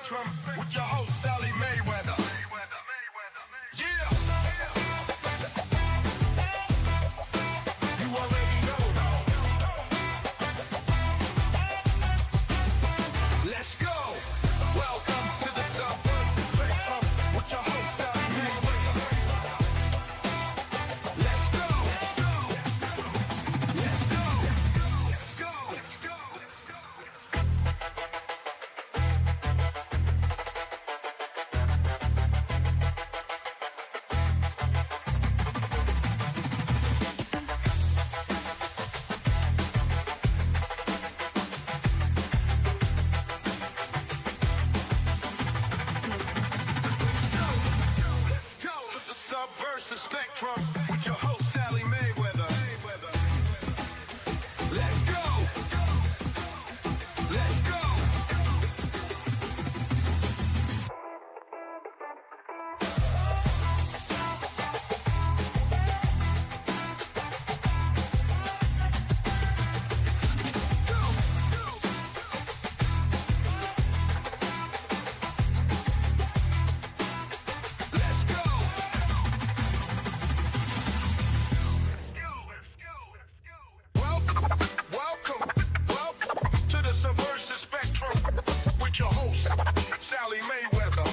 Spectrum with your host, Sally Mayweather. Yeah! You already know. Let's go! Welcome to the Subversive Spectrum with your host, Sally Mayweather. Let's go! Let's go! Let's go! Let's go! Let's go! Let's go! It's the Subversive Spectrum with your host, Sally Mayweather. Let's go! Let's go! Let's go! Welcome to the Subversive Spectrum with your host, Sally Mayweather.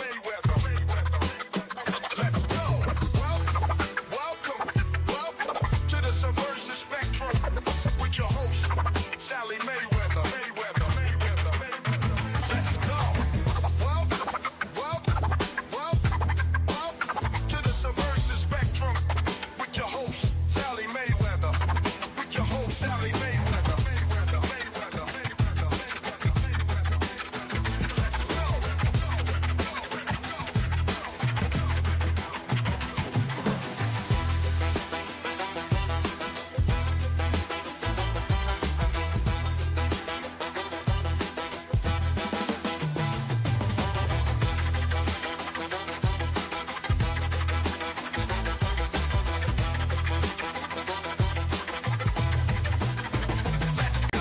Let's go. Welcome to the Subversive Spectrum with your host, Sally Mayweather. Let's go. Welcome to the Subversive Spectrum with your host, Sally Mayweather. With your host, Sally Mayweather. Let's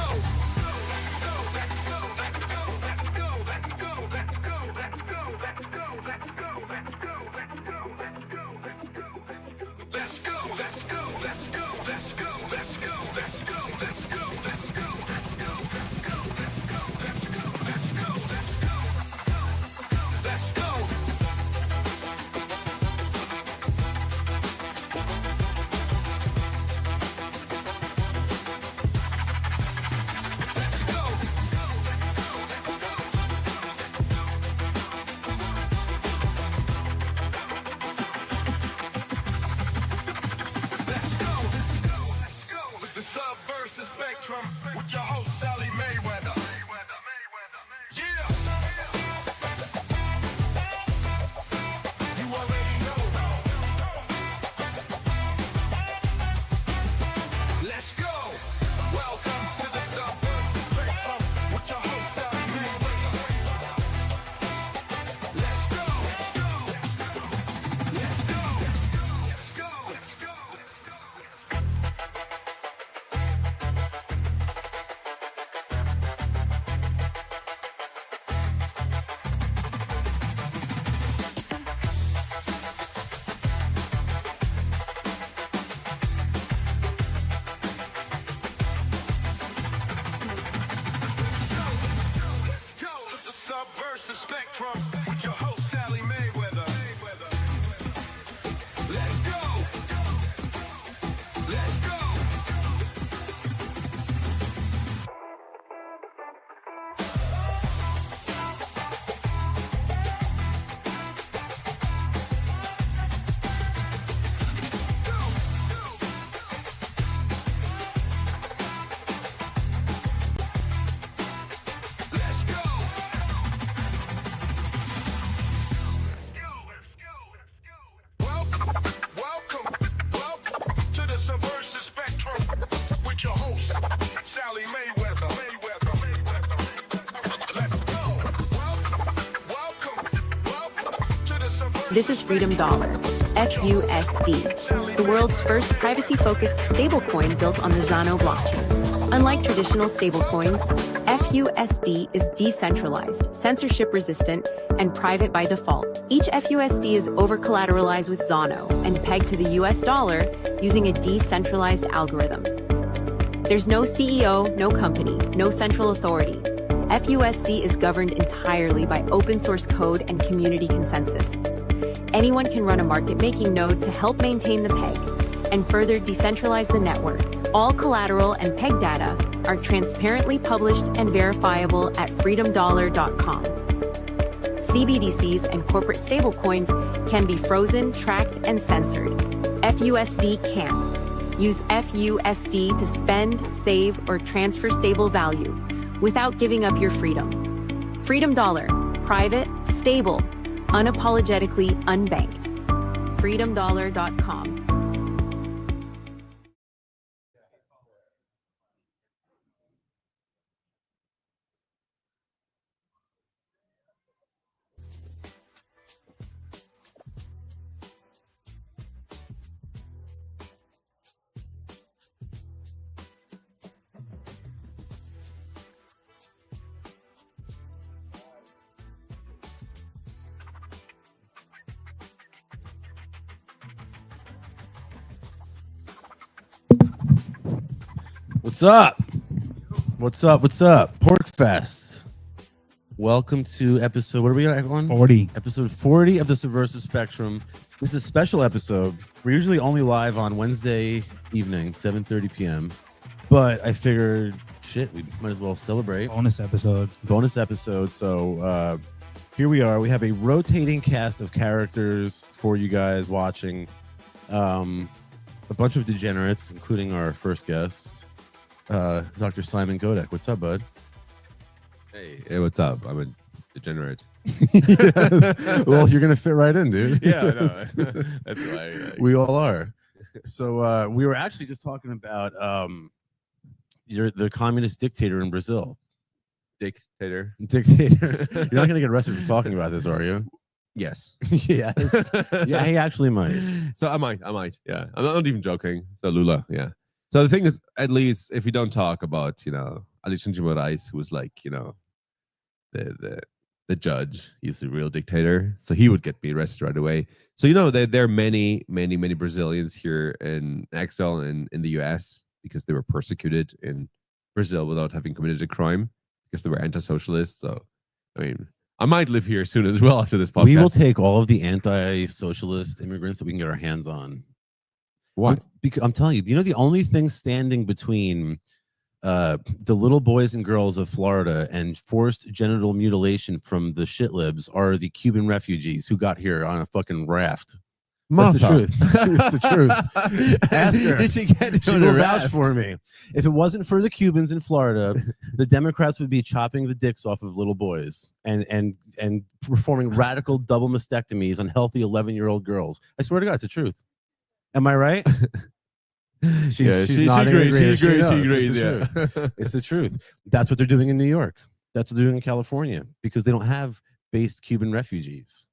go. Subversive Spectrum with your host, Sally Mayweather. Yeah! You already know. Let's go! Welcome to the Subversive Spectrum with your host, Sally Mayweather. Let's go! Let's go! Let's go! Let's go! Let's go! Let's go. It's the Subversive Spectrum with your host, Sally Mayweather. Let's go. Let's go. Let's go. Welcome to the Subversive Spectrum with your host, Sally Mayweather. Let's go. Welcome to the Subversive. This is Freedom Dollar, FUSD, the world's first privacy-focused stablecoin built on the Zano blockchain. Unlike traditional stablecoins, FUSD is decentralized, censorship-resistant, and private by default. Each FUSD is over-collateralized with Zono and pegged to the US dollar using a decentralized algorithm. There's no CEO, no company, no central authority. FUSD is governed entirely by open-source code and community consensus. Anyone can run a market-making node to help maintain the peg and further decentralize the network. All collateral and peg data are transparently published and verifiable at freedomdollar.com. CBDCs and corporate stablecoins can be frozen, tracked, and censored. FUSD can't. Use FUSD to spend, save, or transfer stable value without giving up your freedom. Freedom Dollar, private, stable, unapologetically unbanked. freedomdollar.com. What's up? What's up? What's up? PorcFest. Welcome to episode, what are we on? 40. Episode 40 of the Subversive Spectrum. This is a special episode. We're usually only live on Wednesday evening, 7:30 p.m. But I figured, shit, we might as well celebrate. Bonus episodes. Bonus episode. So here we are. We have a rotating cast of characters for you guys watching. A bunch of degenerates, including our first guest, Dr. Simon Goddek. What's up, bud? Hey, what's up? I'm a degenerate. Well, you're gonna fit right in, dude. Yeah, I know. That's why. We all are. So we were actually just talking about you're the communist dictator in Brazil. Dictator. Dictator. You're not gonna get arrested for talking about this, are you? Yes. Yes. Yeah, he actually might. So I might. Yeah, I'm not even joking. So Lula. Yeah. So the thing is, at least if we don't talk about, Alexandre de Moraes, who was like, the judge, he's the real dictator. So he would get me arrested right away. So there are many Brazilians here in exile in the US because they were persecuted in Brazil without having committed a crime because they were anti-socialists. So I mean, I might live here soon as well after this podcast. We will take all of the anti-socialist immigrants that we can get our hands on. What? I'm telling you, the only thing standing between the little boys and girls of Florida and forced genital mutilation from the shitlibs are the Cuban refugees who got here on a fucking raft. That's the truth. That's the truth. Ask her. She will vouch for me. If it wasn't for the Cubans in Florida, the Democrats would be chopping the dicks off of little boys and performing radical double mastectomies on healthy 11-year-old girls. I swear to God, it's the truth. Am I right? She's nodding. She agrees. Yeah. It's the truth. That's what they're doing in New York. That's what they're doing in California because they don't have based Cuban refugees.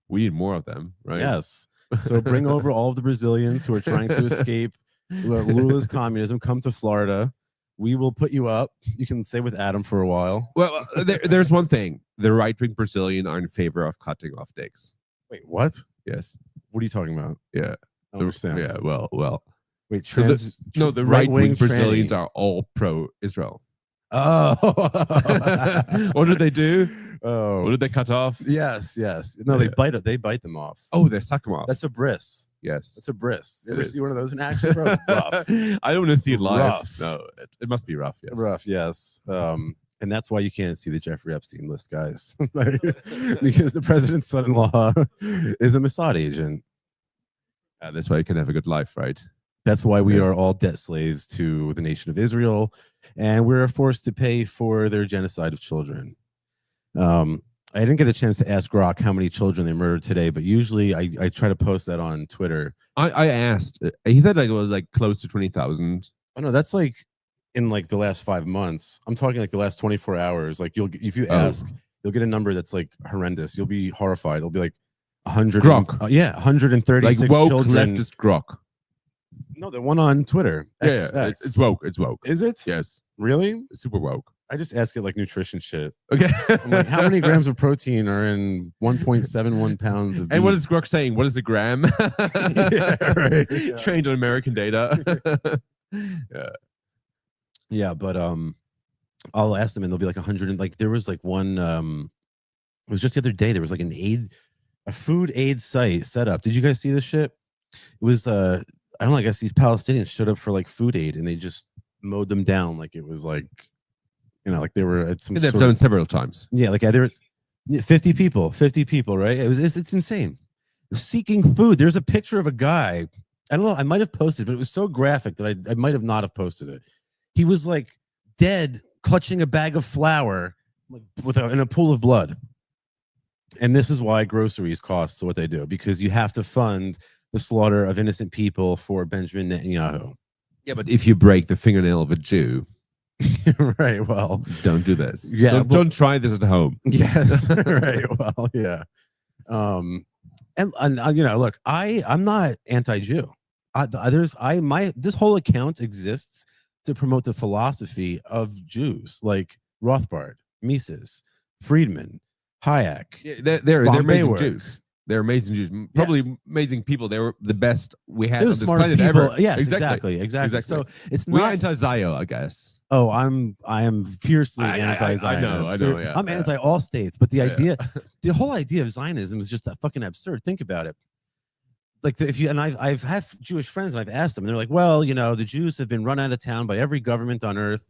We need more of them, right? Yes. So bring over all of the Brazilians who are trying to escape Lula's communism. Come to Florida. We will put you up. You can stay with Adam for a while. Well, there's one thing. The right-wing Brazilian are in favor of cutting off dicks. Wait, what? Yes. What are you talking about? Yeah. I don't understand. Yeah, well. Wait, the right-wing Brazilians are all pro-Israel. Oh. What did they do? Oh. What did they cut off? Yes. No, they bite it. They bite them off. Oh, they suck them off. That's a bris. Yes. That's a bris. You ever see one of those in action, bro? Rough. I don't want to see it live. Rough. No, it must be rough. Yes. Rough, yes. And that's why you can't see the Jeffrey Epstein list, guys. Because the president's son-in-law is a Mossad agent. That's why you can have a good life, right? That's why we are all debt slaves to the nation of Israel, and we're forced to pay for their genocide of children. I didn't get a chance to ask Grok how many children they murdered today, but usually I try to post that on Twitter. I asked. He said it was close to 20,000. Oh no, that's in the last 5 months. I'm talking the last 24 hours. If you ask, you'll get a number that's horrendous. You'll be horrified. It'll be 100. Grok. 136 woke children. leftist Grok. No, the one on Twitter. Yeah, it's woke. It's woke. Is it? Yes, Really? it's super woke. I just ask it like nutrition shit. Okay. I'm like, how many grams of protein are in 1.71 pounds of beef? And what is Grok saying? What is a gram? Yeah, right. Yeah. Trained on American data. Yeah. Yeah, but I'll ask them and they'll be like 100 and like there was like one it was just the other day there was like a food aid site set up. Did you guys see this shit? It was I don't know, I guess these Palestinians showed up for like food aid and they just mowed them down like it was like, you know, like they were at some They've done several times. yeah, like either 50 people, right? It's insane. Seeking food. There's a picture of a guy. I don't know. I might have posted, but it was so graphic that I might have not have posted it. He was like dead, clutching a bag of flour, like in a pool of blood. And this is why groceries cost what they do, because you have to fund the slaughter of innocent people for Benjamin Netanyahu. Yeah, but if you break the fingernail of a Jew, Right. Well, don't do this. Yeah, Don't try this at home. yes. Right. Well, yeah. And you know, look, I'm not anti-Jew. This whole account exists to promote the philosophy of Jews like Rothbard, Mises, Friedman, Hayek. Yeah, they're amazing Bayward. Jews. They're amazing Jews. Probably Yes. amazing people. They were the best we had They're on the this smartest planet people. ever. Yes, exactly. So it's We're not. anti-Zio, I guess. Oh, I am fiercely anti-Zionist. I know. Yeah, I'm anti all states, but the whole idea of Zionism is just that fucking absurd. Think about it. Like I've had Jewish friends and I've asked them, and they're like, well, you know, the Jews have been run out of town by every government on earth.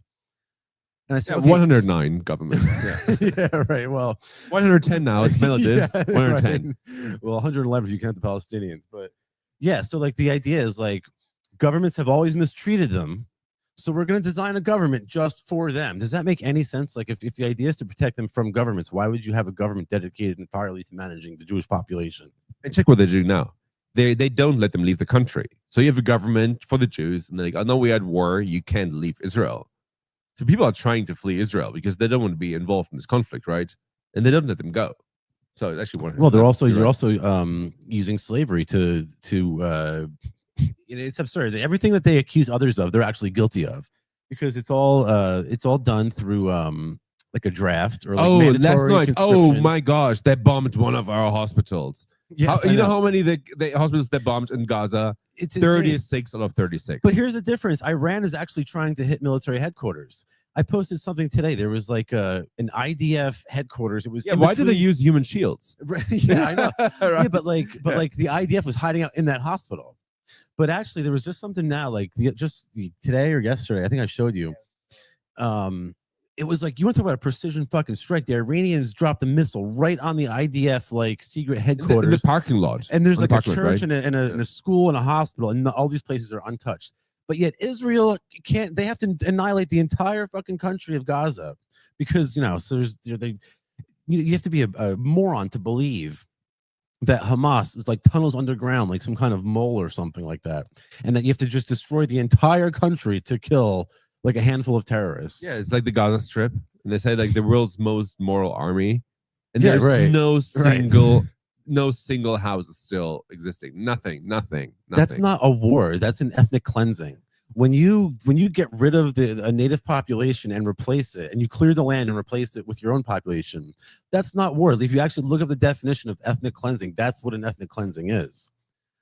And I said, okay. 109 governments. Yeah. Yeah, right. Well, 110 now. It's Melodies. Yeah, 110. right. Well, 111 if you count the Palestinians. But yeah, so like the idea is like governments have always mistreated them. So we're going to design a government just for them. Does that make any sense? Like if the idea is to protect them from governments, why would you have a government dedicated entirely to managing the Jewish population? And check what they do now. They don't let them leave the country. So you have a government for the Jews, and they're like, oh no, we had war. You can't leave Israel. So people are trying to flee Israel because they don't want to be involved in this conflict, right? And they don't let them go. So it's actually one. Well, you're also using slavery to it's absurd. Everything that they accuse others of, they're actually guilty of, because it's all done through like a draft or like last night. Oh conscription. my gosh, they bombed one of our hospitals. Yes, You know how many the hospitals they bombed in Gaza? It's 36 out of 36. But here's the difference. Iran is actually trying to hit military headquarters. I posted something today. There was like an IDF headquarters. It was why do they use human shields? Yeah, I know. Right. Yeah, but like the IDF was hiding out in that hospital. But actually, there was just something now, like today or yesterday. I think I showed you. It was like, you want to talk about a precision fucking strike? The Iranians dropped a missile right on the IDF like secret headquarters, in the parking lot. and there's like a right? church and a school and a hospital, and all these places are untouched. But yet Israel can't. They have to annihilate the entire fucking country of Gaza because so you have to be a moron to believe that Hamas is like tunnels underground, like some kind of mole or something like that, and that you have to just destroy the entire country to kill like a handful of terrorists. Yeah, it's like the Gaza Strip, and they say like the world's most moral army, and Yeah, there's right. no single house is still existing. Nothing. That's not a war. That's an ethnic cleansing. When you get rid of a native population and replace it, and you clear the land and replace it with your own population, that's not war. If you actually look up the definition of ethnic cleansing, that's what an ethnic cleansing is.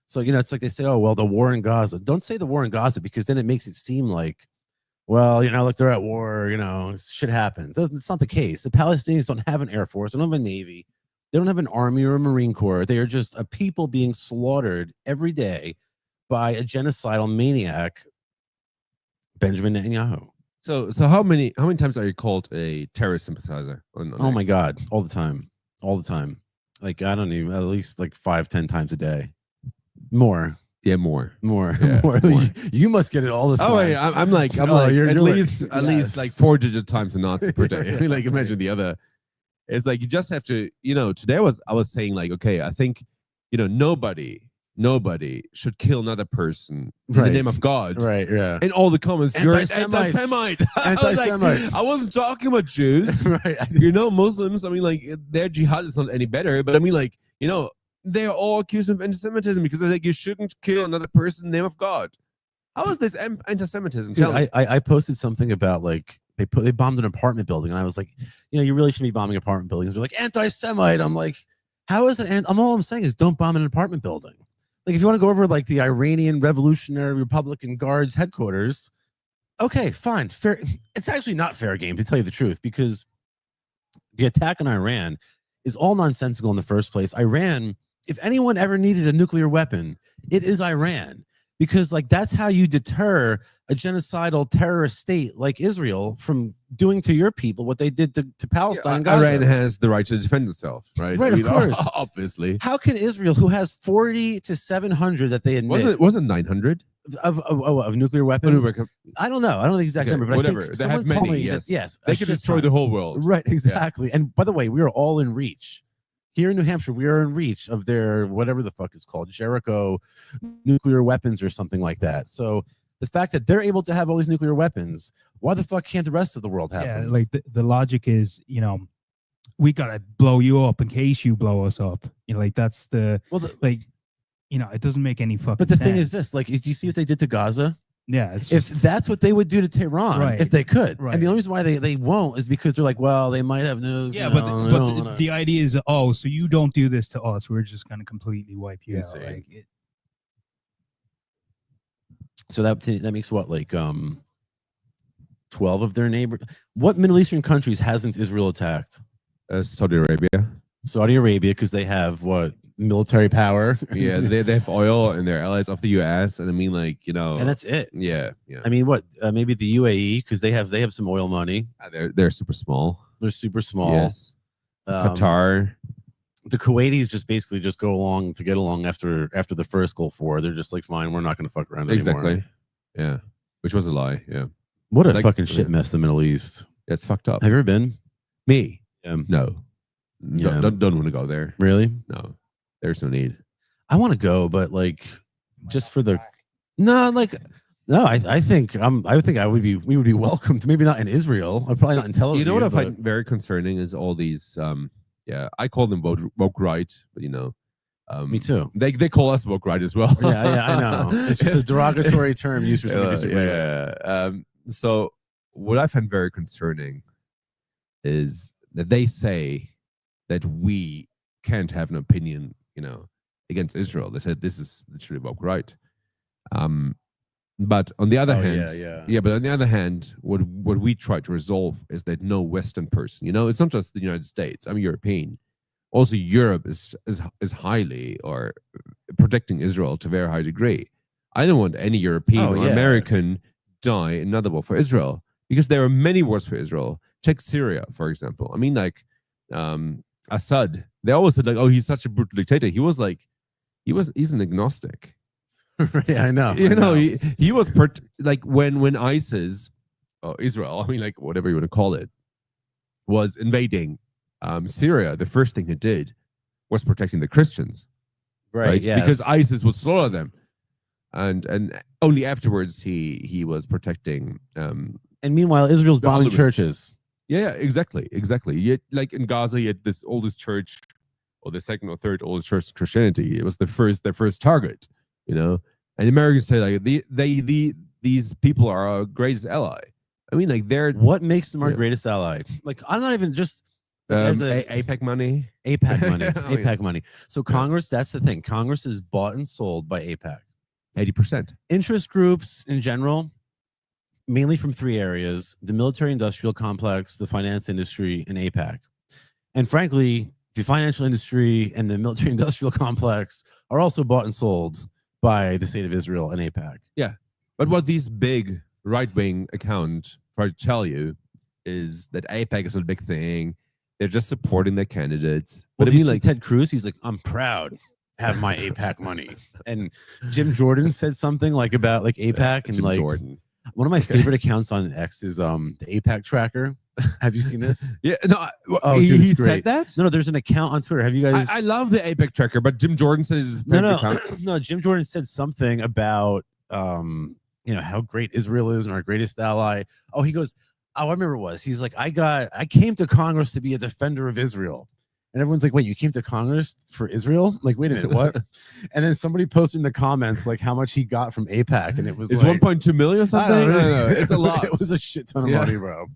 So it's like they say, oh well, the war in Gaza. Don't say the war in Gaza, because then it makes it seem like, well, look, they're at war, shit happens. It's not the case. The Palestinians don't have an air force, they don't have a navy, they don't have an army or a marine corps. They are just a people being slaughtered every day by a genocidal maniac, Benjamin Netanyahu. So how many times are you called a terrorist sympathizer? Oh my God, all the time. Like I don't even, at least like 5-10 times a day, more. Yeah, more. Yeah, more. You must get it all the time. Oh wait, I'm like at least like 4-digit times a Nazi per day. I mean, like imagine the other. It's like you just have to, today I was saying like, okay, I think, nobody should kill another person in the name of God. Right, yeah. In all the comments, you're an Anti-Semites. anti-Semite. Anti-Semite. I wasn't talking about Jews. Right. Muslims, I mean, like, their jihad is not any better, but I mean, like, they're all accused of anti-Semitism because they're like, you shouldn't kill another person in the name of God. How is this anti-Semitism? Dude, Tell me. I posted something about like they bombed an apartment building, and I was like, you really shouldn't be bombing apartment buildings. They're like anti-Semite. I'm like, how is it? And all I'm saying is don't bomb an apartment building. Like if you want to go over like the Iranian Revolutionary Republican Guards headquarters, okay, fine, fair. It's actually not fair game, to tell you the truth, because the attack on Iran is all nonsensical in the first place. Iran, if anyone ever needed a nuclear weapon, it is Iran. Because like that's how you deter a genocidal terrorist state like Israel from doing to your people what they did to Palestine and Gaza. Iran has the right to defend itself, right? Right, of course. Obviously. How can Israel, who has 40 to 700 that they admit Wasn't 900 of nuclear weapons? I don't know. I don't know the exact number, but whatever. I think they someone have told many. me Yes, that, yes, they a could shit destroy ton. the whole world. Right, exactly. Yeah. And by the way, we are all in reach. Here in New Hampshire, we are in reach of their whatever the fuck it's called, Jericho nuclear weapons or something like that. So the fact that they're able to have all these nuclear weapons, why the fuck can't the rest of the world have them? Like the logic is, we gotta blow you up in case you blow us up. Like that's it doesn't make any fucking. But the sense. thing is this: like, do you see what they did to Gaza? Yeah, it's if just, that's what they would do to Tehran, Right. if they could, Right. and the only reason why they won't is because they're like, well, they might have nukes. yeah, you but, know, the, they but don't the, wanna- the idea is, so you don't do this to us, we're just gonna completely wipe you Insane. out. Like, So that makes what, like 12 of their neighbors. What Middle Eastern countries hasn't Israel attacked? Saudi Arabia. Saudi Arabia, because they have what, military power. Yeah, they have oil and they're allies of the U.S. And I mean, like, and that's it. yeah. I mean, what? Maybe the UAE, because they have some oil money. They're super small. They're super small. Yes. Qatar. The Kuwaitis just basically just go along to get along after the first Gulf War. They're just like, fine, we're not going to fuck around anymore. Exactly. Yeah. Which was a lie. Yeah. What a Like, fucking shit mess the Middle East. It's fucked up. Have you ever been? Me? Yeah. No. Don't want to go there. Really? No. There's no need. I want to go, but like, just for the I think we would be welcomed. Maybe not in Israel. Probably not in Tel Aviv. You know what I but- find very concerning is all these I call them woke right, but Me too. They call us woke right as well. Yeah, I know. It's just a derogatory term used for something you disagree with. Yeah. So what I find very concerning is that they say that we can't have an opinion, against Israel. They said this is literally woke right. But on the other hand, but on the other hand, what we try to resolve is that no Western person, it's not just the United States. I'm European. Also, Europe is highly or protecting Israel to a very high degree. I don't want any European or American die in another war for Israel, because there are many wars for Israel. Check Syria, for example. I mean, like Assad. They always said like, oh, he's such a brutal dictator. He's an agnostic. Yeah, I know. He was like when ISIS, or Israel, I mean, like whatever you want to call it, was invading Syria. The first thing he did was protecting the Christians, right? Yes. Because ISIS would slaughter them, and only afterwards he was protecting. And meanwhile, Israel's the bombing other churches. Yeah, exactly. Yet, like in Gaza, you had this oldest church, or the second or third oldest church in Christianity. It was their first target, And the Americans say like these people are our greatest ally. I mean, like What makes them our greatest ally? Like, I'm not even just as APEC money. APAC money. I mean, APAC money. So Congress, that's the thing. Congress is bought and sold by APAC. 80%. Interest groups in general, mainly from three areas: the military-industrial complex, the finance industry, and APAC. And frankly, the financial industry and the military-industrial complex are also bought and sold by the state of Israel and APAC. Yeah, but what these big right-wing accounts try to tell you is that APAC is a big thing. They're just supporting their candidates. But But I I mean, mean, like Ted Cruz, he's like, I'm proud to have my APAC money. And Jim Jordan said something like about like APAC and Jim like Jordan. one of my favorite accounts on X is the APAC tracker. Have you seen this? Yeah, no. Oh, he dude, it's said great. that. No, there's an account on Twitter. Have you guys? I love the APEC tracker, but Jim Jordan said it's his favorite account. No. Jim Jordan said something about how great Israel is and our greatest ally. Oh, he goes, oh, I remember it was. He's like, I came to Congress to be a defender of Israel. And everyone's like, wait, you came to Congress for Israel? Like, wait a minute, what? And then somebody posted in the comments like how much he got from AIPAC, and it was It's like 1.2 million or I something. don't know. No, it's a lot. It was a shit ton of Yeah. money, bro.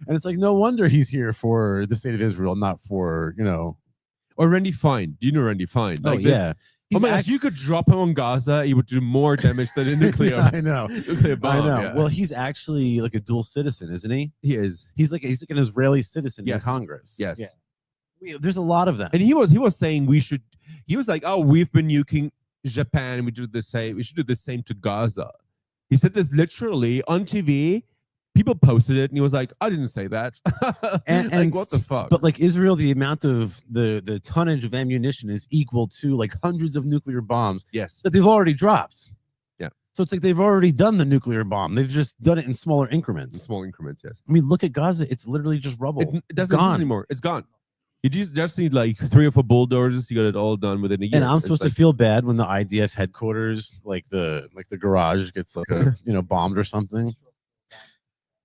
And it's like, no wonder he's here for the state of Israel, not for, you know. Or Randy Fine. Do you know Randy Fine? Oh, Like this- yeah. Oh my gosh, you could drop him on Gaza, he would do more damage than a nuclear, I know. nuclear bomb. I know. Yeah. Well, he's actually like a dual citizen, isn't he? he is. He's like an Israeli citizen in Yes. Congress. Yes. Yeah. There's a lot of them. And he was saying we should. He was like, "Oh, we've been nuking Japan. We do the same. We should do the same to Gaza." He said this literally on TV. People posted it, and he was like, "I didn't say that." And like, what the fuck? But like Israel, the amount of the tonnage of ammunition is equal to like hundreds of nuclear bombs yes, that they've already dropped. Yeah. So it's like they've already done the nuclear bomb. They've just done it in smaller increments. small increments. Yes, I mean, look at Gaza. It's literally just rubble. it It's doesn't exist gone. anymore. It's gone. You just need like 3 or 4 bulldozers. You got it all done within a year. And I'm It's supposed like, to feel bad when the IDF headquarters, like the garage, gets like a, bombed or something.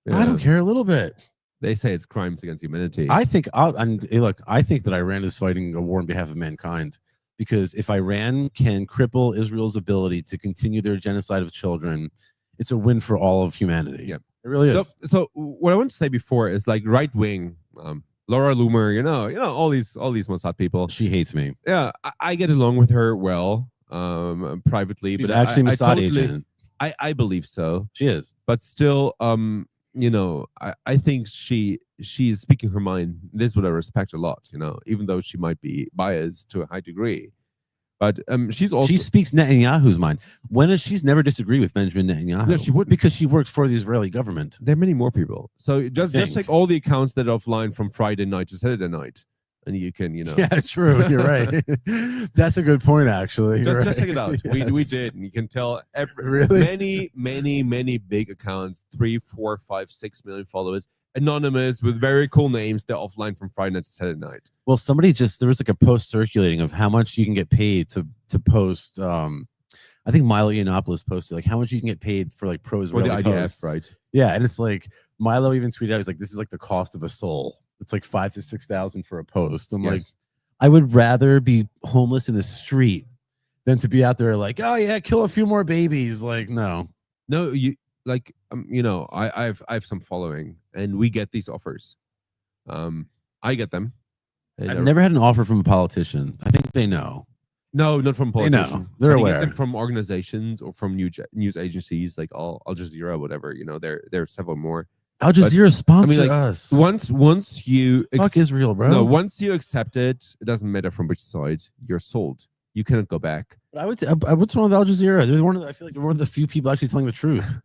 yeah. I don't care a little bit. They say it's crimes against humanity. I think I think that Iran is fighting a war on behalf of mankind, because if Iran can cripple Israel's ability to continue their genocide of children, it's a win for all of humanity. Yep. It really is. So what I want to say before is like right wing, Laura Loomer, you know, all these Mossad people. She hates me. Yeah, I get along with her well, privately, She's but actually a I Mossad totally, agent. I believe so, She is. but still, you know, I think she's speaking her mind. This is what I respect a lot, you know, even though she might be biased to a high degree. But she's also She speaks Netanyahu's mind. She's never disagreed with Benjamin Netanyahu. No, she wouldn't. because she works for the Israeli government. there are many more people. So just think. take all the accounts that are offline from Friday night to Saturday night, and you can, you know, Yeah, true. You're right. That's a good point, actually. You're just check it out. right. We Yes. did, and you can tell Really? many big accounts, 3, 4, 5, 6 million followers, anonymous with very cool names. They're offline from Friday night to Saturday night. Well, there was like a post circulating of how much you can get paid to post. I think Milo Yiannopoulos posted like how much you can get paid for like For pro-Israeli the IDF, posts. right? Yeah, and it's like Milo even tweeted out, he's like, "This is like the cost of a soul. It's like 5,000 to 6,000 for a post." I'm like, Yes. I would rather be homeless in the street than to be out there like, "Oh yeah, kill a few more babies." Like, no. No, you like, you know, I have some following, and we get these offers. I get them. And I've never had an offer from a politician. I think they know. No, not from They know. politicians. They're I get aware. them from organizations or from news agencies like Al Jazeera, whatever. You know, there are several more. Al Jazeera sponsor like, us. Once you Fuck Israel, bro. no, once you accept it, it doesn't matter from which side you're sold. You cannot go back. But what's wrong with Al Jazeera? They're I feel like they're one of the few people actually telling the truth.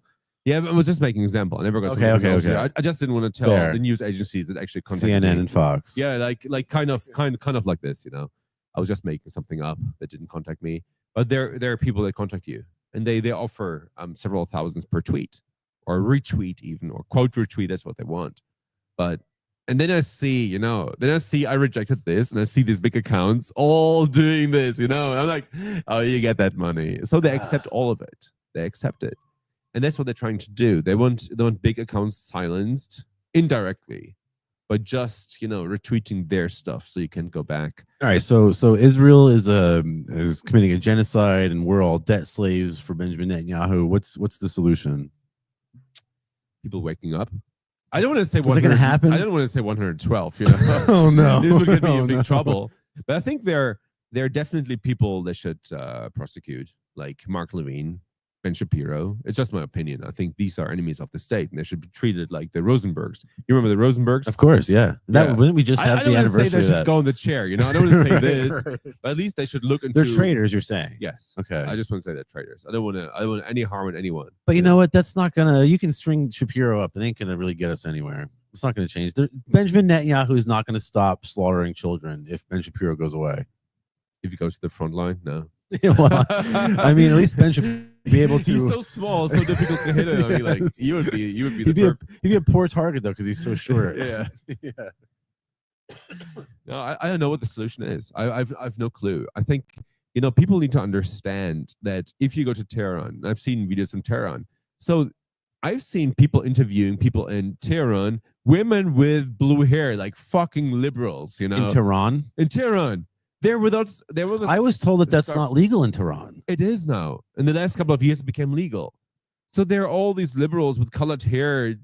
Yeah, but I was just making an example. I never got Okay, something from okay, Al Jazeera. okay. I just didn't want to tell Fair. the news agencies that actually contacted CNN me. and Fox. Yeah, like kind of like this, you know. I was just making something up that didn't contact me. But there are people that contact you, and they offer several thousands per tweet, or retweet even, or quote retweet. That's what they want. But and then I see, you know, I rejected this, and I see these big accounts all doing this, you know, and I'm like, oh, you get that money. So they accept all of it. They accept it, and that's what they're trying to do. They want big accounts silenced indirectly, but just, you know, retweeting their stuff so you can go back. All right, so Israel is committing a genocide, and we're all debt slaves for Benjamin Netanyahu. What's the solution? People waking up. I don't want to say Is it gonna happen? I don't want to say 112. You know, Oh no, this would get me in Oh, big no. trouble. But I think there are definitely people that should prosecute, like Mark Levine, Ben Shapiro. It's just my opinion. I think these are enemies of the state, and they should be treated like the Rosenbergs. You remember the Rosenbergs? Of course, yeah. Yeah. Wouldn't we just I have don't the want to say anniversary they of should that? go in the chair. You know, I don't want to say this, Right. but at least they should look into. They're traitors, you're saying. Yes. Okay. I just want to say they're traitors. I don't want any harm in anyone. But you know what? That's not gonna. You can string Shapiro up. That ain't gonna really get us anywhere. It's not gonna change. Benjamin Netanyahu is not gonna stop slaughtering children if Ben Shapiro goes away. If he goes to the front line, no. Well, I mean, at least Ben should be able to. He's so small, so difficult to hit him. I mean, like you would be He'd the be he'd be a poor target though because he's so short. Yeah. Yeah. No, I don't know what the solution is. I've no clue. I think, you know, people need to understand that if you go to Tehran, I've seen videos from Tehran. So I've seen people interviewing people in Tehran, women with blue hair, like fucking liberals, you know. In Tehran, In Tehran, they're without. I was told that that's not scarves. legal in Tehran. It is now. In the last couple of years, it became legal. So there are all these liberals with colored hair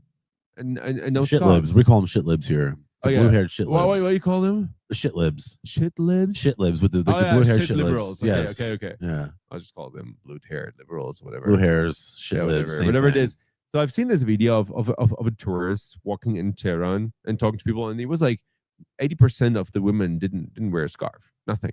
and no Shit scarves. libs. We call them shit libs here. The Oh, yeah. blue-haired shit libs. What do you call them? Shit libs. Shit libs. Shit libs with the Oh, yeah, blue-haired shit shit liberals. libs. Okay, Yes. okay. Yeah. I'll just call them blue-haired liberals, whatever. Blue hairs, shit Yeah, libs, whatever it thing. is. So I've seen this video of a tourist walking in Tehran and talking to people, and it was like 80% of the women didn't wear a scarf, nothing,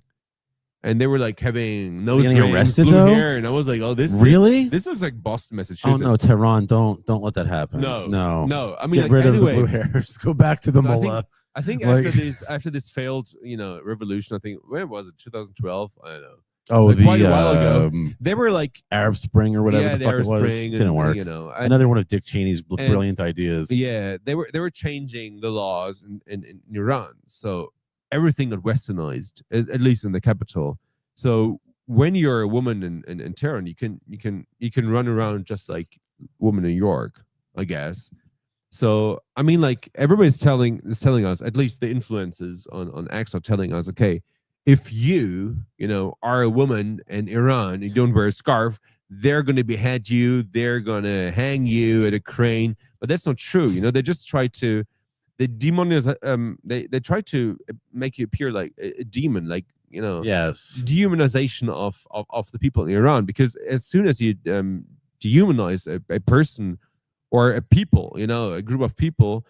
and they were like having nose Getting rings, arrested, blue though? hair, and I was like, oh, Really? This looks like Boston, Oh Massachusetts. no, Tehran! Don't let that happen. No. no. I mean, Get like, rid anyway, of the blue hairs. Go back to the So mullah. I think Like- after this failed, revolution, I think when was it? 2012? I don't know. Oh, like, the quite a while ago. um, They were like, Arab Spring or whatever yeah, the fuck Arab it was. Spring Didn't and, work. and Another one of Dick Cheney's and- brilliant ideas. Yeah, they were changing the laws in Iran, so everything got westernized, at least in the capital. So when you're a woman in Tehran, you can run around just like woman in New York, I guess. So I mean, like everybody's telling us, at least the influences on X are telling us, okay, if you are a woman in Iran, you don't wear a scarf, they're going to behead you, they're going to hang you at a crane. But that's not true. They just try to they demonize they try to make you appear like a demon, like Yes. dehumanization of the people in Iran, because as soon as you dehumanize a person or a people, a group of people,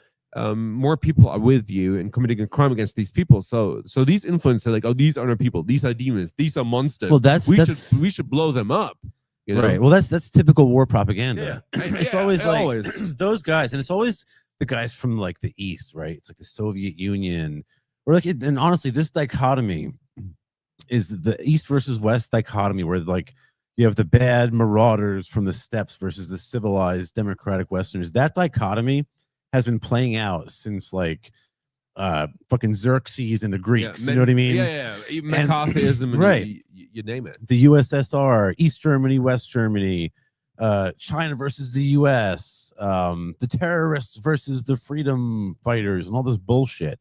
more people are with you and committing a crime against these people. So these influencers are like, oh, these are not people, these are demons, these are monsters. Well, we should blow them up. Right. Well, that's typical war propaganda. Yeah. It's Yeah, always like always. those guys, and it's always the guys from like the East, right? It's like the Soviet Union, or like, and honestly, this dichotomy is the East versus West dichotomy, where like you have the bad marauders from the steppes versus the civilized democratic Westerners. That dichotomy has been playing out since like fucking Xerxes and the Greeks. You know what I mean? Yeah. McCarthyism, and right. You name it. The USSR, East Germany, West Germany, China versus the US, the terrorists versus the freedom fighters, and all this bullshit.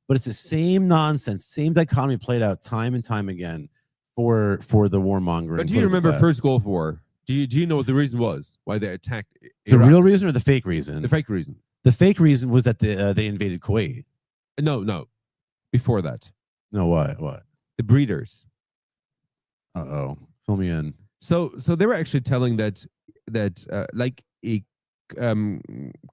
But it's the same nonsense, same dichotomy played out time and time again for the warmongering. But do you remember First Gulf War? Do you know what the reason was why they attacked the Iraq? real reason or the fake reason? The fake reason. The fake reason was that they invaded Kuwait. No. Before that, No, what? the breeders. Uh-oh. Fill me in. So they were actually telling that like a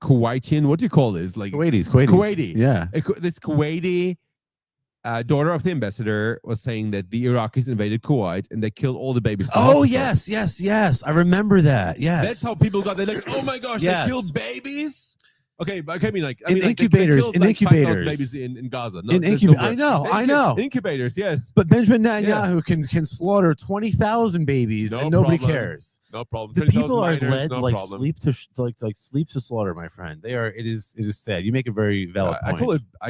Kuwaitian, what do you call this? Like Kuwaitis. Yeah. This Kuwaiti daughter of the ambassador was saying that the Iraqis invaded Kuwait and they killed all the babies. in the Oh, hospital. yes. I remember that. Yes. That's how people got. They're like, oh my gosh, Yes. they killed babies. Okay, but I mean, like, In they incubators, killed, in like, 5,000 incubators. babies in Gaza. No, In that's incuba- the word. I know. Incubators, yes. But Benjamin Netanyahu can slaughter 20,000 babies No and nobody problem. cares. No problem. The 20,000 people are miners, led no like problem. sleep to slaughter, my friend. They are. It is sad. You make a very valid I point.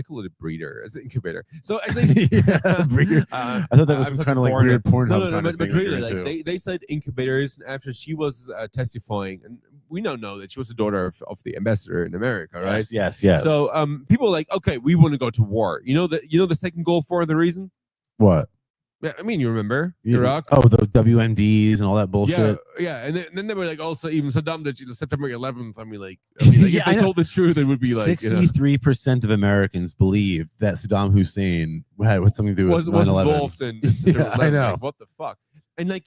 call it a breeder, as an incubator. So at least Yeah, breeder. I thought that was some kind of like weird Pornhub No, kind of but thing. really, that you're like into. they said incubators after she was testifying, and we now know that she was the daughter of the ambassador in America, right? Yes. So people are like, okay, we want to go to war. You know the second Gulf War, the reason? What? Yeah, I mean, you remember Yeah. Iraq? Oh, the WMDs and all that bullshit. Yeah, and then they were like, also even Saddam did September 11th. I mean, like Yeah, if I they know. told the truth, it would be like 63% of Americans believed that Saddam Hussein had something to do with was 9/11. involved in September Yeah, I 11th. know. Like, what the fuck? And like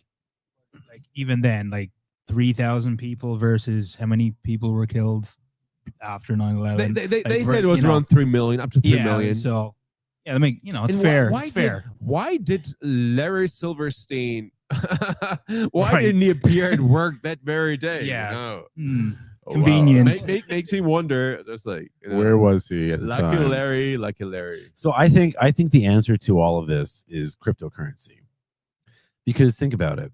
even then, like 3,000 people versus how many people were killed after 9/11. they said it was around 3 million, up to 3 million. So yeah, it's And fair. Why It's fair. Why did Larry Silverstein? Why Right. didn't he appear at work that very day? Yeah. No. Hmm. Oh, Convenient. Makes me wonder. Just like Where was he at the Lucky time? Larry. So I think the answer to all of this is cryptocurrency. Because think about it.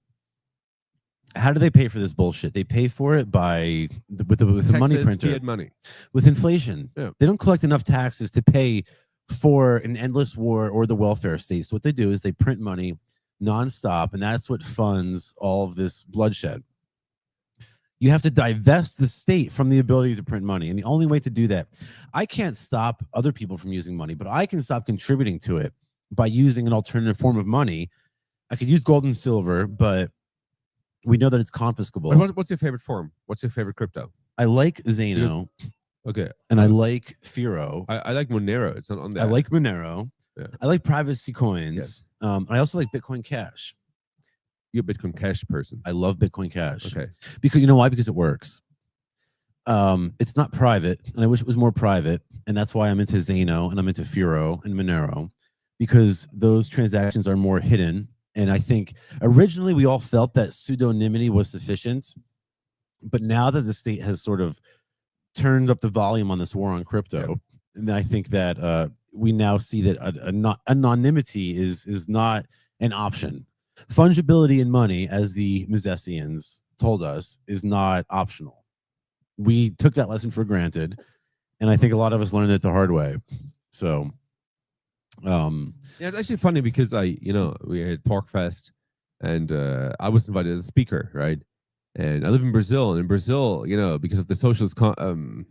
How do they pay for this bullshit? They pay for it by with the money Texas printer, fiat money. with inflation. Yeah. They don't collect enough taxes to pay for an endless war or the welfare state. So what they do is they print money nonstop, and that's what funds all of this bloodshed. You have to divest the state from the ability to print money. And the only way to do that, I can't stop other people from using money, but I can stop contributing to it by using an alternative form of money. I could use gold and silver, but we know that it's confiscable. What's your favorite form? What's your favorite crypto? I like Zano. Okay. And I like Firo. I like Monero. It's not on there. I like Monero. Yeah. I like privacy coins. Yes. I also like Bitcoin Cash. You're a Bitcoin Cash person. I love Bitcoin Cash. Okay. Because you know why? Because it works. It's not private, and I wish it was more private. And that's why I'm into Zano and I'm into Firo and Monero, because those transactions are more hidden. And I think originally we all felt that pseudonymity was sufficient. But now that the state has sort of turned up the volume on this war on crypto, and I think that we now see that anonymity is not an option. Fungibility in money, as the Misesians told us, is not optional. We took that lesson for granted, and I think a lot of us learned it the hard way. So, yeah, it's actually funny because we had PorcFest, and I was invited as a speaker, right? And I live in Brazil, and in Brazil, because of the socialist government,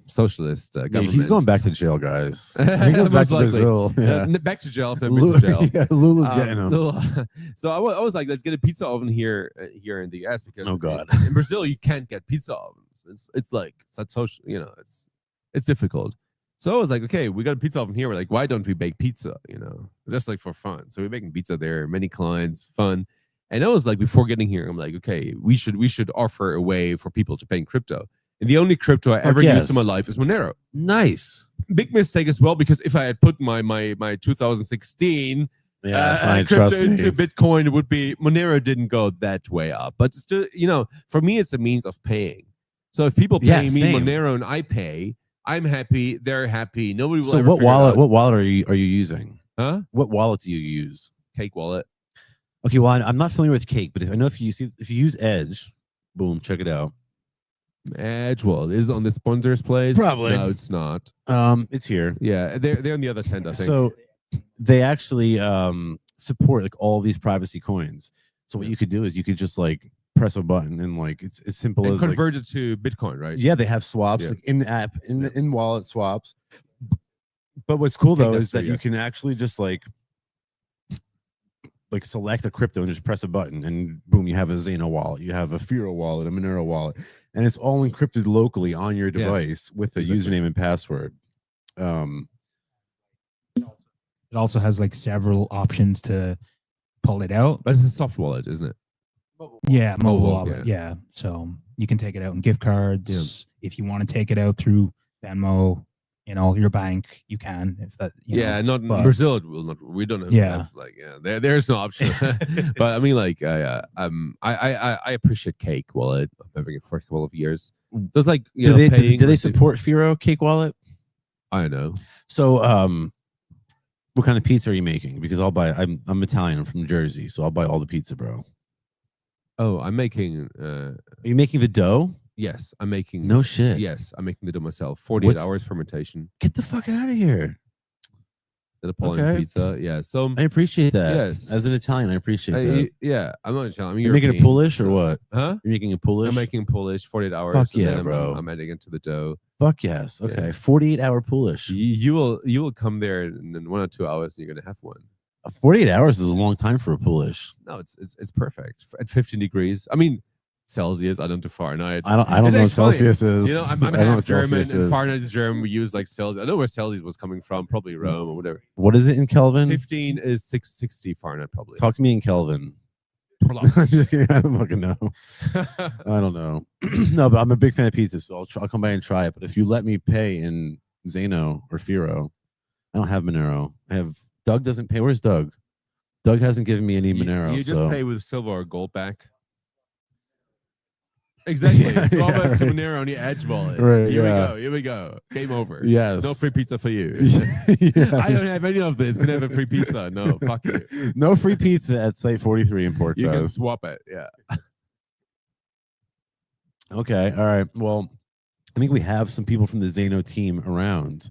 he's going back to jail, guys. He goes back to Brazil. Yeah. Back to jail if I've been to jail. Yeah, Lula's getting him. So I was like, let's get a pizza oven here in the US, because oh god, in Brazil you can't get pizza ovens. It's like it's not social, it's difficult. So I was like, okay, we got a pizza oven here. We're like, why don't we bake pizza? Just like for fun. So we're making pizza there, many clients, fun. And I was like, before getting here, I'm like, okay, we should offer a way for people to pay in crypto. And the only crypto I ever used in my life is Monero. Nice. Big mistake as well, because if I had put my 2016 crypto into Bitcoin, it would be Monero didn't go that way up. But still, for me, it's a means of paying. So if people pay me Monero and I pay, I'm happy. They're happy. Nobody will. So ever what wallet are you using? Huh? What wallet do you use? Cake wallet. Okay, well, I'm not familiar with Cake, but if you use Edge, boom, check it out. Edge wallet is on the sponsors place. Probably. No, it's not. It's here. Yeah, they're on the other tent, I think. So they actually support like all these privacy coins. So what you could do is you could just like press a button and like it's as simple as convert it to Bitcoin, right? Yeah, they have swaps like in app in wallet swaps. But what's cool though is that you can actually just like select a crypto and just press a button and boom, you have a Zano wallet, you have a Firo wallet, a Monero wallet, and it's all encrypted locally on your device with a username and password. It also has like several options to pull it out. But it's a soft wallet, isn't it? Yeah, mobile wallet. Yeah. So you can take it out in gift cards. If you want to take it out through Venmo, your bank, you can. If that, not in Brazil. It will not. We don't have there's no option. But I mean, like, I appreciate Cake wallet. I'm having it for a couple of years. There's like, do they support Firo Cake wallet? I know. So, what kind of pizza are you making? Because I'm Italian. I'm from Jersey, so I'll buy all the pizza, bro. Oh, I'm making. Are you making the dough? Yes, I'm making. No shit. Yes, I'm making the dough myself. 48 hours fermentation. Get the fuck out of here. The Napoleon pizza. Yeah, so I appreciate that. Yes, as an Italian, I appreciate that. Yeah, I'm not Italian. You're making a Polish or what? Huh? You're making a Polish? I'm making Polish. 48 hours. Fuck yeah, bro. I'm adding it to the dough. Fuck yes. Okay, Yes. 48-hour Polish. You will come there in 1 or 2 hours, and you're gonna have one. 48 hours is a long time for a Polish. No, it's perfect at 15 degrees. I mean, Celsius. I don't do Fahrenheit. I don't know what Celsius is. I'm half German, and Fahrenheit is German. We use like Celsius. I know where Celsius was coming from. Probably Rome or whatever. What is it in Kelvin? 15 is 660 Fahrenheit, probably. Talk to me in Kelvin. I'm just kidding. I don't fucking know. I don't know. No, but I'm a big fan of pizza, so I'll come by and try it. But if you let me pay in Zano or Firo, I don't have Monero. I have Doug doesn't pay. Where's Doug? Doug hasn't given me any Monero. You just pay with silver or gold back. Exactly. Swap it to Monero on your Edge wallet. Right, Here we go. Game over. Yes. No free pizza for you. Yes. I don't have any of this. Can I have a free pizza? No, fuck you. No free pizza at Site 43 in PorcFest. You can swap it. Yeah. Okay. All right. Well, I think we have some people from the Zano team around.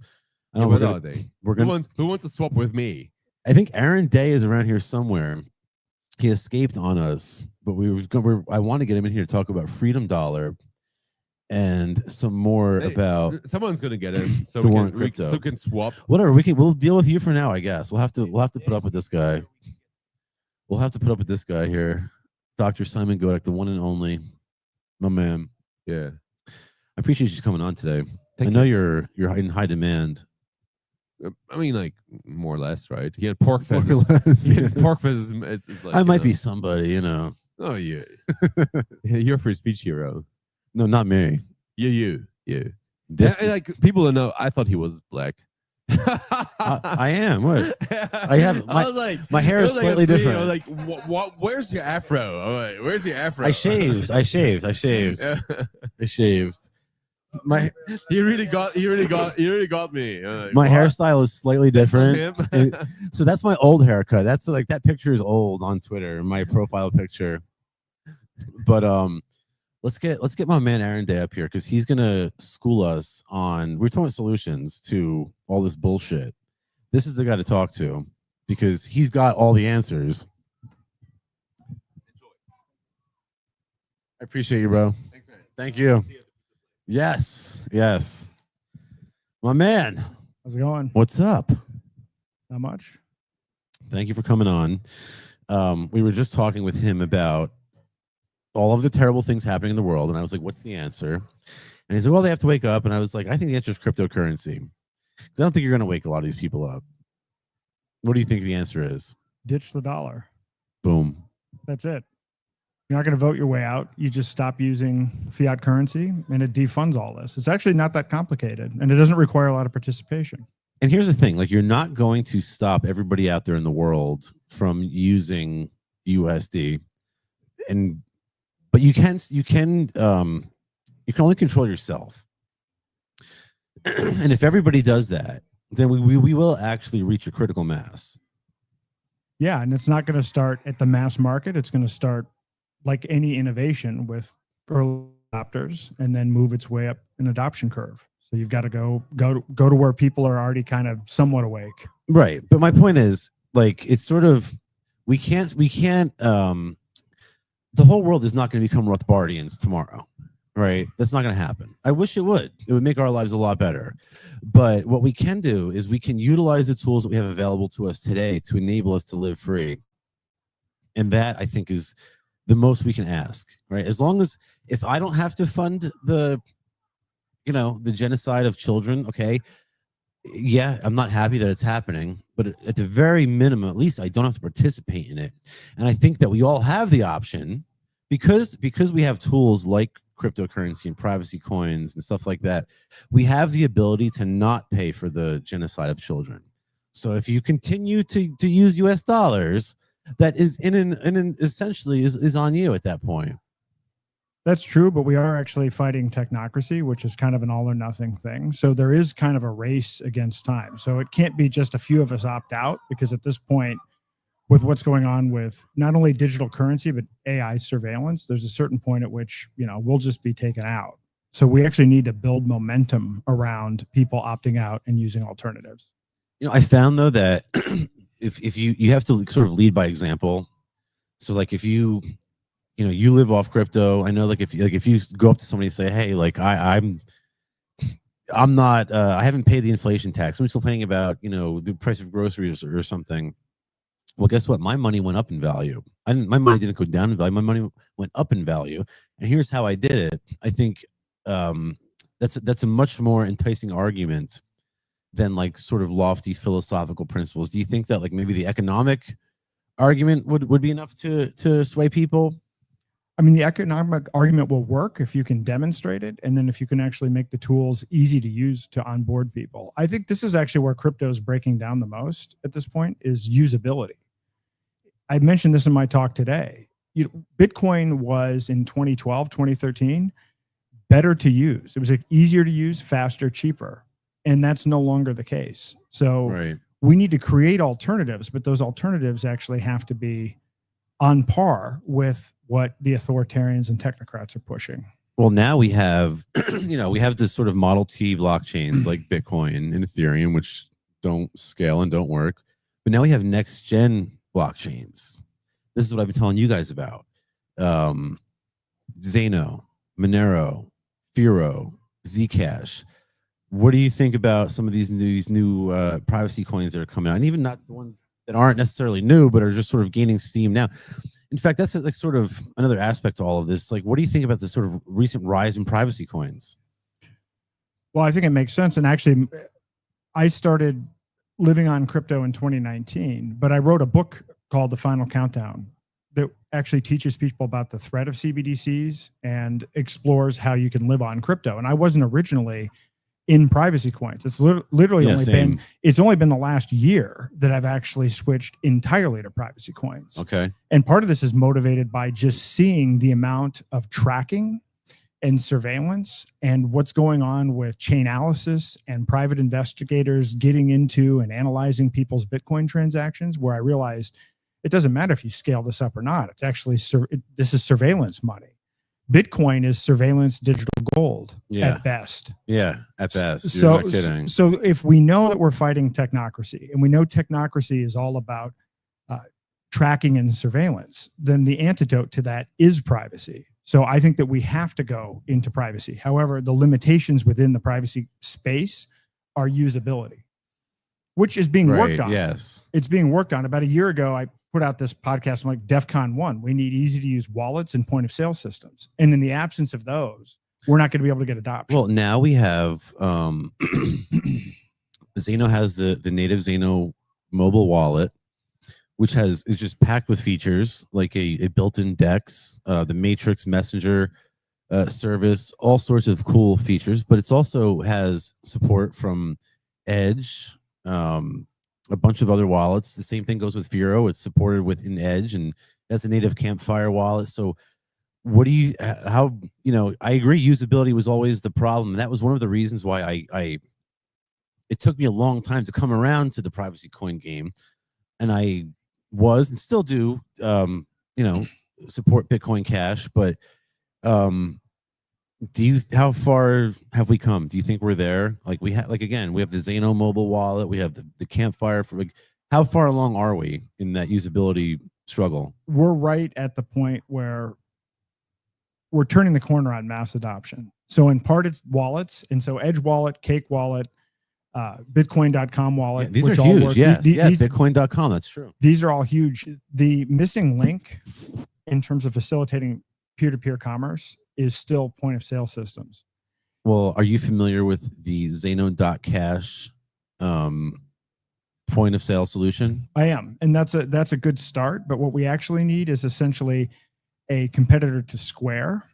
What are they? Who wants to swap with me? I think Aaron Day is around here somewhere. He escaped on us, but I want to get him in here to talk about Freedom Dollar and some more Hey, about someone's gonna get it, so the we war can on crypto. so we can swap. Whatever, we'll deal with you for now, I guess. We'll have to put up with this guy. We'll have to put up with this guy here, Dr. Simon Goddek, the one and only, my man. Yeah, I appreciate you coming on today. Thank I know you. you're in high demand. I mean, like more or less, right? He had PorcFest. More or less, Yeah, yes. PorcFest is like I might know, be somebody, you know. Oh, yeah. You're a free speech hero. No, not me. You. This And, is, like people don't know. I thought he was black. I am. What? I have I was like, my hair it is was like a slightly thing. different. I was like, what? Where's your afro? I'm like, where's your afro? I shaved. Yeah. I shaved. My He really got me. I'm like, my what? hairstyle is slightly That's not different. him. So that's my old haircut. That's like that picture is old on Twitter, my profile picture. But let's get my man Aaron Day up here because he's gonna school us on. We're talking solutions to all this bullshit. This is the guy to talk to because he's got all the answers. I appreciate you, bro. Thanks, man. Thank you. Yes. My man, How's it going? what's up? Not much. Thank you for coming on. We were just talking with him about all of the terrible things happening in the world, and I was like, "What's the answer?" And he said, "Well, they have to wake up." And I was like, "I think the answer is cryptocurrency, because I don't think you're going to wake a lot of these people up." What do you think the answer is? Ditch the dollar. Boom. That's it. You're not going to vote your way out. You just stop using fiat currency and it defunds all this. It's actually not that complicated and it doesn't require a lot of participation. And here's the thing: like, you're not going to stop everybody out there in the world from using USD, but you can only control yourself. And if everybody does that, then we will actually reach a critical mass. Yeah. And it's not going to start at the mass market. It's going to start like any innovation with early adopters and then move its way up an adoption curve. So you've got to go to where people are already kind of somewhat awake. Right. But my point is, like, it's sort of, we can't the whole world is not going to become Rothbardians tomorrow. Right. That's not going to happen. I wish it would. It would make our lives a lot better. But what we can do is we can utilize the tools that we have available to us today to enable us to live free. And that, I think, is the most we can ask. Right. As long as, if I don't have to fund the genocide of children, okay, yeah, I'm not happy that it's happening, but at the very minimum, at least I don't have to participate in it. And I think that we all have the option because we have tools like cryptocurrency and privacy coins and stuff like that. We have the ability to not pay for the genocide of children. So if you continue to use US dollars, that is essentially is on you at that point. That's true, but we are actually fighting technocracy, which is kind of an all or nothing thing. So there is kind of a race against time. So it can't be just a few of us opt out, because at this point, with what's going on with not only digital currency, but AI surveillance, there's a certain point at which, we'll just be taken out. So we actually need to build momentum around people opting out and using alternatives. I found though that if you have to sort of lead by example. So like if you live off crypto, I know if you go up to somebody and say, hey, like I'm not, I haven't paid the inflation tax. Somebody's complaining about, the price of groceries or something. Well, guess what? My money went up in value. My money didn't go down in value. My money went up in value. And here's how I did it. I think that's a much more enticing argument than like sort of lofty philosophical principles. Do you think that like maybe the economic argument would be enough to sway people? I mean, the economic argument will work if you can demonstrate it, and then if you can actually make the tools easy to use to onboard people. I think this is actually where crypto is breaking down the most at this point, is usability. I mentioned this in my talk today. Bitcoin was in 2012, 2013, better to use. It was easier to use, faster, cheaper, and that's no longer the case. So Right. We need to create alternatives, but those alternatives actually have to be on par with what the authoritarians and technocrats are pushing. Well, now we have, we have this sort of Model T blockchains like Bitcoin and Ethereum, which don't scale and don't work. But now we have next gen blockchains. This is what I've been telling you guys about. Zeno, Monero, Firo, Zcash. What do you think about some of these new privacy coins that are coming out, and even not the ones that aren't necessarily new, but are just sort of gaining steam now? In fact, that's like sort of another aspect to all of this. Like, what do you think about the sort of recent rise in privacy coins? Well, I think it makes sense. And actually, I started living on crypto in 2019, but I wrote a book called The Final Countdown that actually teaches people about the threat of CBDCs and explores how you can live on crypto. And I wasn't originally in privacy coins. It's literally it's only been the last year that I've actually switched entirely to privacy coins. Okay. And part of this is motivated by just seeing the amount of tracking and surveillance and what's going on with Chainalysis and private investigators getting into and analyzing people's Bitcoin transactions, where I realized it doesn't matter if you scale this up or not. It's actually, this is surveillance money. Bitcoin is surveillance digital gold at best. Yeah, at best. You're not kidding. So if we know that we're fighting technocracy, and we know technocracy is all about tracking and surveillance, then the antidote to that is privacy. So I think that we have to go into privacy. However, the limitations within the privacy space are usability, which is being worked on. Yes. It's being worked on. About a year ago, I put out this podcast. I'm like, DEFCON 1, we need easy to use wallets and point of sale systems. And in the absence of those, we're not going to be able to get adoption. Well, now we have Zano has the native Zano mobile wallet, which is just packed with features like a built-in DEX, the Matrix Messenger service, all sorts of cool features. But it's also has support from Edge, a bunch of other wallets. The same thing goes with Firo. It's supported within Edge, and that's a native Campfire wallet. So what do you, how, you know, I agree usability was always the problem. And that was one of the reasons why it took me a long time to come around to the privacy coin game. And I was, and still do, you know, support Bitcoin Cash, but how far have we come? Do you think we're there? Like we have, like, again, we have the Zano mobile wallet, we have the Campfire. For like, how far along are we in that usability struggle? We're right at the point where we're turning the corner on mass adoption. So in part it's wallets, and so Edge Wallet, Cake Wallet, Bitcoin.com wallet. Yeah, these are huge. Yes, Bitcoin.com. That's true. These are all huge. The missing link in terms of facilitating peer-to-peer commerce is still point of sale systems. Well, are you familiar with the Zano.cash point of sale solution? I am, and that's a good start. But what we actually need is essentially a competitor to Square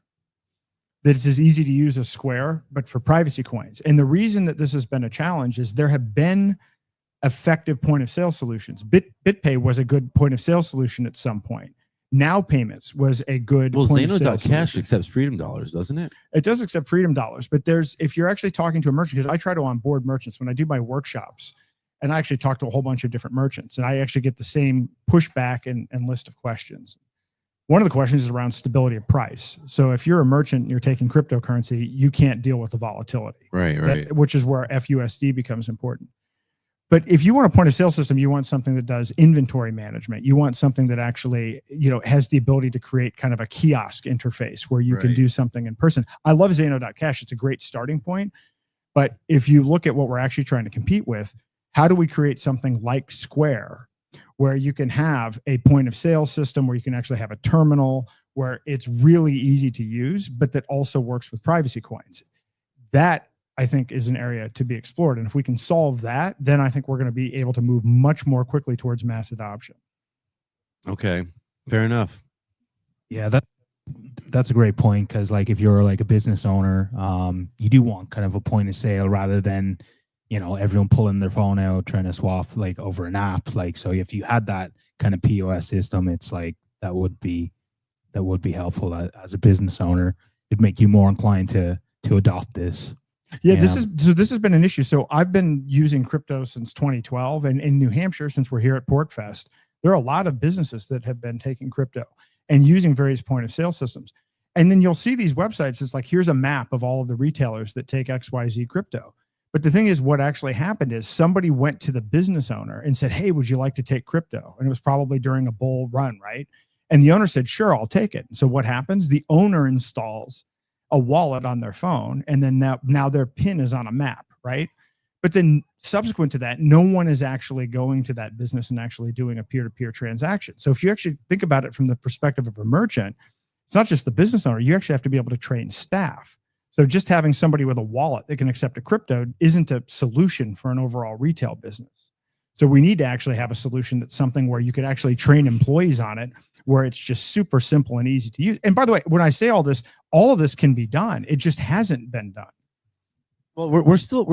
that is as easy to use as Square, but for privacy coins. And the reason that this has been a challenge is there have been effective point of sale solutions. BitPay was a good point of sale solution at some point. Now Payments was a good point of sale Zano.cash accepts Freedom Dollars, doesn't it? It does accept Freedom Dollars, but if you're actually talking to a merchant, because I try to onboard merchants when I do my workshops, and I actually talk to a whole bunch of different merchants, and I actually get the same pushback and list of questions. One of the questions is around stability of price. So if you're a merchant and you're taking cryptocurrency, you can't deal with the volatility. Right. Which is where FUSD becomes important. But if you want a point of sale system, you want something that does inventory management. You want something that actually, you know, has the ability to create kind of a kiosk interface where you can do something in person. I love Zano.cash. It's a great starting point. But if you look at what we're actually trying to compete with, how do we create something like Square, where you can have a point of sale system, where you can actually have a terminal, where it's really easy to use, but that also works with privacy coins? That, I think, is an area to be explored. And if we can solve that, then I think we're going to be able to move much more quickly towards mass adoption. Okay, fair enough. Yeah, that's a great point, because like if you're like a business owner, you do want kind of a point of sale rather than, you know, everyone pulling their phone out trying to swap like over an app. Like, so if you had that kind of POS system, it's like that would be helpful as a business owner. It'd make you more inclined to adopt this. Yeah, this has been an issue. So I've been using crypto since 2012, and in New Hampshire, since we're here at PorcFest, there are a lot of businesses that have been taking crypto and using various point of sale systems. And then you'll see these websites. It's like, here's a map of all of the retailers that take XYZ crypto. But the thing is, what actually happened is somebody went to the business owner and said, hey, would you like to take crypto? And it was probably during a bull run, right? And the owner said, sure, I'll take it. And so what happens? The owner installs a wallet on their phone, and then now their PIN is on a map, right? But then subsequent to that, no one is actually going to that business and actually doing a peer-to-peer transaction. So if you actually think about it from the perspective of a merchant, it's not just the business owner. You actually have to be able to train staff. So just having somebody with a wallet that can accept a crypto isn't a solution for an overall retail business. So we need to actually have a solution that's something where you could actually train employees on it, where it's just super simple and easy to use. And by the way, when I say all of this can be done. It just hasn't been done. Well, we're still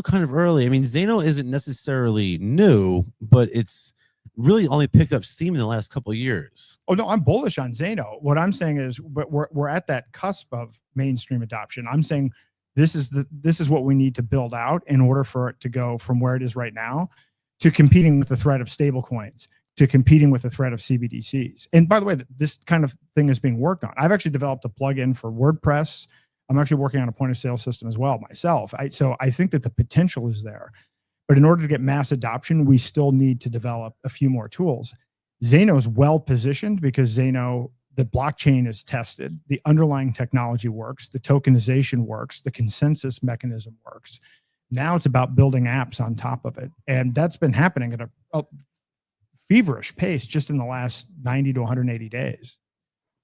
kind of early. I mean, Zano isn't necessarily new, but it's really only picked up steam in the last couple of years. Oh no, I'm bullish on Zano. What I'm saying is we're at that cusp of mainstream adoption. I'm saying this is what we need to build out in order for it to go from where it is right now to competing with the threat of stable coins, to competing with the threat of CBDCs. And by the way, this kind of thing is being worked on. I've actually developed a plugin for WordPress. I'm actually working on a point of sale system as well myself. So I think that the potential is there. But in order to get mass adoption, we still need to develop a few more tools. Zano is well positioned because Zano, the blockchain is tested, the underlying technology works, the tokenization works, the consensus mechanism works. Now it's about building apps on top of it. And that's been happening at a feverish pace just in the last 90 to 180 days.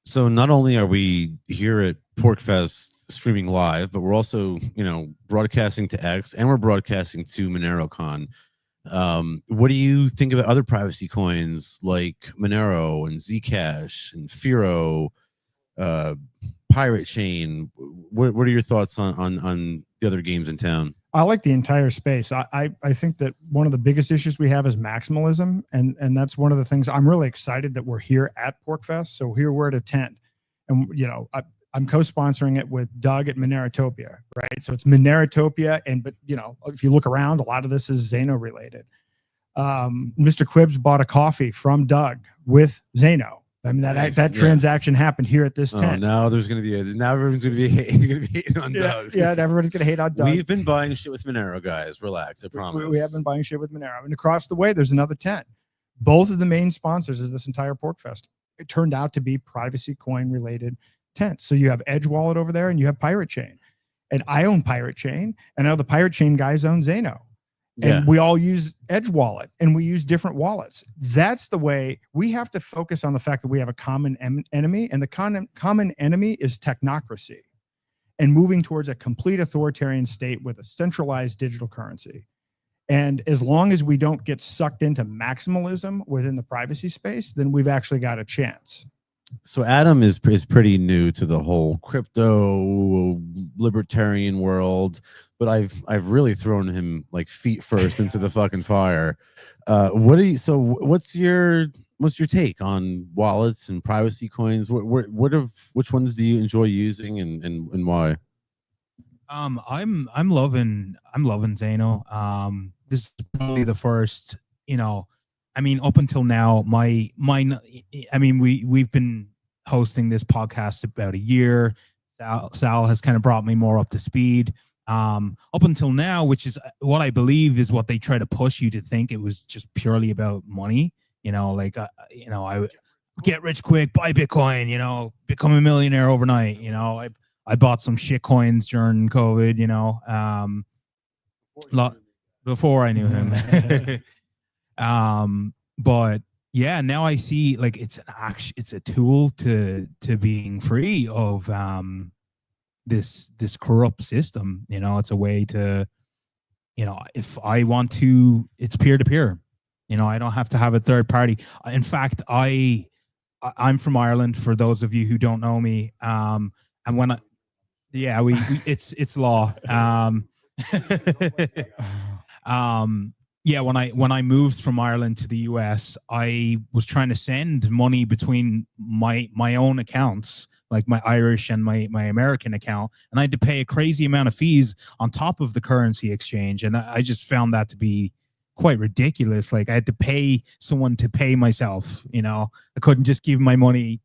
So not only are we here at PorcFest streaming live, but we're also, broadcasting to X, and we're broadcasting to MoneroCon. What do you think about other privacy coins like Monero and Zcash and Firo, Pirate Chain? What are your thoughts on the other games in town? I like the entire space. I think that one of the biggest issues we have is maximalism. And that's one of the things I'm really excited that we're here at PorcFest. So here we're at a tent, and, I'm co-sponsoring it with Doug at Monerotopia, right? So it's Monerotopia. But if you look around, a lot of this is Zano related. Mr. Quibbs bought a coffee from Doug with Zano. I mean, that transaction happened here at this tent. Now everyone's going to be hating on Doug. Yeah, and everybody's going to hate on Doug. We've been buying shit with Monero, guys. Relax, I promise. We have been buying shit with Monero. And across the way, there's another tent. Both of the main sponsors of this entire PorcFest, it turned out to be privacy coin related tents. So you have Edge Wallet over there, and you have Pirate Chain. And I own Pirate Chain, and I know the Pirate Chain guys own Zano. And we all use Edge Wallet, and we use different wallets. That's the way we have to focus on, the fact that we have a common enemy, and the common enemy is technocracy and moving towards a complete authoritarian state with a centralized digital currency. And as long as we don't get sucked into maximalism within the privacy space, then we've actually got a chance. So Adam is pretty new to the whole crypto libertarian world, but I've really thrown him like feet first into the fucking fire. What's your take on wallets and privacy coins? Which ones do you enjoy using, and why? I'm loving Zano. This is probably the first, up until now, we've been hosting this podcast about a year. Sal has kind of brought me more up to speed. Up until now, which is what I believe is what they try to push you to think, it was just purely about money. I get rich quick, buy Bitcoin, become a millionaire overnight. I bought some shit coins during COVID, before I knew him. But yeah, now I see like it's a tool to being free of this corrupt system. It's a way to, if I want to, it's peer-to-peer. I don't have to have a third party. In fact, I'm from Ireland, for those of you who don't know me. And when it's law. When I moved from Ireland to the US, I was trying to send money between my own accounts, like my Irish and my American account, and I had to pay a crazy amount of fees on top of the currency exchange, and I just found that to be quite ridiculous. Like, I had to pay someone to pay myself. I couldn't just give my money.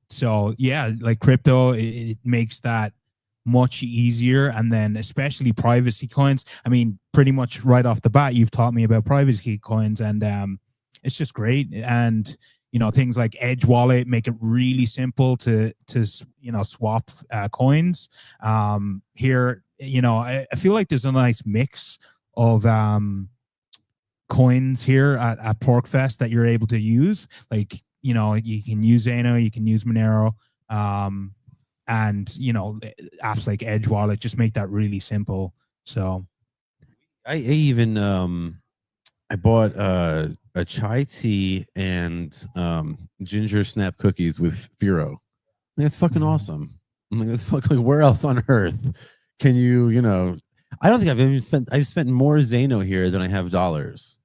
So yeah, like crypto, it makes that much easier. And then especially privacy coins. I mean, pretty much right off the bat, you've taught me about privacy coins, and it's just great. And things like Edge Wallet make it really simple to swap coins. Here, I feel like there's a nice mix of coins here at PorcFest that you're able to use. Like, you can use Zano, you can use Monero, and apps like Edge Wallet just make that really simple. So I even I bought a chai tea and ginger snap cookies with Firo. That's fucking awesome. I'm like, that's fucking, like, where else on earth can you, I don't think I've spent more Zano here than I have dollars.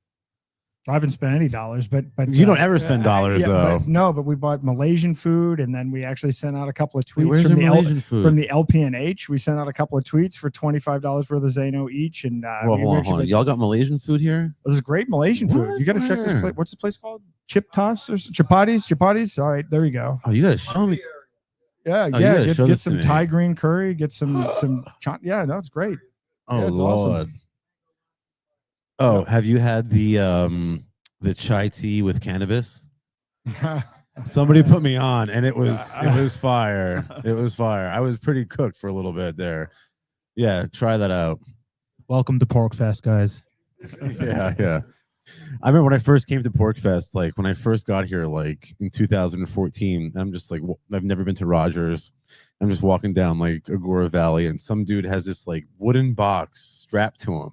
I haven't spent any dollars, but You don't ever spend dollars, though. But we bought Malaysian food, and then we actually sent out a couple of Wait, tweets where's from the Malaysian food? from the LPNH. We sent out a couple of tweets for $25 worth of Zano each, and Hold on. Y'all got Malaysian food here? This is great Malaysian food. What? You got to check this Where? place. What's the place called? Chip Toss or Chapatis? All right, there you go. Oh, you gotta show me. Yeah, Oh, you gotta show Get this to some me. Thai green curry. Get some. Yeah, no, it's great. Oh, Yeah, it's Lord. awesome. Oh, have you had the chai tea with cannabis? Somebody put me on, and it was fire. It was fire. I was pretty cooked for a little bit there. Yeah, try that out. welcome to PorcFest, guys. Yeah. I remember when I first came to PorcFest, like when I first got here, like in 2014. I'm just like, I've never been to Rogers. I'm just walking down like Agora Valley, and some dude has this like wooden box strapped to him.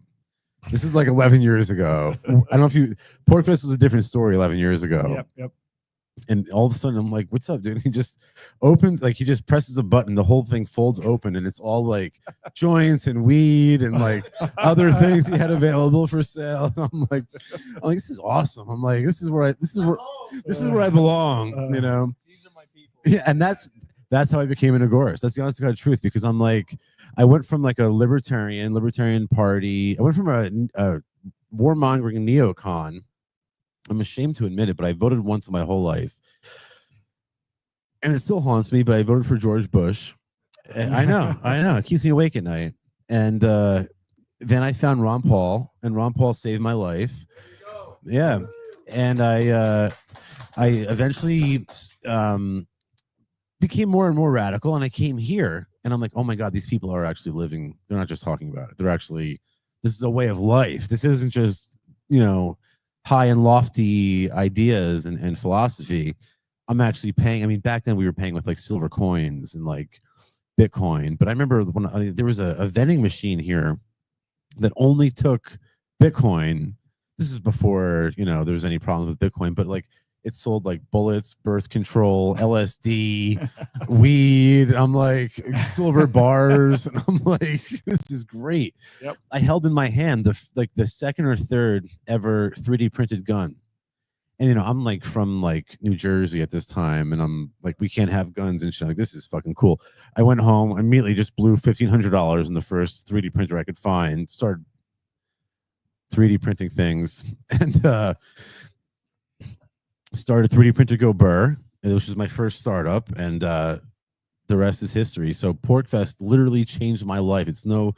This is like 11 years ago. I don't know if PorcFest was a different story 11 years ago. Yep. And all of a sudden I'm like, what's up, dude? He just opens, like he just presses a button, the whole thing folds open, and it's all like joints and weed and like other things he had available for sale. And I'm like, this is awesome. I'm like, this is where I belong, These are my people. Yeah, and that's how I became an agorist. That's the honest to God truth, because I'm like, I went from like a libertarian party. I went from a warmongering neocon. I'm ashamed to admit it, but I voted once in my whole life. And it still haunts me, but I voted for George Bush. I know. It keeps me awake at night. And then I found Ron Paul, and Ron Paul saved my life. Yeah. And I eventually became more and more radical, and I came here, and I'm like, oh my God, these people are actually living. They're not just talking about it. They're actually, this is a way of life. This isn't just, high and lofty ideas and philosophy. I'm actually paying. I mean, back then we were paying with like silver coins and like Bitcoin. But I remember when there was a vending machine here that only took Bitcoin. This is before, there was any problems with Bitcoin, but like it sold like bullets, birth control, LSD, weed. I'm like silver bars. And I'm like, this is great. Yep. I held in my hand the second or third ever 3D printed gun. And, I'm like from like New Jersey at this time. And I'm like, we can't have guns and shit. Like, this is fucking cool. I went home, immediately just blew $1,500 in the first 3D printer I could find, started 3D printing things. And, started 3D printer go burr, which was my first startup, and the rest is history. So PorcFest literally changed my life. It's no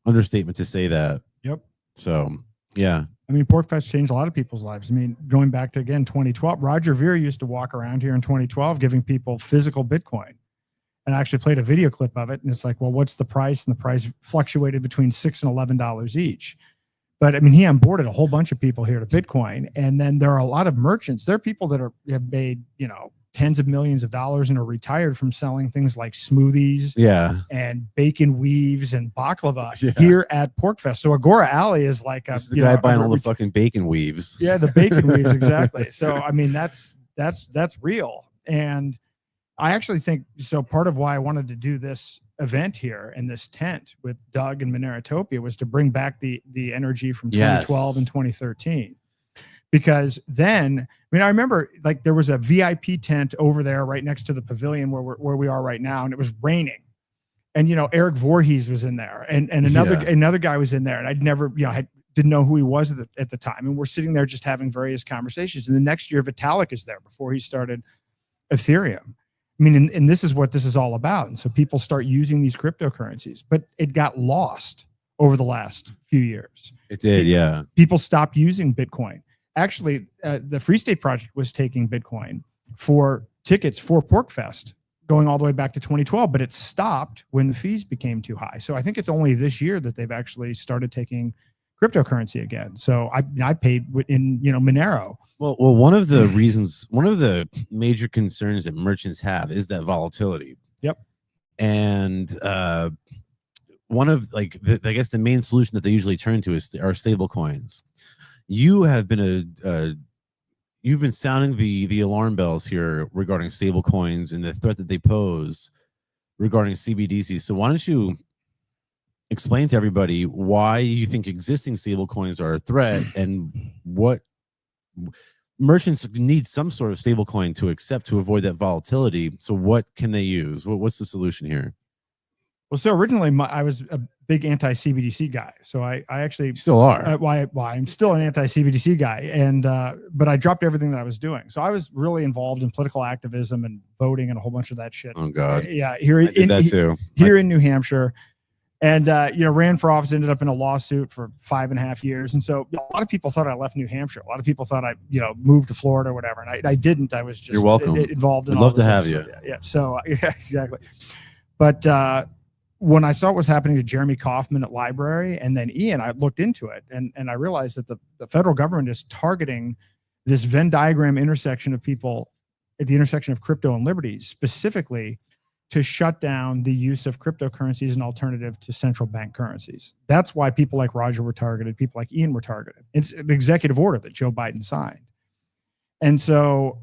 understatement to say that. Yep. So yeah. I mean, PorcFest changed a lot of people's lives. I mean, going back to, again, 2012, Roger Ver used to walk around here in 2012 giving people physical Bitcoin. And I actually played a video clip of it. And it's like, well, what's the price? And the price fluctuated between $6 and $11 each. But I mean, he onboarded a whole bunch of people here to Bitcoin. And then there are a lot of merchants. There are people that have made, tens of millions of dollars and are retired from selling things like smoothies and bacon weaves and baklava here at PorcFest. So Agora Alley is like this is the guy buying all the fucking bacon weaves. Yeah, the bacon weaves, exactly. So I mean, that's real. And I actually think so. Part of why I wanted to do this event here in this tent with Doug and Monerotopia was to bring back the energy from 2012 and 2013. Because then, I mean, I remember like there was a VIP tent over there right next to the pavilion where we are right now, and it was raining. And Eric Voorhees was in there, and another guy was in there, and I'd never, didn't know who he was at the time. And we're sitting there just having various conversations. And the next year, Vitalik is there before he started Ethereum. I mean, and this is what this is all about. And so people start using these cryptocurrencies, but it got lost over the last few years. It did, yeah. People stopped using Bitcoin. actually, the Free State Project was taking Bitcoin for tickets for PorcFest going all the way back to 2012, but it stopped when the fees became too high. So I think it's only this year that they've actually started taking cryptocurrency again. So I paid in, Monero. Well, one of the major concerns that merchants have is that volatility. Yep. And one of I guess the main solution that they usually turn to are stable coins. You have been you've been sounding the alarm bells here regarding stable coins and the threat that they pose regarding CBDC. So why don't you explain to everybody why you think existing stable coins are a threat and what merchants need some sort of stable coin to accept to avoid that volatility. So what can they use? What's the solution here? Well, so originally I was a big anti-CBDC guy. So I actually still are. I'm still an anti-CBDC guy, and but I dropped everything that I was doing. So I was really involved in political activism and voting and a whole bunch of that shit. Oh God, yeah, here I did that too. Here in New Hampshire, and ran for office, ended up in a lawsuit for 5.5 years. And so a lot of people thought I left New Hampshire. A lot of people thought I moved to Florida or whatever, and I didn't. I was just You're welcome. Involved in. We'd love to have you. Yeah. So yeah, exactly. But when I saw what was happening to Jeremy Kauffman at Library and then Ian, I looked into it and I realized that the federal government is targeting this Venn diagram intersection of people at the intersection of crypto and liberty, specifically to shut down the use of cryptocurrency as an alternative to central bank currencies. That's why people like Roger were targeted, people like Ian were targeted. It's an executive order that Joe Biden signed. And so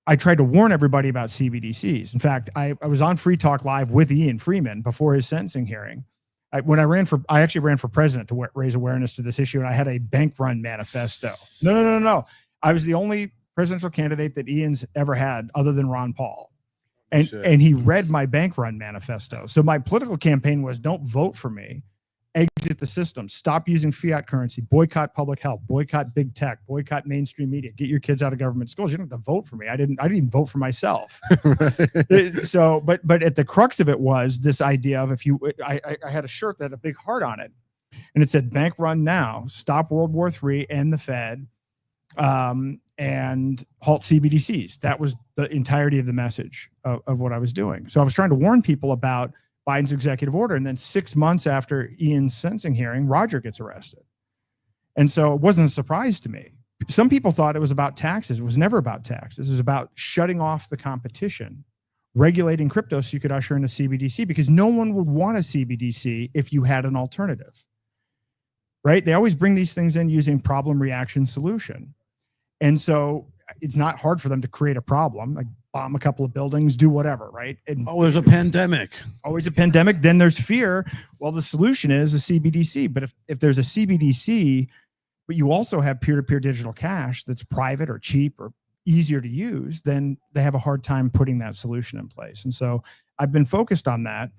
I tried to warn everybody about CBDCs. In fact, I was on Free Talk Live with Ian Freeman before his sentencing hearing. I actually ran for president to raise awareness to this issue, and I had a bank run manifesto. No. I was the only presidential candidate that Ian's ever had other than Ron Paul. And he read my bank run manifesto. So my political campaign was, don't vote for me. Exit the system. Stop using fiat currency. Boycott public health. Boycott big tech. Boycott mainstream media. Get your kids out of government schools. You don't have to vote for me. I didn't even vote for myself. So, but at the crux of it was this idea of I had a shirt that had a big heart on it, and it said "Bank run now. Stop World War III and the Fed, and halt CBDCs." That was the entirety of the message of what I was doing. So I was trying to warn people about Biden's executive order. And then 6 months after Ian's sentencing hearing, Roger gets arrested. And so it wasn't a surprise to me. Some people thought it was about taxes. It was never about taxes. It was about shutting off the competition, regulating crypto so you could usher in a CBDC, because no one would want a CBDC if you had an alternative, right? They always bring these things in using problem, reaction, solution. And so it's not hard for them to create a problem, like bomb a couple of buildings, do whatever, right? And there's a pandemic. Always a pandemic. Then there's fear. Well, the solution is a CBDC. But if there's a CBDC, but you also have peer-to-peer digital cash that's private or cheap or easier to use, then they have a hard time putting that solution in place. And so I've been focused on that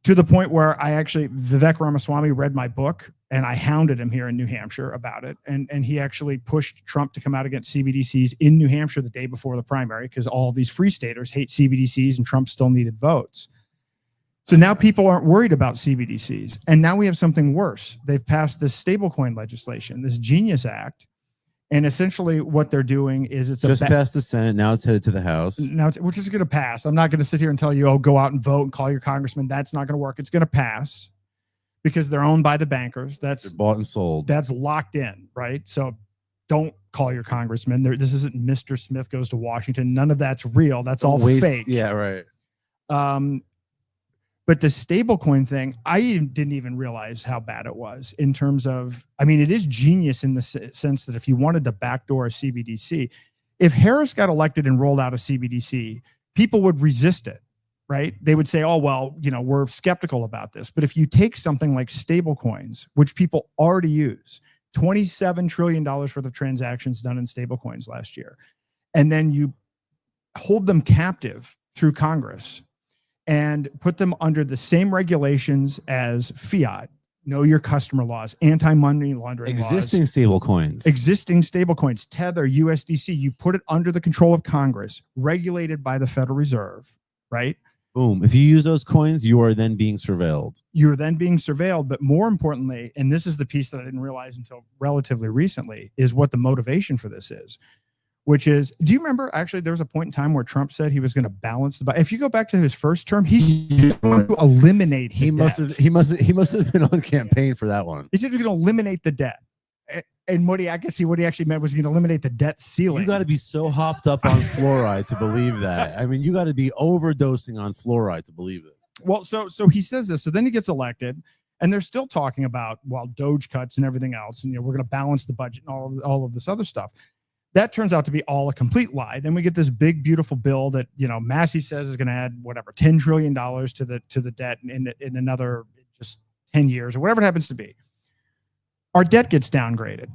to the point where Vivek Ramaswamy read my book, and I hounded him here in New Hampshire about it. And he actually pushed Trump to come out against CBDCs in New Hampshire the day before the primary, because all of these free staters hate CBDCs and Trump still needed votes. So now people aren't worried about CBDCs. And now we have something worse. They've passed this stablecoin legislation, this Genius Act. And essentially what they're doing is it's just passed the Senate. Now it's headed to the House. Now which is going to pass. I'm not going to sit here and tell you, oh, go out and vote and call your congressman. That's not going to work. It's going to pass because they're owned by the bankers. They're bought and sold. That's locked in, right? So don't call your congressman. This isn't Mr. Smith Goes to Washington. None of that's real. That's all fake. Yeah, right. But the stablecoin thing, I didn't even realize how bad it was in terms of, it is genius in the sense that if you wanted to backdoor a CBDC, if Harris got elected and rolled out a CBDC, people would resist it, right? They would say, oh, well, we're skeptical about this. But if you take something like stablecoins, which people already use, $27 trillion worth of transactions done in stablecoins last year, and then you hold them captive through Congress, and put them under the same regulations as fiat, know your customer laws, anti-money laundering laws. Existing stablecoins, Tether, USDC, you put it under the control of Congress, regulated by the Federal Reserve, right? Boom. If you use those coins, you are then being surveilled. You're then being surveilled. But more importantly, and this is the piece that I didn't realize until relatively recently, is what the motivation for this is, which is, do you remember actually there was a point in time where Trump said he was going to balance the budget? If you go back to his first term, he's going to eliminate the He must have been on campaign for that one. He said he was going to eliminate the debt. And what he actually meant was he's going to eliminate the debt ceiling. You got to be so hopped up on fluoride to believe that. I mean, you got to be overdosing on fluoride to believe it. Well, so he says this. So then he gets elected, and they're still talking about, well, Doge cuts and everything else, and we're going to balance the budget and all of this other stuff. That turns out to be all a complete lie. Then we get this big, beautiful bill that Massey says is going to add whatever $10 trillion to the debt in another just 10 years or whatever it happens to be. Our debt gets downgraded.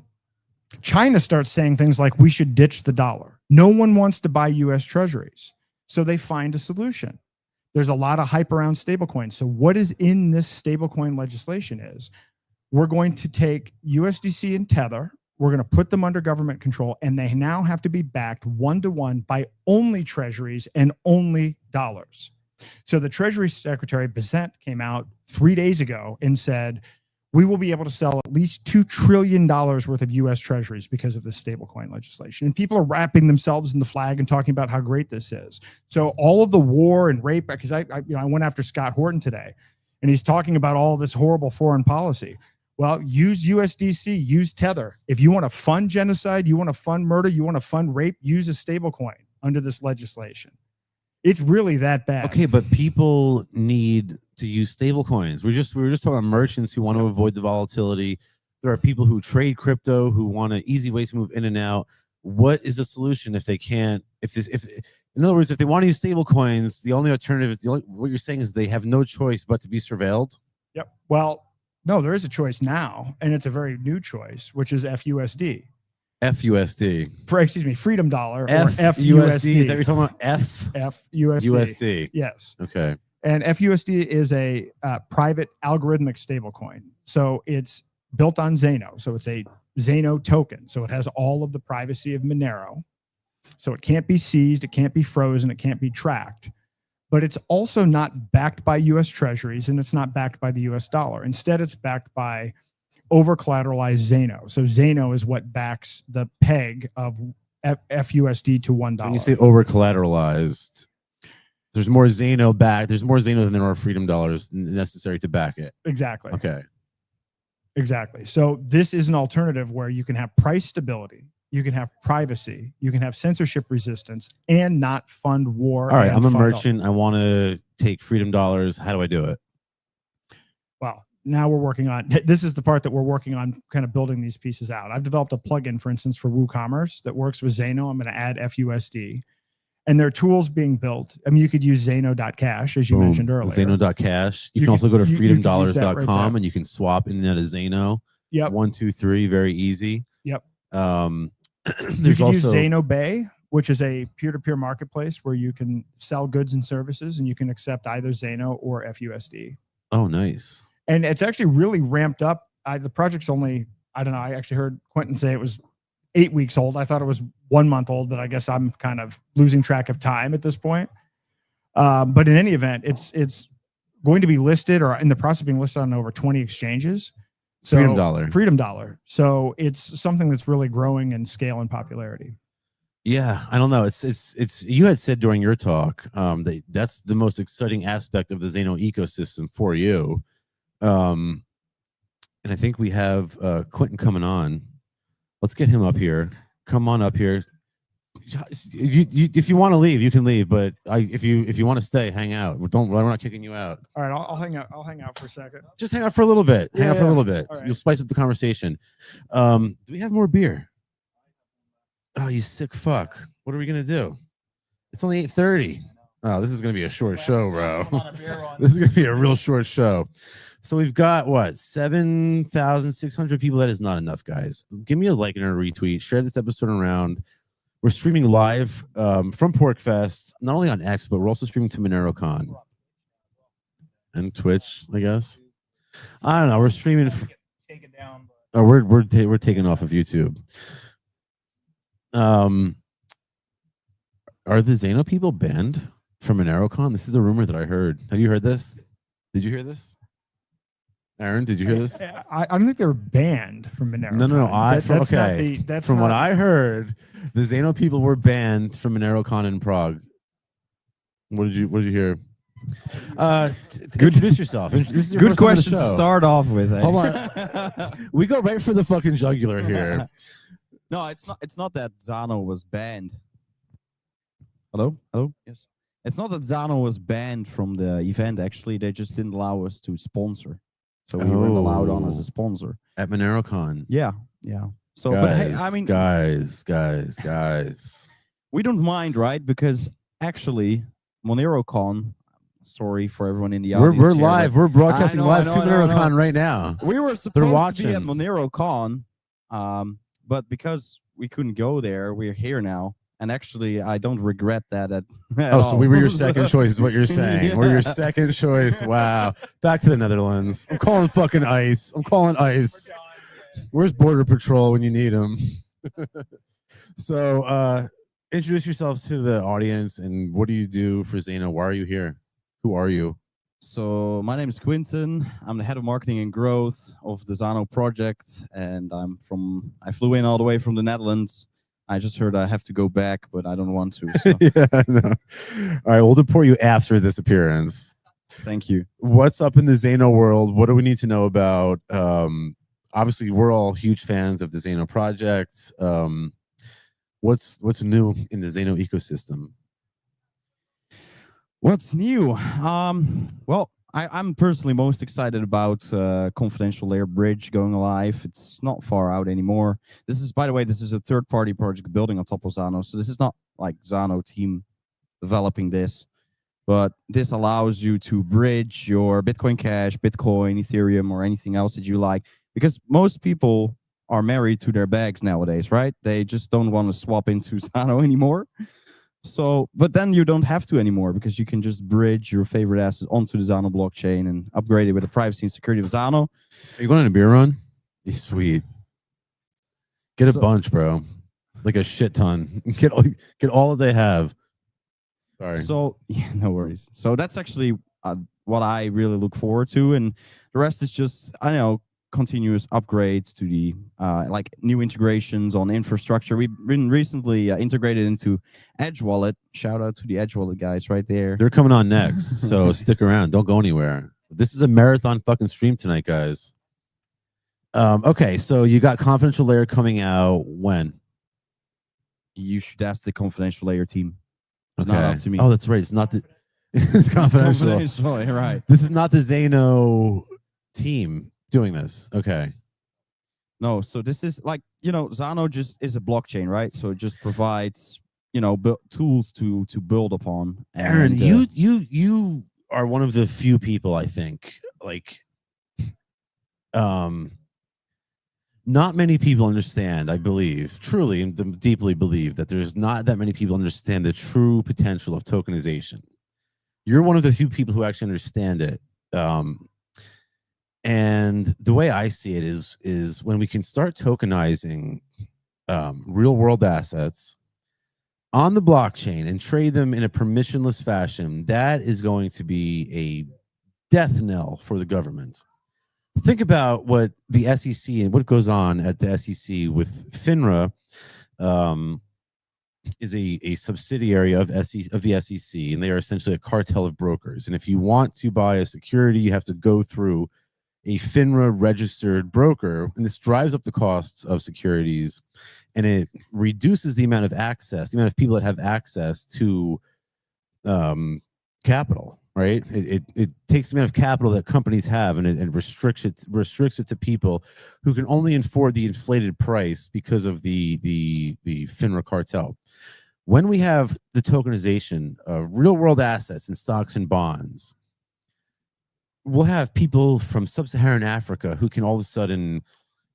China starts saying things like we should ditch the dollar. No one wants to buy U.S. treasuries. So they find a solution. There's a lot of hype around stablecoins. So what is in this stablecoin legislation is we're going to take USDC and Tether. We're going to put them under government control, and they now have to be backed 1-to-1 by only treasuries and only dollars. So the Treasury Secretary Bissett came out 3 days ago and said, we will be able to sell at least $2 trillion worth of U.S. treasuries because of this stablecoin legislation. And people are wrapping themselves in the flag and talking about how great this is. So all of the war and rape, because I went after Scott Horton today, and he's talking about all this horrible foreign policy. Well, use USDC, use Tether. If you want to fund genocide, you want to fund murder, you want to fund rape, use a stablecoin under this legislation. It's really that bad. Okay, but people need to use stable coins. We were just talking about merchants who want to avoid the volatility. There are people who trade crypto who want an easy way to move in and out. What is the solution if they can't? In other words, if they want to use stable coins, the only alternative is what you're saying is they have no choice but to be surveilled. Yep. Well, no, there is a choice now, and it's a very new choice, which is FUSD. FUSD. Freedom Dollar or FUSD. FUSD. Is that what you're talking about? FUSD. USD. Yes. Okay. And FUSD is a private algorithmic stablecoin. So it's built on Zano. So it's a Zano token. So it has all of the privacy of Monero. So it can't be seized, it can't be frozen, it can't be tracked. But it's also not backed by US treasuries, and it's not backed by the US dollar. Instead, it's backed by over-collateralized Zano. So Zano is what backs the peg of FUSD to $1. When you say over-collateralized, there's more Zano than there are freedom dollars necessary to back it. Exactly. Okay. Exactly. So this is an alternative where you can have price stability, you can have privacy, you can have censorship resistance, and not fund war. All right, I'm a merchant. I want to take freedom dollars. How do I do it? Well, now we're working on, this is the part that we're working on kind of building these pieces out. I've developed a plugin, for instance, for WooCommerce that works with Zano. I'm going to add FUSD. And there are tools being built. I mean, you could use Zano.cash, as you mentioned earlier. Zano.cash. You can also go to freedomdollars.com and you can swap in and out of Zano. Yep. 1, 2, 3, very easy. Yep. You can use Zano Bay, which is a peer-to-peer marketplace where you can sell goods and services, and you can accept either Zano or FUSD. Oh, nice. And it's actually really ramped up. The project's only, I don't know, I actually heard Quentin say it was 8 weeks old. I thought it was 1 month old, but I guess I'm kind of losing track of time at this point. But in any event, it's going to be listed or in the process of being listed on over 20 exchanges. So Freedom Dollar. So it's something that's really growing in scale and popularity. Yeah, I don't know. It's you had said during your talk that's the most exciting aspect of the Zano ecosystem for you. And I think we have Quentin coming on. Let's get him up here. Come on up here. If you want to leave, you can leave. But if you want to stay, hang out. We're not kicking you out. All right, I'll hang out. I'll hang out for a second. Just hang out for a little bit. Hang out for a little bit. Right. You'll spice up the conversation. Do we have more beer? Oh, you sick fuck! What are we gonna do? It's only 8:30. Oh, this is gonna be a short show, bro. This is gonna be a real short show. So we've got what 7,600 people. That is not enough, guys. Give me a like and a retweet. Share this episode around. We're streaming live from PorcFest, not only on X, but we're also streaming to MoneroCon and Twitch, I guess. I don't know. We're streaming. Oh, we're taking off of YouTube. Are the Zano people banned? From Monerocon? This is a rumor that I heard. Have you heard this? Did you hear this? Aaron, did you hear this? I don't think they were banned from Monero. No. That's not okay. the. That's From not, what I heard, the Xano people were banned from Monerocon in Prague. What did you hear? Introduce yourself. This is your Good first time on the question to show. start off with. Eh? Hold on. We go right for the fucking jugular here. No, it's not. It's not that Xano was banned. Hello. Yes. It's not that Xano was banned from the event. Actually, they just didn't allow us to sponsor, so we weren't allowed on as a sponsor At Monerocon. Yeah. So, Guys, but hey, I mean, guys. we don't mind, right? Because actually, MoneroCon. Sorry for everyone in the audience. We're here, live. but We're broadcasting live to I know. MoneroCon right now. We were supposed to be at MoneroCon, but because we couldn't go there, we're here now. And actually, I don't regret that at Oh, so all. we were your second choice, is what you're saying. Yeah. We're your second choice. Wow. Back to the Netherlands. I'm calling fucking ICE. Where's Border Patrol when you need them? So, introduce yourself to the audience, and what do you do for Xano? Why are you here? Who are you? So my name is Quinten. I'm the head of marketing and growth of the Xano project, and I flew in all the way from the Netherlands. I just heard I have to go back, but I don't want to. So. Yeah, no. All right, we'll deport you after this appearance. Thank you. What's up in the Xano world? What do we need to know about? Obviously, we're all huge fans of the Xano project. What's new in the Xano ecosystem? What's new? Well, I'm personally most excited about Confidential Layer Bridge going live. It's not far out anymore. This is, by the way, this is a third-party project building on top of Xano. So this is not like Xano team developing this, but this allows you to bridge your Bitcoin Cash, Bitcoin, Ethereum, or anything else that you like. Because most people are married to their bags nowadays, right? They just don't want to swap into Xano anymore. So, but then you don't have to anymore because you can just bridge your favorite assets onto the Xano blockchain and upgrade it with the privacy and security of Xano. Are you going on a beer run? He's sweet. Get a bunch, bro. Like a shit ton. Get all that they have. Sorry. So, yeah, no worries. So that's actually what I really look forward to, and the rest is just, I know, continuous upgrades to the like new integrations on infrastructure. We've been recently integrated into Edge Wallet. Shout out to the Edge Wallet guys right there. They're coming on next, so stick around. Don't go anywhere. This is a marathon fucking stream tonight, guys. Okay, so you got Confidential Layer coming out when? You should ask the Confidential Layer team. It's not up to me. Oh, that's right. It's not the it's confidential. Right. This is not the Xano team doing this. Okay. No, so this is like, Xano just is a blockchain, right? So it just provides, tools to build upon. Aaron, you are one of the few people, I think, like, not many people understand, I believe, truly and deeply believe that there's not that many people understand the true potential of tokenization. You're one of the few people who actually understand it. And the way I see it is when we can start tokenizing real world assets on the blockchain and trade them in a permissionless fashion, that is going to be a death knell for the government. Think about what the SEC and what goes on at the SEC with FINRA. Is a subsidiary of the SEC, and they are essentially a cartel of brokers. And if you want to buy a security, you have to go through a FINRA registered broker, and this drives up the costs of securities, and it reduces the amount of access, the amount of people that have access to capital. Right? It takes the amount of capital that companies have, and it restricts it to people who can only afford the inflated price because of the FINRA cartel. When we have the tokenization of real world assets and stocks and bonds, we'll have people from sub-Saharan Africa who can all of a sudden,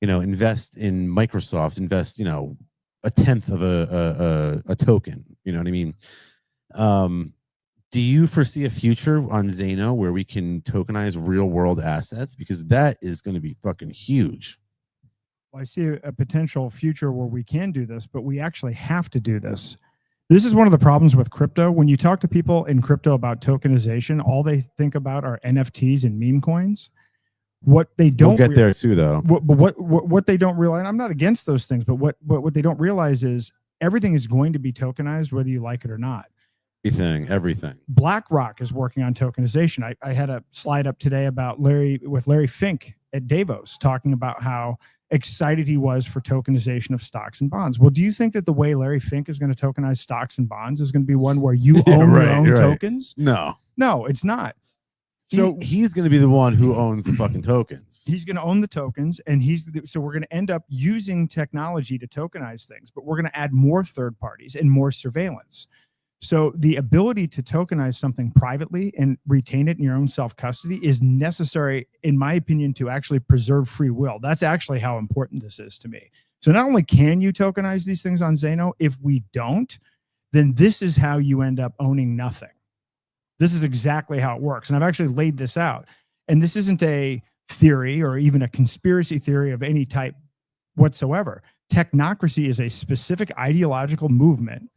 invest in Microsoft, invest, a tenth of a token. You know what I mean? Do you foresee a future on Xano where we can tokenize real world assets? Because that is going to be fucking huge. Well, I see a potential future where we can do this, but we actually have to do this. This is one of the problems with crypto. When you talk to people in crypto about tokenization, all they think about are NFTs and meme coins. What they don't We'll get there too, though. What they don't realize, and I'm not against those things, but what they don't realize is everything is going to be tokenized, whether you like it or not. Everything. BlackRock is working on tokenization. I had a slide up today about Larry Fink at Davos talking about how excited he was for tokenization of stocks and bonds. Well, do you think that the way Larry Fink is going to tokenize stocks and bonds is going to be one where you own your own tokens? No, it's not. So he's going to be the one who owns the fucking tokens. He's going to own the tokens, and so we're going to end up using technology to tokenize things, but we're going to add more third parties and more surveillance. So the ability to tokenize something privately and retain it in your own self-custody is necessary, in my opinion, to actually preserve free will. That's actually how important this is to me. So not only can you tokenize these things on Zano, if we don't, then this is how you end up owning nothing. This is exactly how it works. And I've actually laid this out. And this isn't a theory or even a conspiracy theory of any type whatsoever. Technocracy is a specific ideological movement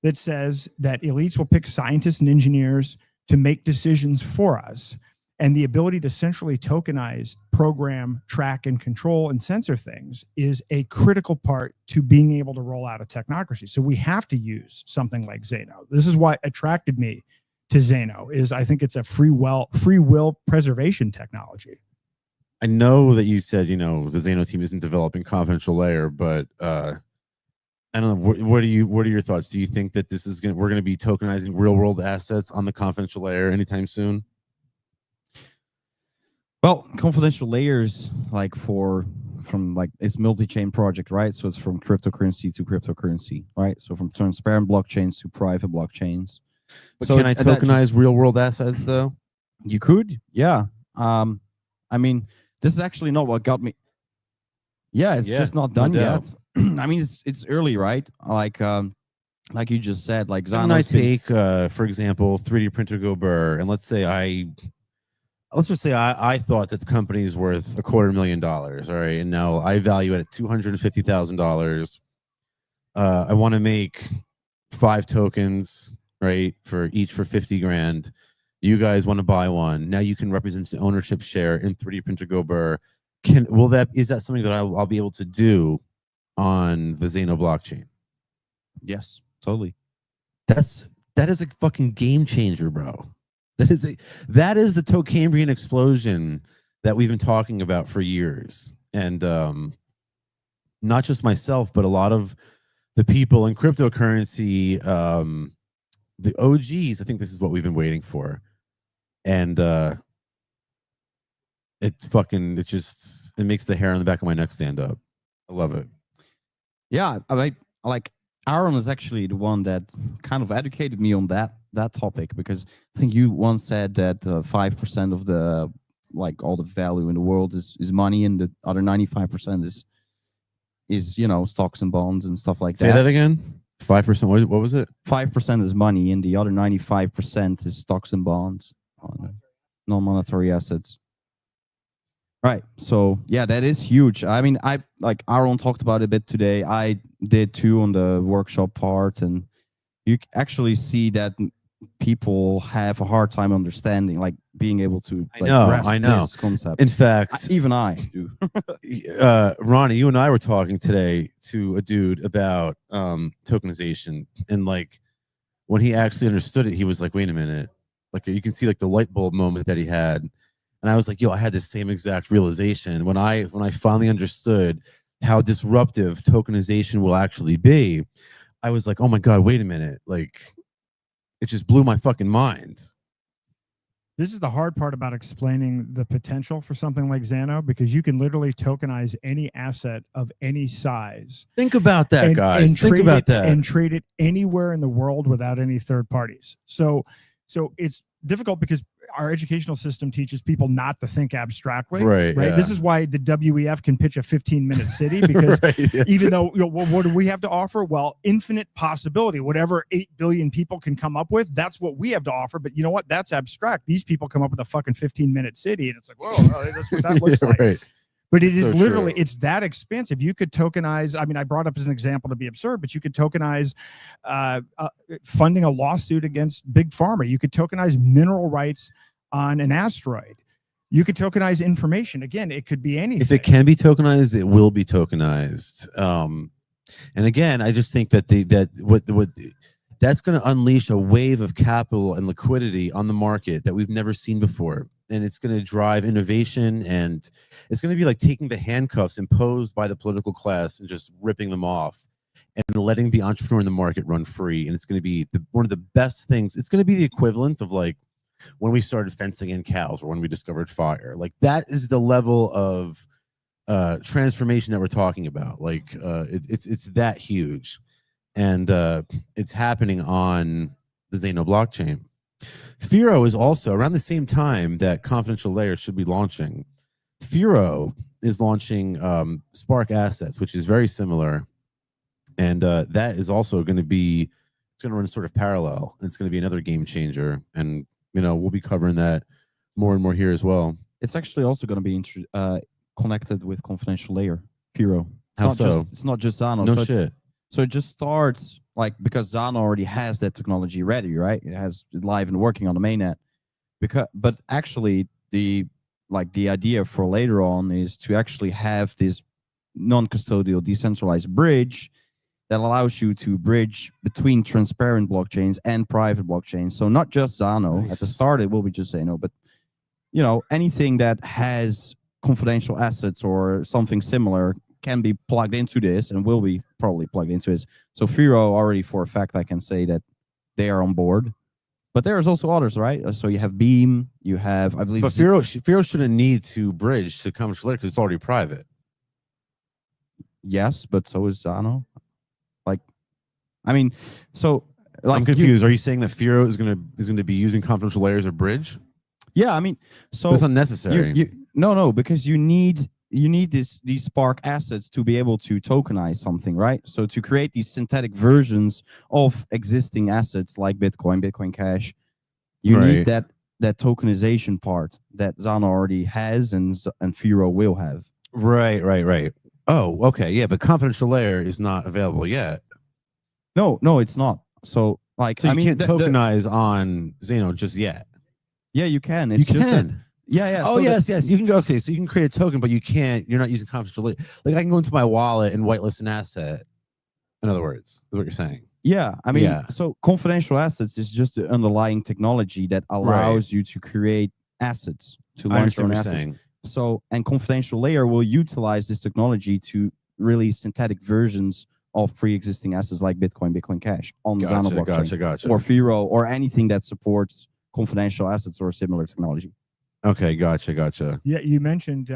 that says that elites will pick scientists and engineers to make decisions for us. And the ability to centrally tokenize, program, track, and control and censor things is a critical part to being able to roll out a technocracy. So we have to use something like Zano. This is what attracted me to Zano, is I think it's a free will preservation technology. I know that you said, the Zano team isn't developing confidential layer, but I don't know. What are your thoughts? Do you think that we're going to be tokenizing real world assets on the confidential layer anytime soon? Well, confidential layers, it's multi-chain project, right? So it's from cryptocurrency to cryptocurrency, right? So from transparent blockchains to private blockchains. But so can I tokenize real world assets though? You could, yeah. I mean, this is actually not what got me. Yeah, it's just not done yet. I mean, it's early, right? Like you just said, like When I take, for example, 3D printer go burr, and let's just say I thought that the company is worth $250,000, all right, and now I value it at $250,000. I want to make 5 tokens, right, for 50 grand. You guys want to buy one? Now you can represent the ownership share in 3D printer go burr. Is that something that I'll be able to do on the Zano blockchain? Yes, totally. That is a fucking game changer, bro. That is the Tocambrian explosion that we've been talking about for years. And not just myself, but a lot of the people in cryptocurrency, the OGs, I think this is what we've been waiting for. And it makes the hair on the back of my neck stand up. I love it. Yeah, I like Aaron is actually the one that kind of educated me on that topic, because I think you once said that 5% of the all the value in the world is money, and the other 95% is stocks and bonds and stuff like that. Say that again. 5%. What was it? 5% is money, and the other 95% is stocks and bonds, non-monetary assets. Right. So yeah, that is huge. I mean, Aaron talked about it a bit today. I did too on the workshop part, and you actually see that people have a hard time understanding, being able to grasp this concept. In fact, even I do. Ronnie, you and I were talking today to a dude about tokenization, and when he actually understood it, he was like, "Wait a minute!" You can see the light bulb moment that he had. And I was like, yo, I had the same exact realization when I finally understood how disruptive tokenization will actually be. I was like, oh my God, wait a minute. It just blew my fucking mind. This is the hard part about explaining the potential for something like Zano, because you can literally tokenize any asset of any size. Think about that, guys. Think about that. And trade it anywhere in the world without any third parties. So it's difficult because our educational system teaches people not to think abstractly. Right. Yeah. This is why the WEF can pitch a 15-minute city, because even though, what do we have to offer? Well, infinite possibility. Whatever 8 billion people can come up with, that's what we have to offer. But you know what? That's abstract. These people come up with a fucking 15-minute city, and it's like, whoa, that's what that looks like. Right. But it It's is so literally, true. it's that expensive. You could tokenize, I mean, I brought up as an example to be absurd, but you could tokenize funding a lawsuit against Big Pharma. You could tokenize mineral rights on an asteroid. You could tokenize information. Again, it could be anything. If it can be tokenized, it will be tokenized. And again, I just think that that's going to unleash a wave of capital and liquidity on the market that we've never seen before. And it's going to drive innovation, and it's going to be like taking the handcuffs imposed by the political class and just ripping them off and letting the entrepreneur in the market run free. And it's going to be one of the best things. It's going to be the equivalent of like when we started fencing in cows or when we discovered fire. Like that is the level of transformation that we're talking about. Like it's that huge, and it's happening on the Zano blockchain. Firo is also around the same time that Confidential Layer should be launching. Firo is launching Spark Assets, which is very similar, and that is also going to be, it's going to run sort of parallel, and it's going to be another game changer. And we'll be covering that more and more here as well. It's actually also going to be connected with Confidential Layer, Firo. How so? It's not just Zano. No shit. So it just starts like, because Zano already has that technology ready, right? It has it live and working on the mainnet. But actually the idea for later on is to actually have this non-custodial decentralized bridge that allows you to bridge between transparent blockchains and private blockchains. So not just Zano. Nice. At the start, it will be just Zano, but anything that has confidential assets or something similar can be plugged into this and will be probably plugged into this. So Firo already, for a fact, I can say that they are on board. But there's also others, right? So you have Beam, you have, I believe. But Firo shouldn't need to bridge to Confidential Layer because it's already private. Yes, but so is Zano. I'm confused. Are you saying that Firo is going to be using Confidential Layer as a bridge? Yeah, I mean, so That's unnecessary. No, because you need these Spark assets to be able to tokenize something, right? So to create these synthetic versions of existing assets like Bitcoin Cash, you need that tokenization part that Zano already has and Firo will have. Right. Oh, okay, yeah, but Confidential Layer is not available yet. No, it's not. So you can't tokenize on Zano just yet. Yeah, you can. You can. Yeah. Oh, yes. You can go. Okay, so you can create a token, but you're not using Confidential Layer. Like I can go into my wallet and whitelist an asset. In other words, is what you're saying. Yeah, I mean, so confidential assets is just the underlying technology that allows you to create assets, to launch your own assets. Saying. So, and Confidential Layer will utilize this technology to release synthetic versions of pre-existing assets like Bitcoin Cash on the Zano blockchain. Gotcha. Or Firo, or anything that supports confidential assets or similar technology. Okay, gotcha. Yeah, you mentioned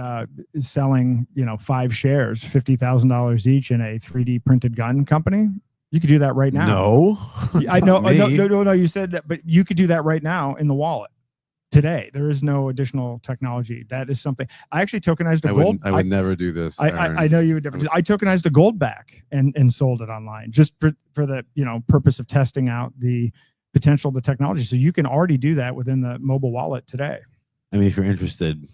selling, 5 shares, $50,000 each in a 3D printed gun company. You could do that right now. No, I know. No. You said that, but you could do that right now in the wallet today. There is no additional technology. That is something. I actually tokenized a gold. I would never do this. I know you would never. I tokenized a gold back and sold it online just for the purpose of testing out the potential of the technology. So you can already do that within the mobile wallet today. I mean, if you're interested,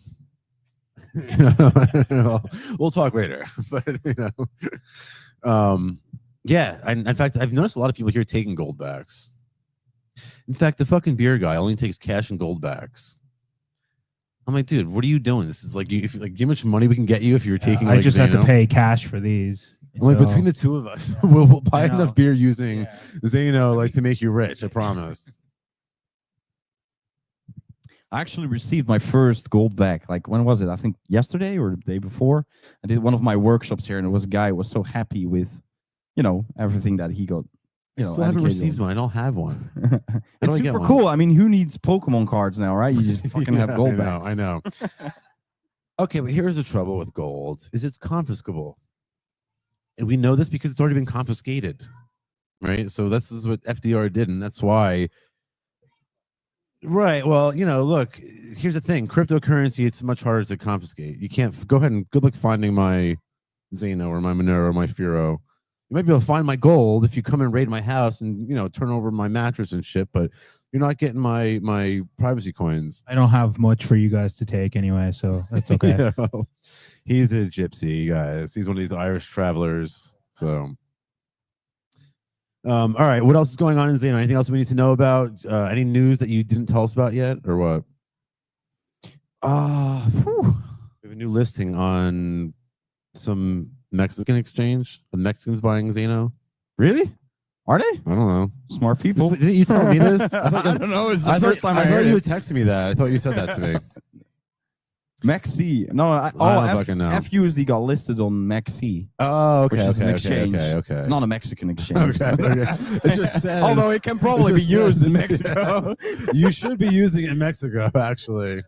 we'll talk later. But yeah. In fact, I've noticed a lot of people here taking gold backs. In fact, the fucking beer guy only takes cash and gold backs. I'm like, dude, what are you doing? This is like, if like, how much money we can get you if you're taking. I just have to pay cash for these. Like between the two of us, we'll buy enough beer using Zano, like to make you rich. I promise. I actually received my first gold back. Like, when was it? I think yesterday or the day before. I did one of my workshops here, and there was a guy who was so happy with, everything that he got. I still haven't received one. I don't have one. It's super cool. I mean, who needs Pokemon cards now, right? You just fucking have gold backs. I know. Okay, but here's the trouble with gold: is it's confiscable, and we know this because it's already been confiscated, right? So this is what FDR did, and that's why. Right. Well, look, here's the thing. Cryptocurrency, it's much harder to confiscate. You can't go ahead and good luck finding my Zano or my Monero or my Firo You might be able to find my gold if you come and raid my house and turn over my mattress and shit, but you're not getting my privacy coins. I don't have much for you guys to take anyway, so that's okay. Yeah, well, he's a gypsy, guys. He's one of these Irish travelers. So, all right. What else is going on in Xeno? Anything else we need to know about? Any news that you didn't tell us about yet, or what? We have a new listing on some Mexican exchange. The Mexicans buying Xeno. Really? Are they? I don't know. Smart people. Didn't you tell me this? I don't know. It's the I first time I thought heard you it. had texted me that. I thought you said that to me. Maxi. No, I don't fucking know. FUSD got listed on Maxi. Oh, Which okay, is an okay, exchange. okay. It's not a Mexican exchange. Okay. It just says. Although it can probably it be just used says- in Mexico. You should be using it in Mexico, actually.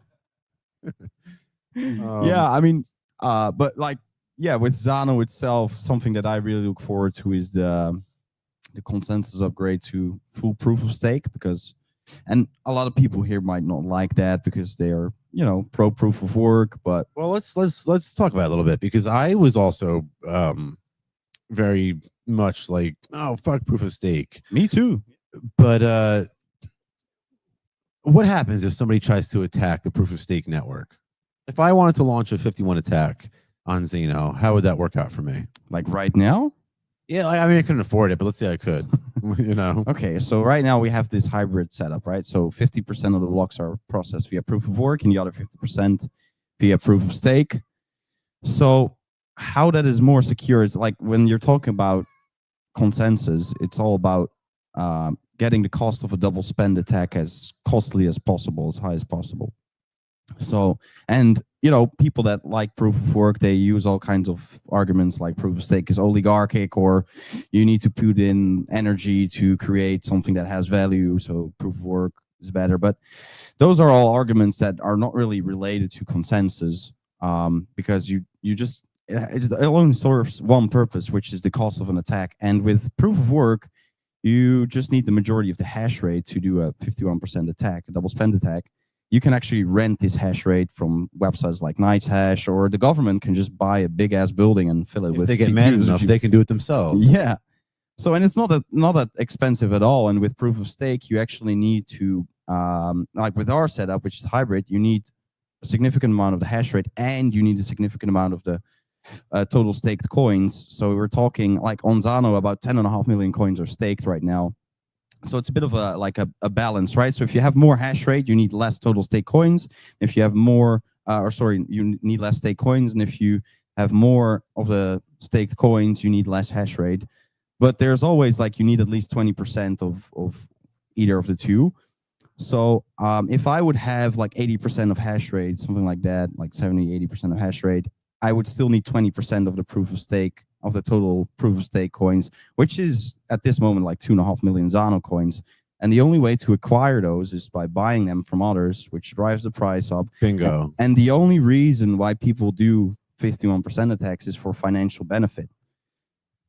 Yeah, I mean, but like, yeah, with Xano itself, something that I really look forward to is the consensus upgrade to full proof of stake, and a lot of people here might not like that because they are, pro proof of work, but Well, let's talk about it a little bit, because I was also very much like, oh, fuck proof of stake. me too. But what happens if somebody tries to attack the proof of stake network? If I wanted to launch a 51 attack on Xeno, how would that work out for me? Like right now. Yeah, I mean, I couldn't afford it, but let's say I could. Okay, so right now we have this hybrid setup, right? So 50% of the blocks are processed via proof of work and the other 50% via proof of stake. So how that is more secure is like when you're talking about consensus, it's all about getting the cost of a double spend attack as costly as possible, as high as possible. So, and people that like proof of work, they use all kinds of arguments like proof of stake is oligarchic, or you need to put in energy to create something that has value, so proof of work is better. But those are all arguments that are not really related to consensus, because it only serves one purpose, which is the cost of an attack. And with proof of work, you just need the majority of the hash rate to do a 51% attack, a double spend attack. You can actually rent this hash rate from websites like NiceHash, or the government can just buy a big ass building and fill it If with they get CPUs. mad enough, they can do it themselves. Yeah. So, and it's not that expensive at all. And with proof of stake, you actually need to, like with our setup, which is hybrid, you need a significant amount of the hash rate, and you need a significant amount of the total staked coins. So we're talking like on Xano, about 10.5 million coins are staked right now. So it's a bit of a balance, right? So if you have more hash rate, you need less total stake coins. If you have more, you need less stake coins. And if you have more of the staked coins, you need less hash rate. But there's always like, you need at least 20% of either of the two. So if I would have like 80% of hash rate, something like that, like 70, 80% of hash rate, I would still need 20% of the proof of stake, of the total proof of stake coins, which is at this moment like 2.5 million Xano coins. And the only way to acquire those is by buying them from others, which drives the price up. Bingo. And the only reason why people do 51% attacks is for financial benefit.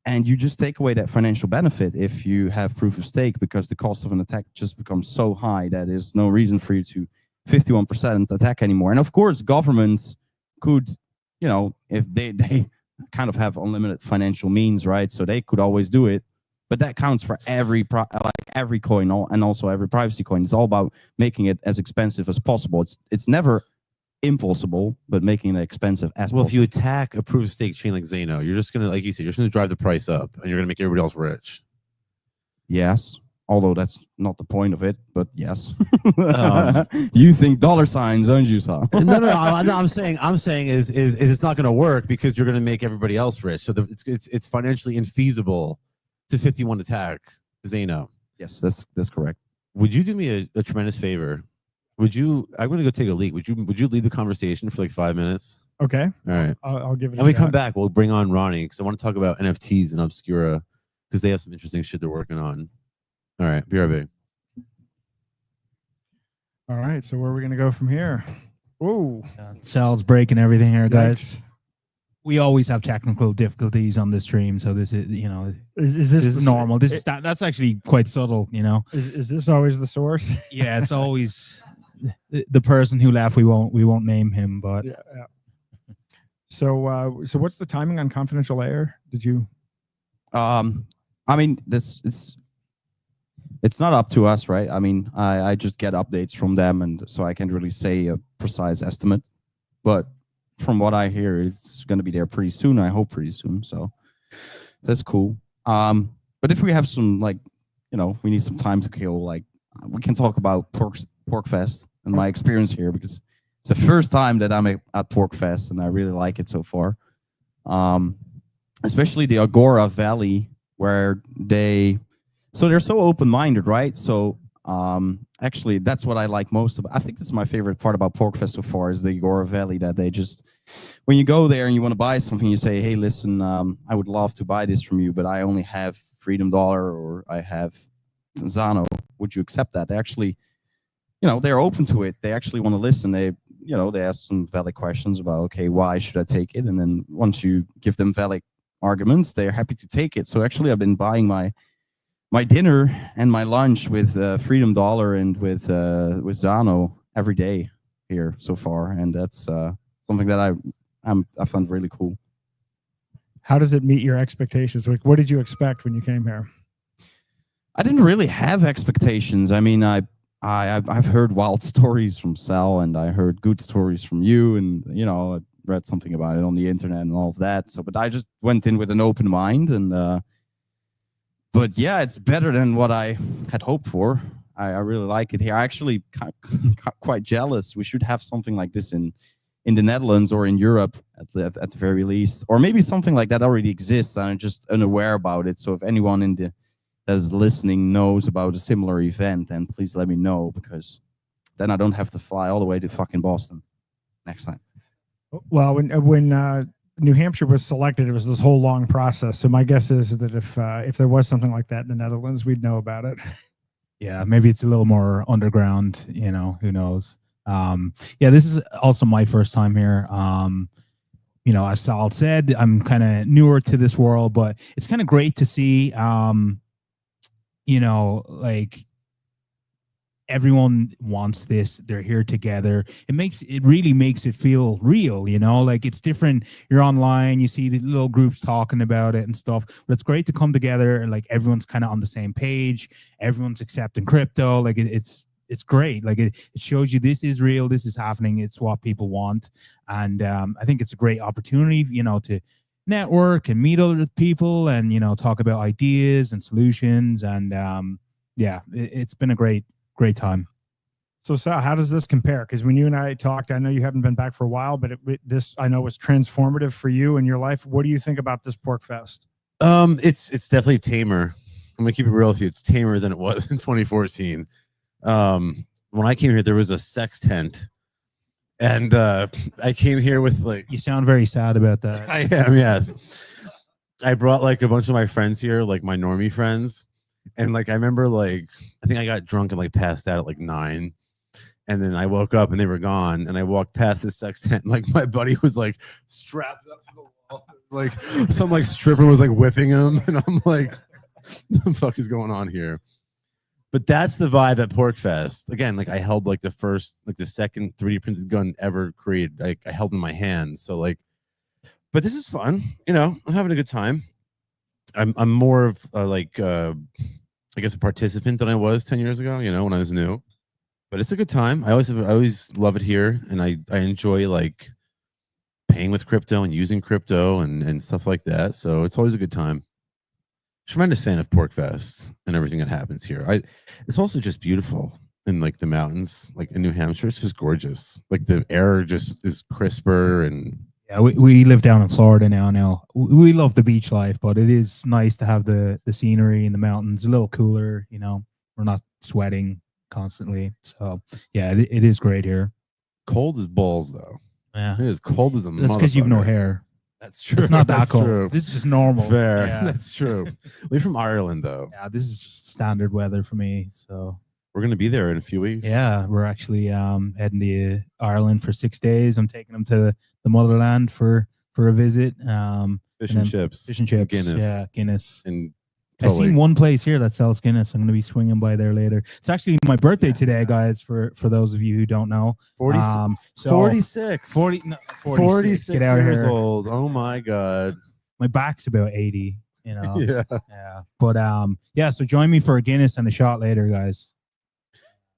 And you just take away that financial benefit if you have proof of stake, because the cost of an attack just becomes so high that there's no reason for you to 51% attack anymore. And of course, governments could, if they kind of have unlimited financial means, right? So they could always do it, but that counts for every coin and also every privacy coin. It's all about making it as expensive as possible. It's never impossible, but making it expensive as possible. Well, if you attack a proof of stake chain like Xeno, you're just gonna, like you said, you're just gonna drive the price up, and you're gonna make everybody else rich. Yes, although that's not the point of it, but yes. You think dollar signs, don't you, Sal? No. I'm saying is it's not gonna work because you're gonna make everybody else rich. So it's financially infeasible to 51 attack Xeno. Yes, that's correct. Would you do me a tremendous favor? I'm going to go take a leak. Would you lead the conversation for like 5 minutes? Okay. All right. I'll give it a And we shot. come back, we'll bring on Ronnie, because I want to talk about NFTs and Obscura, because they have some interesting shit they're working on. All right. BRB. All right. So where are we going to go from here? Ooh. Sal's breaking everything here, guys. Yikes. We always have technical difficulties on the stream, so this is, Is this this is the- normal. That's actually quite subtle, Is this always the source? Yeah, it's always the person who left. We won't name him, but Yeah. So what's the timing on confidential layer? Did you? I mean, it's not up to us, right? I mean, I just get updates from them, and so I can't really say a precise estimate. But from what I hear, it's going to be there pretty soon. I hope pretty soon. So that's cool. But if we have some, like, we need some time to kill, like, we can talk about PorcFest and my experience here, because it's the first time that I'm at PorcFest, and I really like it so far. Especially the Agora Valley, where they're so open-minded, right? So actually, that's what I like most about. I think that's my favorite part about PorcFest so far, is the Agora Valley, that they just, when you go there and you want to buy something, you say, hey, listen, I would love to buy this from you, but I only have Freedom Dollar, or I have Zano. Would you accept that? They actually, they're open to it. They actually want to listen. They ask some valid questions about, okay, why should I take it? And then once you give them valid arguments, they're happy to take it. So actually, I've been buying my dinner and my lunch with Freedom Dollar and with Zano every day here so far, and that's something that I found really cool. How does it meet your expectations? Like, what did you expect when you came here? I didn't really have expectations. I mean, I've heard wild stories from Sal, and I heard good stories from you, and I read something about it on the internet and all of that. So, but I just went in with an open mind, and but yeah, it's better than what I had hoped for. I really like it here. I actually quite jealous. We should have something like this in the Netherlands or in Europe at the very least, or maybe something like that already exists and I'm just unaware about it. So if anyone that's listening knows about a similar event, then please let me know, because then I don't have to fly all the way to fucking Boston next time. Well, when New Hampshire was selected, it was this whole long process. So my guess is that if there was something like that in the Netherlands, we'd know about it. Yeah, maybe it's a little more underground, who knows. Yeah, this is also my first time here. As Sal said, I'm kind of newer to this world, but it's kind of great to see, like, everyone wants this. They're here together. It really makes it feel real, like it's different. You're online, you see the little groups talking about it and stuff, but it's great to come together and like everyone's kind of on the same page. Everyone's accepting crypto. Like it's great. Like it shows you this is real. This is happening. It's what people want. And I think it's a great opportunity, to network and meet other people and, talk about ideas and solutions. And yeah, it's been a great time. So Sal, how does this compare? Because when you and I talked, I know you haven't been back for a while, but this I know was transformative for you in your life. What do you think about this PorcFest? It's definitely tamer. I'm gonna keep it real with you. It's tamer than it was in 2014. When I came here, there was a sex tent, and I came here with like. You sound very sad about that. I am, yes. I brought like a bunch of my friends here, like my normie friends. And like I remember, like I think I got drunk and like passed out at like 9, and then I woke up and they were gone. And I walked past the sex tent, and, like my buddy was like strapped up to the wall, like some like stripper was like whipping him, and I'm like, what the fuck is going on here? But that's the vibe at PorcFest. Again, like I held like the second 3D printed gun ever created. Like I held in my hand. So like, but this is fun. I'm having a good time. I'm more of I guess a participant than I was 10 years ago, when I was new. But it's a good time. I always love it here, and I enjoy like paying with crypto and using crypto and stuff like that. So it's always a good time. Tremendous fan of PorcFest and everything that happens here. It's also just beautiful in like the mountains, like in New Hampshire. It's just gorgeous. Like the air just is crisper and. Yeah, we live down in Florida now. We love the beach life, but it is nice to have the scenery in the mountains, a little cooler, we're not sweating constantly. So yeah, it is great here. Cold as balls though. Yeah. It is cold as a motherfucker. That's because you've no hair. That's true. It's not that That's cold. True. This is just normal. Fair. Yeah. That's true. We're from Ireland though. Yeah, this is just standard weather for me. So we're gonna be there in a few weeks. Yeah, we're actually heading to Ireland for 6 days. I'm taking them to the motherland for a visit. Fish and chips. Guinness. Yeah, Guinness. And totally. I've seen one place here that sells Guinness. I'm going to be swinging by there later. It's actually my birthday today, guys, for those of you who don't know. 46. 46 Get out years here. Old. Oh, my God. My back's about 80. You know. Yeah. Yeah. But yeah. So join me for a Guinness and a shot later, guys.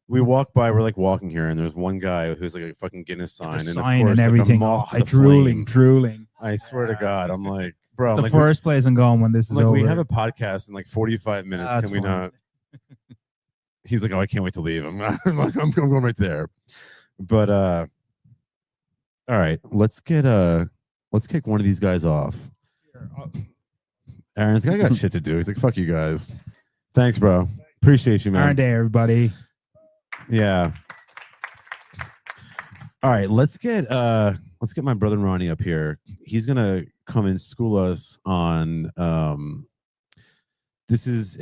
We walk by, we're like walking here, and there's one guy who's like a fucking Guinness sign, The and of sign course, and like a everything. moth Oh, to the drooling. flame. I swear to God, I'm like, bro, It's I'm the like, first place I'm going when this is like over. we have a podcast in like 45 minutes. That's Can we fine. not? He's like, oh, I can't wait to leave. I'm like, I'm going right there. But all right, let's kick one of these guys off. Aaron's got shit to do. He's like, fuck you guys. Thanks, bro. Appreciate you, man. Aaron Day, everybody. Yeah. All right, let's get my brother Ronnie up here. He's gonna come and school us on this is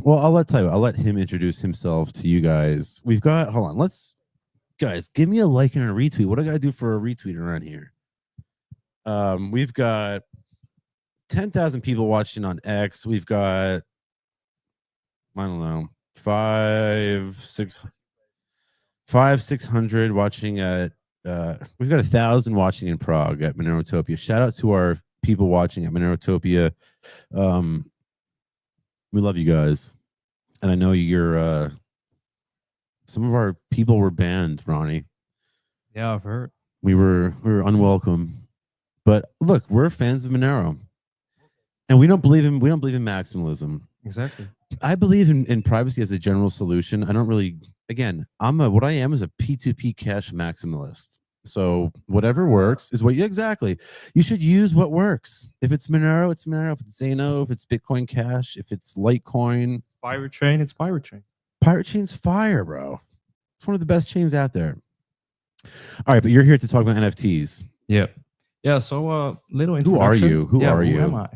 I'll let him introduce himself to you guys. We've got guys, give me a like and a retweet. What do I gotta do for a retweet around here? We've got 10,000 people watching on X. We've got, I don't know, 600 watching at we've got 1,000 watching in Prague at Monerotopia. Shout out to our people watching at Monerotopia. We love you guys, and I know you're some of our people were banned, Ronnie. Yeah, I've heard. We were unwelcome, but look, we're fans of Monero, and we don't believe in maximalism. Exactly. I believe in privacy as a general solution. I don't really, again, what I am is a P2P cache maximalist. So whatever works is exactly. You should use what works. If it's Monero, it's Monero. If it's Zano, if it's Bitcoin Cash, if it's Litecoin. Pirate Chain, it's Pirate Chain. Pirate Chain's fire, bro. It's one of the best chains out there. All right, but you're here to talk about NFTs. Yeah. Yeah, so little Who are introduction. you? Who are you? Am I?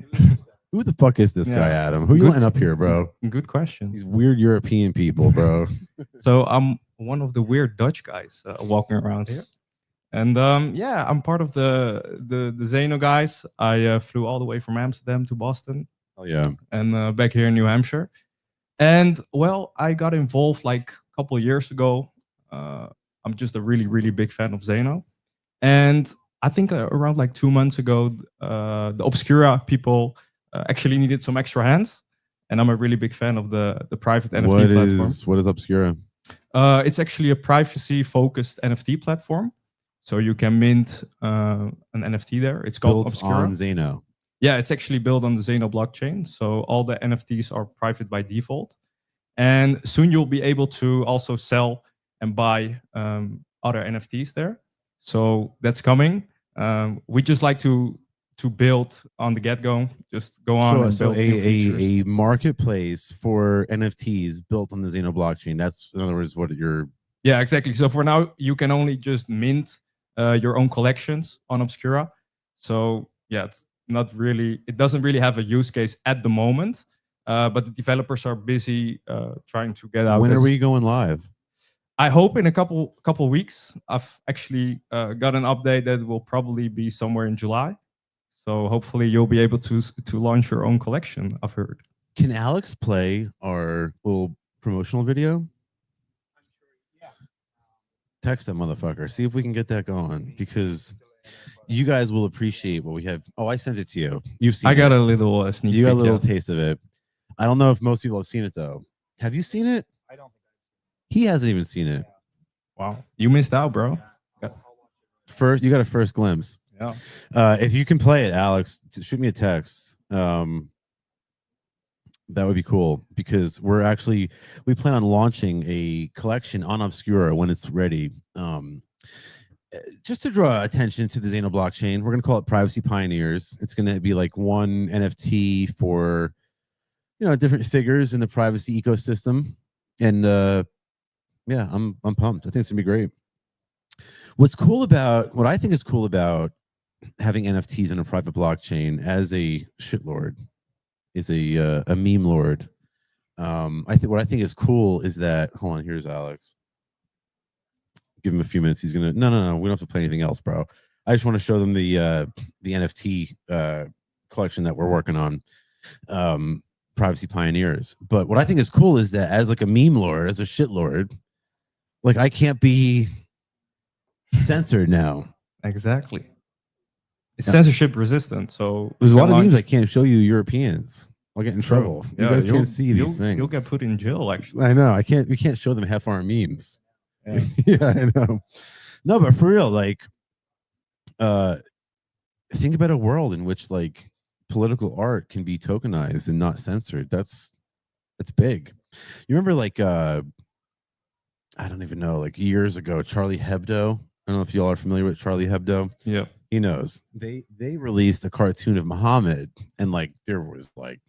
Who the fuck is this guy, Adam? Who you letting up here, bro? Good question. These weird European people, bro. So I'm one of the weird Dutch guys walking around here. And yeah, I'm part of the Zano guys. I flew all the way from Amsterdam to Boston. Oh yeah. And back here in New Hampshire. And well, I got involved like a couple of years ago. I'm just a really, really big fan of Zano. And I think around like 2 months ago, the Obscura people actually needed some extra hands. And I'm a really big fan of the private NFT platform. What is Obscura? It's actually a privacy-focused NFT platform. So you can mint an NFT there. It's called Built Obscura. on Zano. Yeah, it's actually built on the Zano blockchain. So all the NFTs are private by default. And soon you'll be able to also sell and buy other NFTs there. So that's coming. We just like to build on the get-go, just go on and build new features. A marketplace for NFTs built on the Zano blockchain. That's, in other words, what you're... Yeah, exactly. So for now, you can only just mint your own collections on Obscura. So yeah, it's not really, it doesn't really have a use case at the moment, but the developers are busy trying to get out. When are we going live? I hope in a couple weeks. I've actually got an update that will probably be somewhere in July. So hopefully you'll be able to launch your own collection, I've heard. Can Alex play our little promotional video? Text that motherfucker. See if we can get that going, because you guys will appreciate what we have. Oh, I sent it to you. You've seen it. I got a little sneak peek. You got a little taste of it. I don't know if most people have seen it, though. Have you seen it? I don't think He hasn't even seen it. Wow. You missed out, bro. You got a first glimpse. Yeah. If you can play it, Alex, shoot me a text. That would be cool, because we plan on launching a collection on Obscura when it's ready. Just to draw attention to the Zano blockchain, we're going to call it Privacy Pioneers. It's going to be like one NFT for, different figures in the privacy ecosystem. And yeah, I'm pumped. I think it's going to be great. What I think is cool about having NFTs in a private blockchain as a shitlord, is a meme lord. What I think is cool is that, hold on, here's Alex. Give him a few minutes. He's gonna no, we don't have to play anything else, bro. I just want to show them the NFT collection that we're working on, Privacy Pioneers. But what I think is cool is that as like a meme lord, as a shitlord, like I can't be censored now. Exactly. it's censorship resistant. So There's a you lot can of memes I launch- can't show you Europeans. I'll get in True. trouble. You Yeah, guys you'll- can't see these things. You'll get put in jail, actually. I know. We can't show them half-hour memes. Yeah. Yeah, I know. No, but for real, like, think about a world in which like political art can be tokenized and not censored. That's big. You remember like I don't even know, like years ago, Charlie Hebdo. I don't know if y'all are familiar with Charlie Hebdo. Yeah. He knows. They released a cartoon of Muhammad, and like there was like,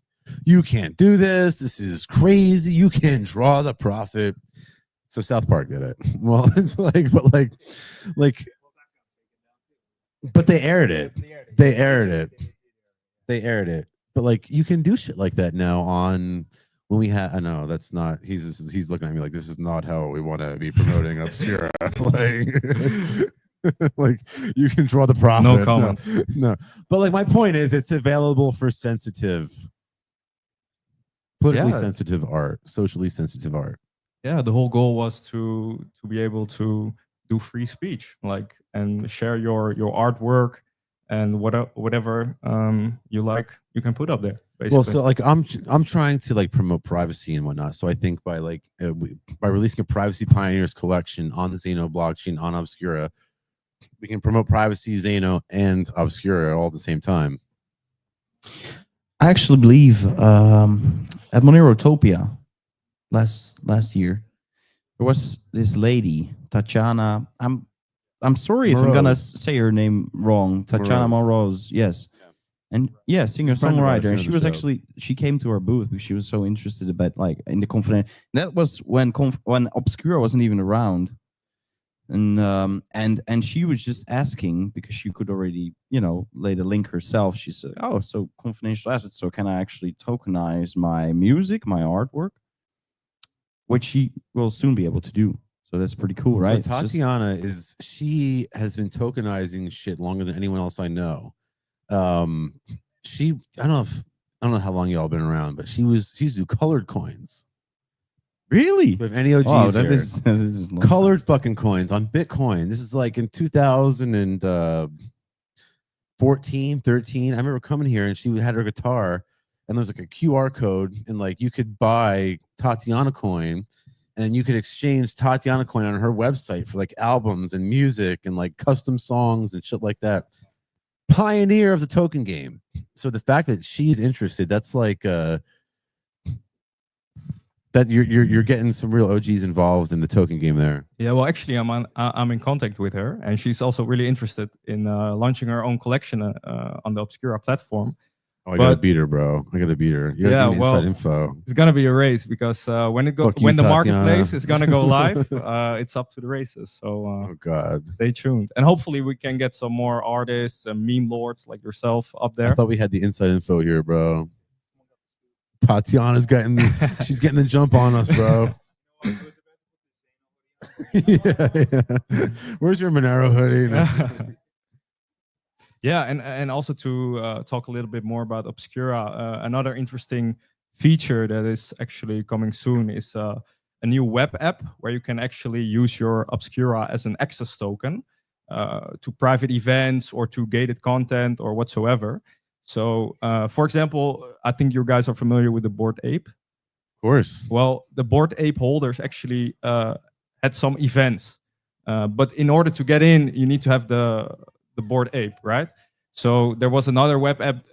you can't do this. This is crazy. You can't draw the prophet. So South Park did it. Well, it's like, but they aired it. They aired it. But like, you can do shit like that now on when we have. I know that's not. He's looking at me like this is not how we want to be promoting Obscura. Like you can draw the prophet. No comment. No. But like my point is, it's available for sensitive, politically Yeah. sensitive art, socially sensitive art. Yeah, the whole goal was to be able to do free speech, like, and share your artwork and whatever you like, you can put up there. Basically. Well, so like I'm trying to like promote privacy and whatnot. So I think by like by releasing a Privacy Pioneers collection on the Zano blockchain on Obscura, we can promote privacy, Zano, and Obscura all at the same time. I actually believe at Monerotopia last year there was this lady, Tatiana. I'm sorry if I'm gonna say her name wrong. Tatiana Moroz, yes. And yeah, singer songwriter. And she was actually, she came to our booth because she was so interested about like in the confident. That was when Obscura wasn't even around. And she was just asking because she could already, lay the link herself. She said, "Oh, so confidential assets. So can I actually tokenize my music, my artwork?" Which she will soon be able to do. So that's pretty cool, right? So Tatiana she has been tokenizing shit longer than anyone else I know. I don't know how long y'all been around, but she used to do colored coins. Really? With any OGs Oh, here. that is Colored fucking coins on Bitcoin. This is like in 2014, 13. I remember coming here and she had her guitar and there was like a QR code and like you could buy Tatiana coin and you could exchange Tatiana coin on her website for like albums and music and like custom songs and shit like that. Pioneer of the token game. So the fact that she's interested, that's like that you're getting some real OGs involved in the token game there. Yeah, well, actually, I'm in contact with her, and she's also really interested in launching her own collection on the Obscura platform. Oh, I gotta beat her, bro. I gotta beat her. You gotta give me inside info. It's gonna be a race because when the Tatiana. marketplace is gonna go live, it's up to the races. So oh god, stay tuned, and hopefully we can get some more artists and meme lords like yourself up there. I thought we had the inside info here, bro. Tatiana's she's getting the jump on us, bro. yeah. Where's your Monero hoodie? Yeah, and also to talk a little bit more about Obscura, another interesting feature that is actually coming soon is a new web app where you can actually use your Obscura as an access token to private events or to gated content or whatsoever. So, for example, I think you guys are familiar with the Bored Ape. Of course. Well, the Bored Ape holders actually had some events, but in order to get in, you need to have the Bored Ape, right? So there was another web app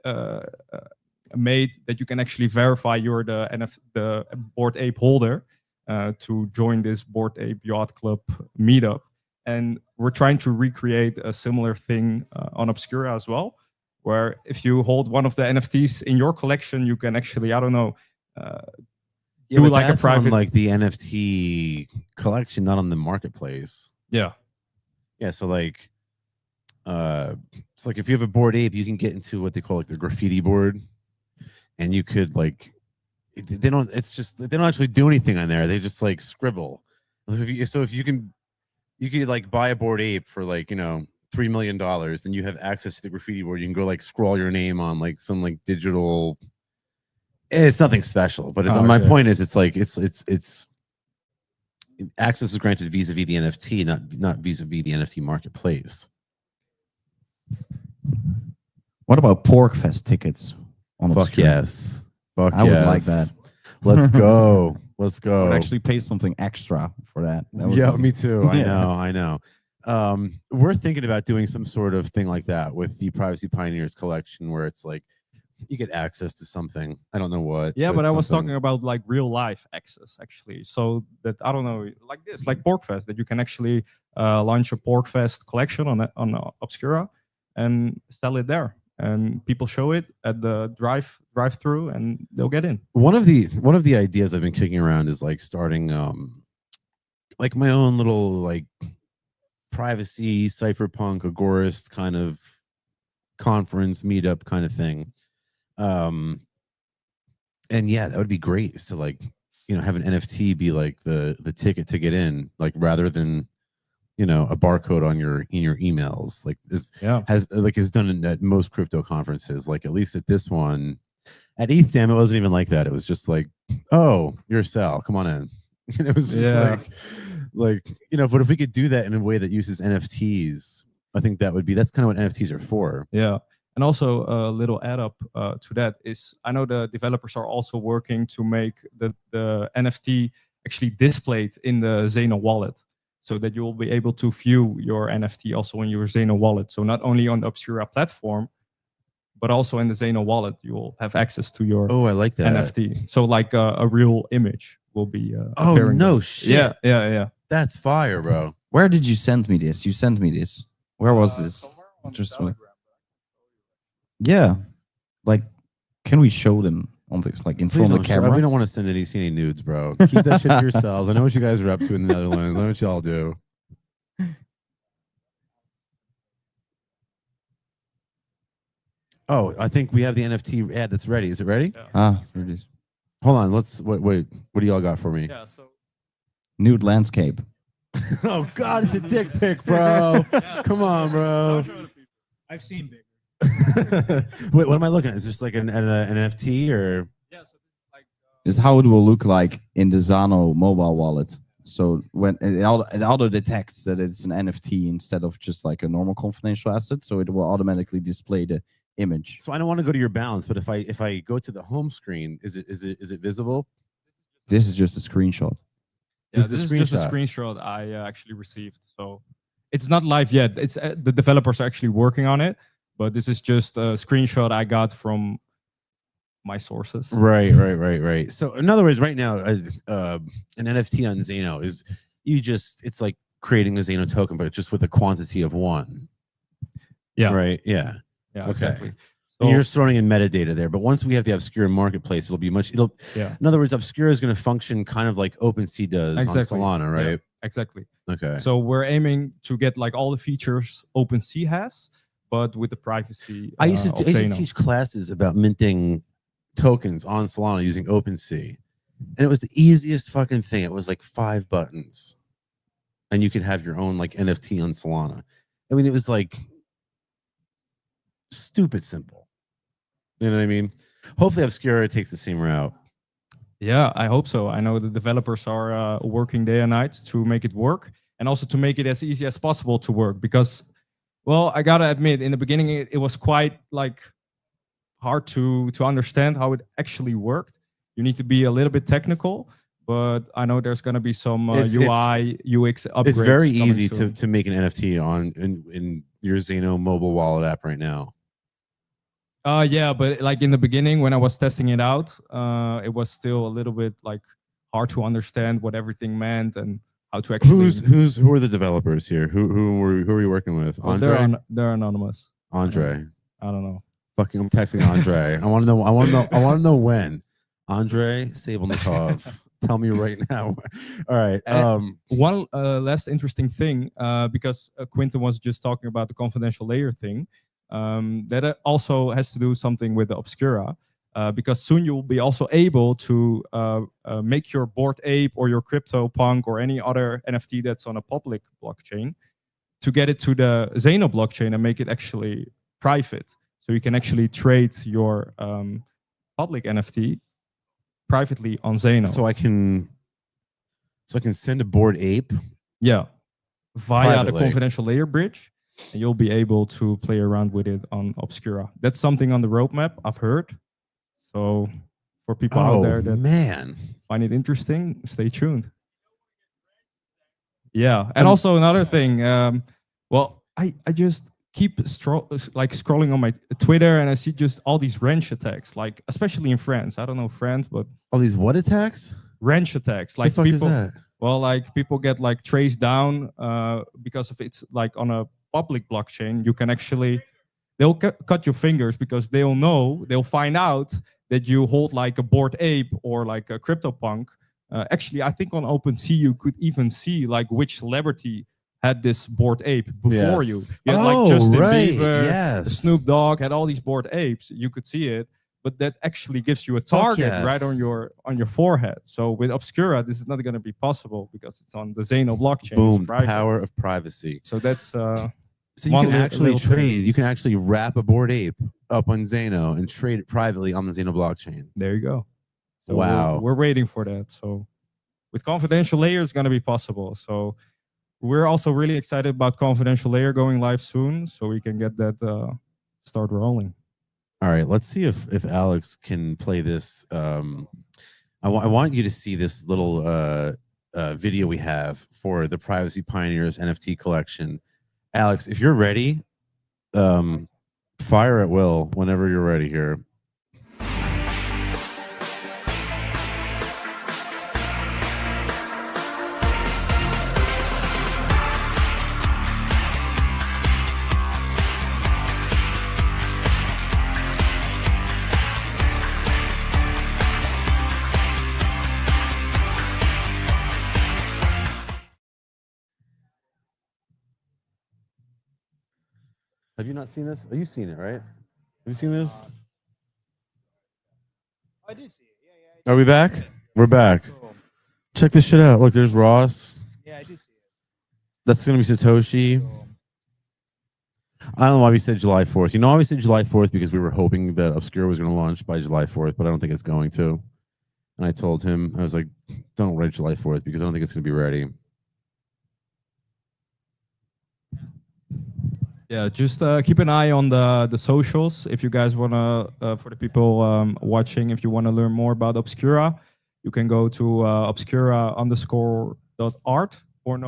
made that you can actually verify you're the Bored Ape holder to join this Bored Ape Yacht Club meetup. And we're trying to recreate a similar thing on Obscura as well, where if you hold one of the NFTs in your collection, you can actually, I don't know, do like a private, on like the NFT collection, not on the marketplace. Yeah. Yeah. So like, it's like if you have a Bored Ape, you can get into what they call like the graffiti board, and you could like, they don't actually do anything on there. They just like scribble. So if you could like buy a Bored Ape for like, $3 million, and you have access to the graffiti board. You can go like scroll your name on like some like digital. It's nothing special, but my point is, it's like it's access is granted vis-a-vis the NFT, not vis-a-vis the NFT marketplace. What about PorcFest tickets on Fuck Obscura? yes. Fuck I would like yes. that. Let's go. Let's I would go. actually pay something extra for that. That would Yeah, be- me too. I Yeah. know. I know. We're thinking about doing some sort of thing like that with the Privacy Pioneers collection, where it's like you get access to something. I don't know what. Yeah, but I was something- talking about like real life access actually. So that I don't know, like this, like PorcFest, that you can actually launch a PorcFest collection on Obscura and sell it there, and people show it at the drive through, and they'll get in. one of the ideas I've been kicking around is like starting like my own little like privacy cypherpunk agorist kind of conference meetup kind of thing. And yeah, that would be great, is to like, you know, have an NFT be like the ticket to get in, like rather than, you know, a barcode on your emails. Like this is done at most crypto conferences. Like at least at this one, at ETH, it wasn't even like that. It was just like, oh, you're Sal, come on in. It was just like, you know, but if we could do that in a way that uses NFTs, I think that's kind of what NFTs are for. Yeah. And also a little add up to that is, I know the developers are also working to make the NFT actually displayed in the Zeno wallet, so that you will be able to view your NFT also in your Zeno wallet. So not only on the Obscura platform, but also in the Zeno wallet, you will have access to your I like that NFT. So like a real image will be oh appearing no there. shit. Yeah. That's fire, bro. Where did you send me this? You sent me this. Where was this? Just yeah, like, can we show them on this, like in Please front of don't the show- camera? we don't want to send any nudes, bro. Keep that shit to yourselves. I know what you guys are up to in the Netherlands. I know what y'all do. Oh, I think we have the NFT ad that's ready. Is it ready? Ah, here it is. Hold on. Let's wait. What do y'all got for me? Yeah, so Nude landscape. Oh God, it's a dick pic, bro. Come on, bro. I've seen bigger. Wait, what am I looking at? Is this like an NFT or? Is how it will look like in the Zano mobile wallet. So when it auto detects that it's an NFT instead of just like a normal confidential asset, so it will automatically display the image. So I don't want to go to your balance, but if I go to the home screen, is it visible? This is just a screenshot. yeah, This this is is a just a screenshot. screenshot I actually received. So it's not live yet. It's the developers are actually working on it, but this is just a screenshot I got from my sources. Right. So in other words, right now, an NFT on Zeno is it's like creating a Zeno token, but just with a quantity of one. Yeah. Right. Yeah. Yeah, Okay. exactly. So you're just throwing in metadata there, but once we have the Obscura marketplace, Yeah. In other words, Obscura is going to function kind of like OpenSea does Exactly. on Solana, right? Yeah, exactly. Okay. So we're aiming to get like all the features OpenSea has, but with the privacy. I used of to Zeno. teach classes about minting tokens on Solana using OpenSea, and it was the easiest fucking thing. It was like 5 buttons, and you could have your own like NFT on Solana. I mean, it was like stupid simple. You know what I mean? Hopefully, Obscura takes the same route. Yeah, I hope so. I know the developers are working day and night to make it work, and also to make it as easy as possible to work. Because, well, I gotta admit, in the beginning, it was quite like hard to understand how it actually worked. You need to be a little bit technical, but I know there's gonna be some UI UX upgrades. It's very coming easy soon. to make an NFT in your Zeno mobile wallet app right now. Yeah, but like in the beginning when I was testing it out, it was still a little bit like hard to understand what everything meant and how to actually. Who are the developers here? Who are you working with? Well, Andre? they're anonymous. Andre. I don't know. Fucking, I'm texting Andre. I want to know when. Andre Sabelnikov. Tell me right now. All right. One last interesting thing, because Quinton was just talking about the confidential layer thing. That also has to do something with the Obscura, because soon you will be also able to make your Bored Ape or your CryptoPunk or any other NFT that's on a public blockchain to get it to the Zeno blockchain and make it actually private. So you can actually trade your public NFT privately on Zeno. So I can send a Bored Ape. Yeah, via Privately. the confidential layer bridge. and you'll be able to play around with it on Obscura. That's something on the roadmap, I've heard. So for people out there that man, find it interesting, stay tuned. Yeah, and also another thing. Well, I just keep scrolling on my Twitter, and I see just all these wrench attacks, like especially in France. I don't know France, but all these what attacks? Wrench attacks, like the fuck people. is that? Well, like people get like traced down because of it's like on a public blockchain. You can actually they'll cut your fingers because they'll find out that you hold like a Bored Ape or like a CryptoPunk. Actually, I think on OpenSea you could even see like which celebrity had this Bored Ape before you. You had like Justin Bieber, Snoop Dogg had all these Bored Apes. You could see it, but that actually gives you a target right on your forehead. So with Obscura, this is not going to be possible because it's on the Zeno blockchain. Boom! Power of privacy. So that's so you can actually trade. You can actually wrap a Bored Ape up on Zeno and trade it privately on the Zeno blockchain. There you go. So wow, we're waiting for that. So with confidential layer, it's going to be possible. So we're also really excited about confidential layer going live soon, so we can get that start rolling. All right, let's see if Alex can play this. I want you to see this little video we have for the Privacy Pioneers NFT collection. Alex, if you're ready, fire at will whenever you're ready here. Have you not seen this? Oh, you've seen it, right? Have you seen this? I did see it. Yeah. Are we back? We're back. Check this shit out. Look, there's Ross. Yeah, I did see it. That's going to be Satoshi. I don't know why we said July 4th. You know why we said July 4th? Because we were hoping that Obscura was going to launch by July 4th, but I don't think it's going to. And I told him, I was like, don't write July 4th because I don't think it's going to be ready. Yeah, just keep an eye on the socials. If you guys want to, for the people watching, if you want to learn more about Obscura, you can go to obscura_.art or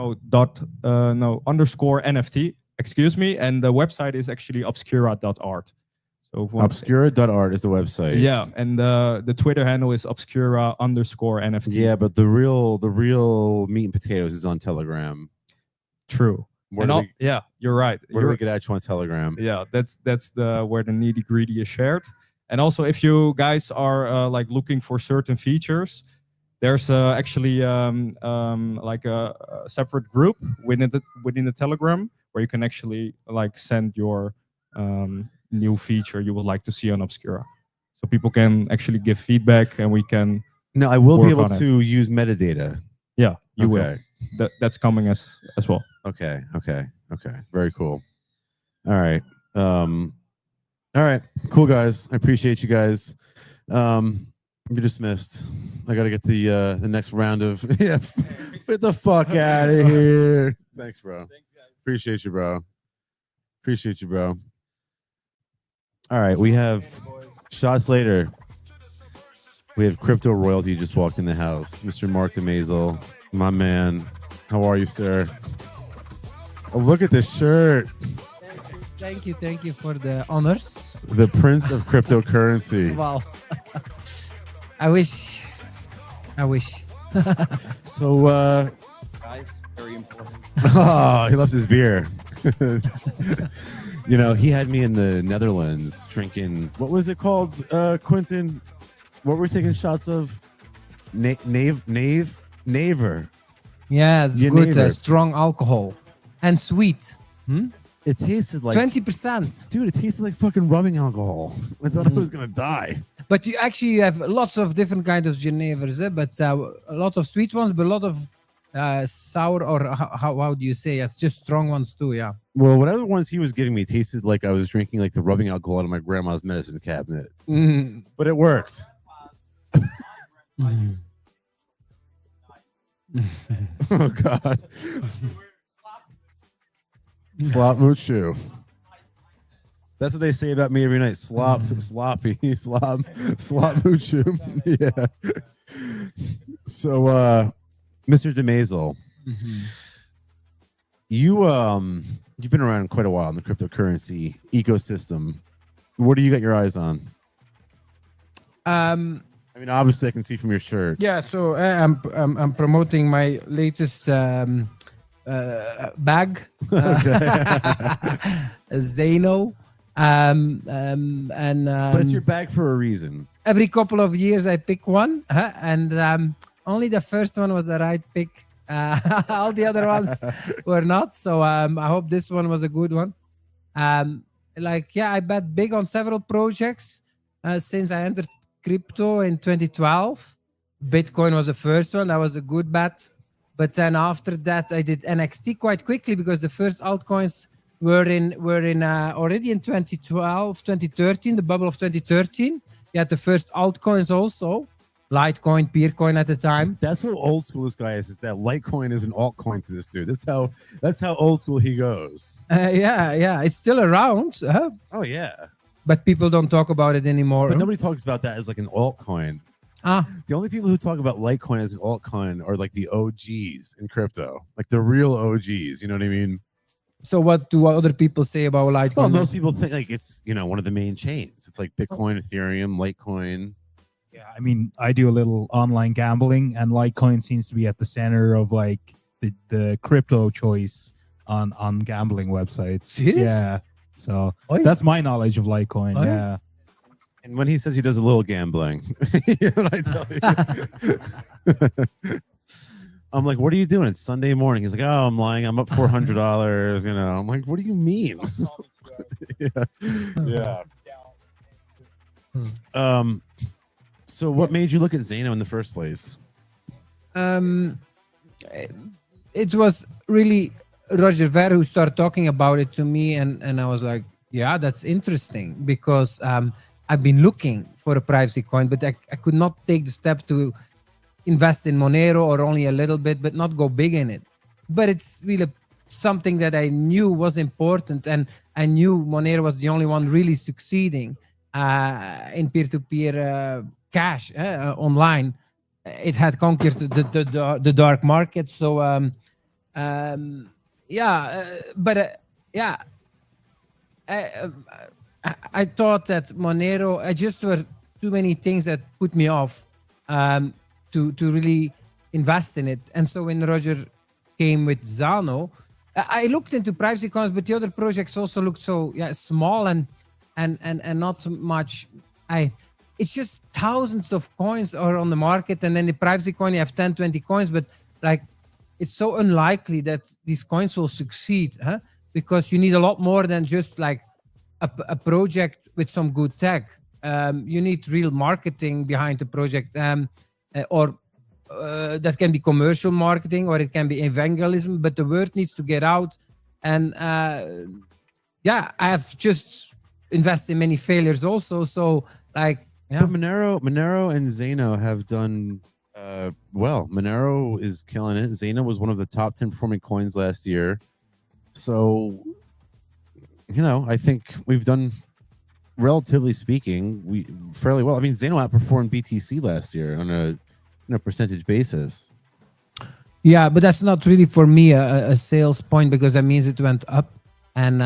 underscore NFT, excuse me. And the website is actually obscura.art. So Obscura.art is the website. Yeah, and the Twitter handle is obscura_NFT. Yeah, but the real meat and potatoes is on Telegram. True. Yeah, you're right. Where do we get at you on Telegram? Yeah, that's where the nitty gritty is shared. And also, if you guys are like looking for certain features, there's actually like a separate group within the Telegram where you can actually like send your new feature you would like to see on Obscura. So people can actually give feedback, and we can. No, I will be able to use metadata. Yeah, you will. That's coming as well. Okay. Very cool. All right. All right. Cool, guys. I appreciate you guys. You're dismissed. I got to get the next round of get the fuck out of here. Thanks, bro. Thanks, guys. Appreciate you, bro. All right. We have shots later. We have Crypto Royalty just walked in the house. Mr. Mark DeMazel, my man. How are you, sir? Oh, look at this shirt. Thank you for the honors. The Prince of Cryptocurrency. Wow. I wish. So, guys, very important. Oh, he loves his beer. You know, he had me in the Netherlands drinking, what was it called, Quentin? What were we taking shots of? Naver. Yeah, it's good, strong alcohol. And sweet. It tasted like 20%. Dude, it tasted like fucking rubbing alcohol. I thought I was gonna die. But you actually have lots of different kinds of Genevers, but a lot of sweet ones, but a lot of sour, or how do you say? It's just strong ones too, yeah. Well, whatever ones he was giving me tasted like I was drinking like the rubbing alcohol out of my grandma's medicine cabinet. But it worked. Oh God. Slop Moochoo. That's what they say about me every night. Sloppy, slop Moochoo. Yeah. So, Mr. DeMazel, you've been around quite a while in the cryptocurrency ecosystem. What do you got your eyes on? I mean, obviously, I can see from your shirt. Yeah, so I'm promoting my latest bag, Zeno, But it's your bag for a reason. every couple of years I pick one, and only the first one was the right pick. All the other ones were not. So I hope this one was a good one. I bet big on several projects since I entered crypto in 2012. Bitcoin was the first one. That was a good bet. But then after that, I did NXT quite quickly because the first altcoins were in already in 2012, 2013, the bubble of 2013. You had the first altcoins also, Litecoin, Peercoin at the time. That's how old school this guy is that Litecoin is an altcoin to this dude. That's how old school he goes. Yeah, it's still around. Oh yeah. But people don't talk about it anymore. But nobody talks about that as like an altcoin. The only people who talk about Litecoin as an altcoin are like the OGs in crypto, like the real OGs. You know what I mean? So what do other people say about Litecoin? Well, most people think like it's one of the main chains. It's like Bitcoin, Ethereum, Litecoin. Yeah, I mean, I do a little online gambling, and Litecoin seems to be at the center of like the crypto choice on gambling websites. Serious? Yeah. So that's my knowledge of Litecoin. Yeah. And when he says he does a little gambling, you know what I tell you? I'm like, what are you doing? It's Sunday morning. He's like, oh, I'm lying. I'm up $400. You know, I'm like, what do you mean? Yeah. So what made you look at Zeno in the first place? It was really Roger Ver who started talking about it to me, and I was like, yeah, that's interesting because I've been looking for a privacy coin, but I could not take the step to invest in Monero or only a little bit, but not go big in it. But it's really something that I knew was important, and I knew Monero was the only one really succeeding in peer-to-peer cash online. It had conquered the dark market. So I thought that Monero, just were too many things that put me off to really invest in it. And so when Roger came with Zano, I looked into privacy coins, but the other projects also looked so small and not much. It's just thousands of coins are on the market, and then the privacy coin you have 10, 20 coins, but like it's so unlikely that these coins will succeed, because you need a lot more than just like a project with some good tech. You need real marketing behind the project, or that can be commercial marketing, or it can be evangelism, but the word needs to get out. And I have just invested in many failures also. So like, yeah. But Monero and Zeno have done well. Monero is killing it. Zeno was one of the top 10 performing coins last year. So, I think we've done, relatively speaking, fairly well. I mean, Zeno outperformed BTC last year on a percentage basis. Yeah, but that's not really for me a sales point, because that means it went up, and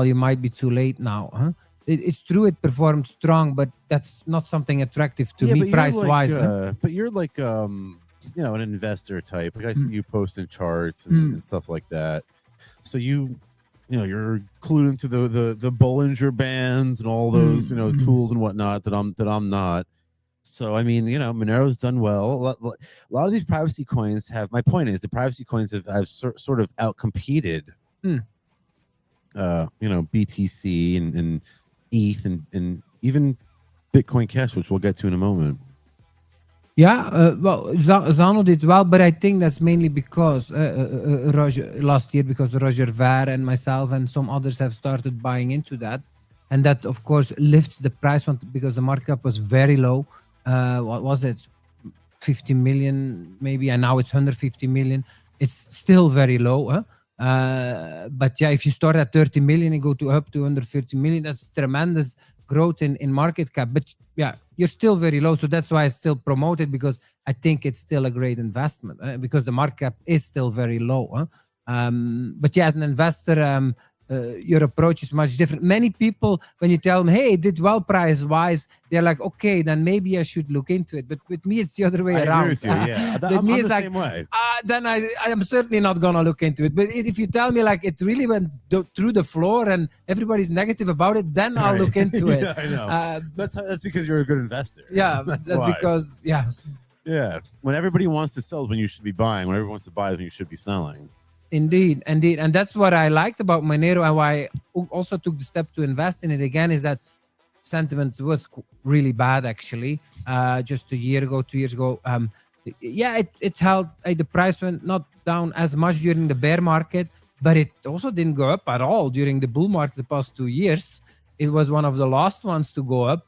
you might be too late now. It's true, it performed strong, but that's not something attractive to me price-wise. But you're like, an investor type. Like I see you posting charts and stuff like that. So you're clued into the Bollinger Bands and all those tools and whatnot that I'm not. So I mean, Monero's done well. A lot of these privacy coins have. My point is, the privacy coins have sort of outcompeted, BTC and ETH and even Bitcoin Cash, which we'll get to in a moment. Yeah, Zano did well, but I think that's mainly because Roger last year, because Roger Ver and myself and some others have started buying into that, and that of course lifts the price because the markup was very low. What was it, 50 million maybe, and now it's 150 million. It's still very low. But yeah, if you start at 30 million and go to up to under 30 million, that's tremendous growth in market cap. But yeah, you're still very low. So that's why I still promote it, because I think it's still a great investment, because the market cap is still very low. But yeah, as an investor, your approach is much different. Many people, when you tell them, hey, it did well price wise, they're like, okay, then maybe I should look into it. But with me, it's the other way I around. agree with you. Yeah, With me, I'm it's the like, same way. then I am certainly not going to look into it. But if you tell me like it really went through the floor and everybody's negative about it, then I'll look into it. Yeah, I know. That's because you're a good investor. Yeah, that's why. because, yes. Yeah, when everybody wants to sell is when you should be buying. When everyone wants to buy is when you should be selling. Indeed. And that's what I liked about Monero, and why I also took the step to invest in it again, is that sentiment was really bad, actually. Just 2 years ago. Yeah, it held, the price went not down as much during the bear market, but it also didn't go up at all during the bull market the past 2 years. It was one of the last ones to go up.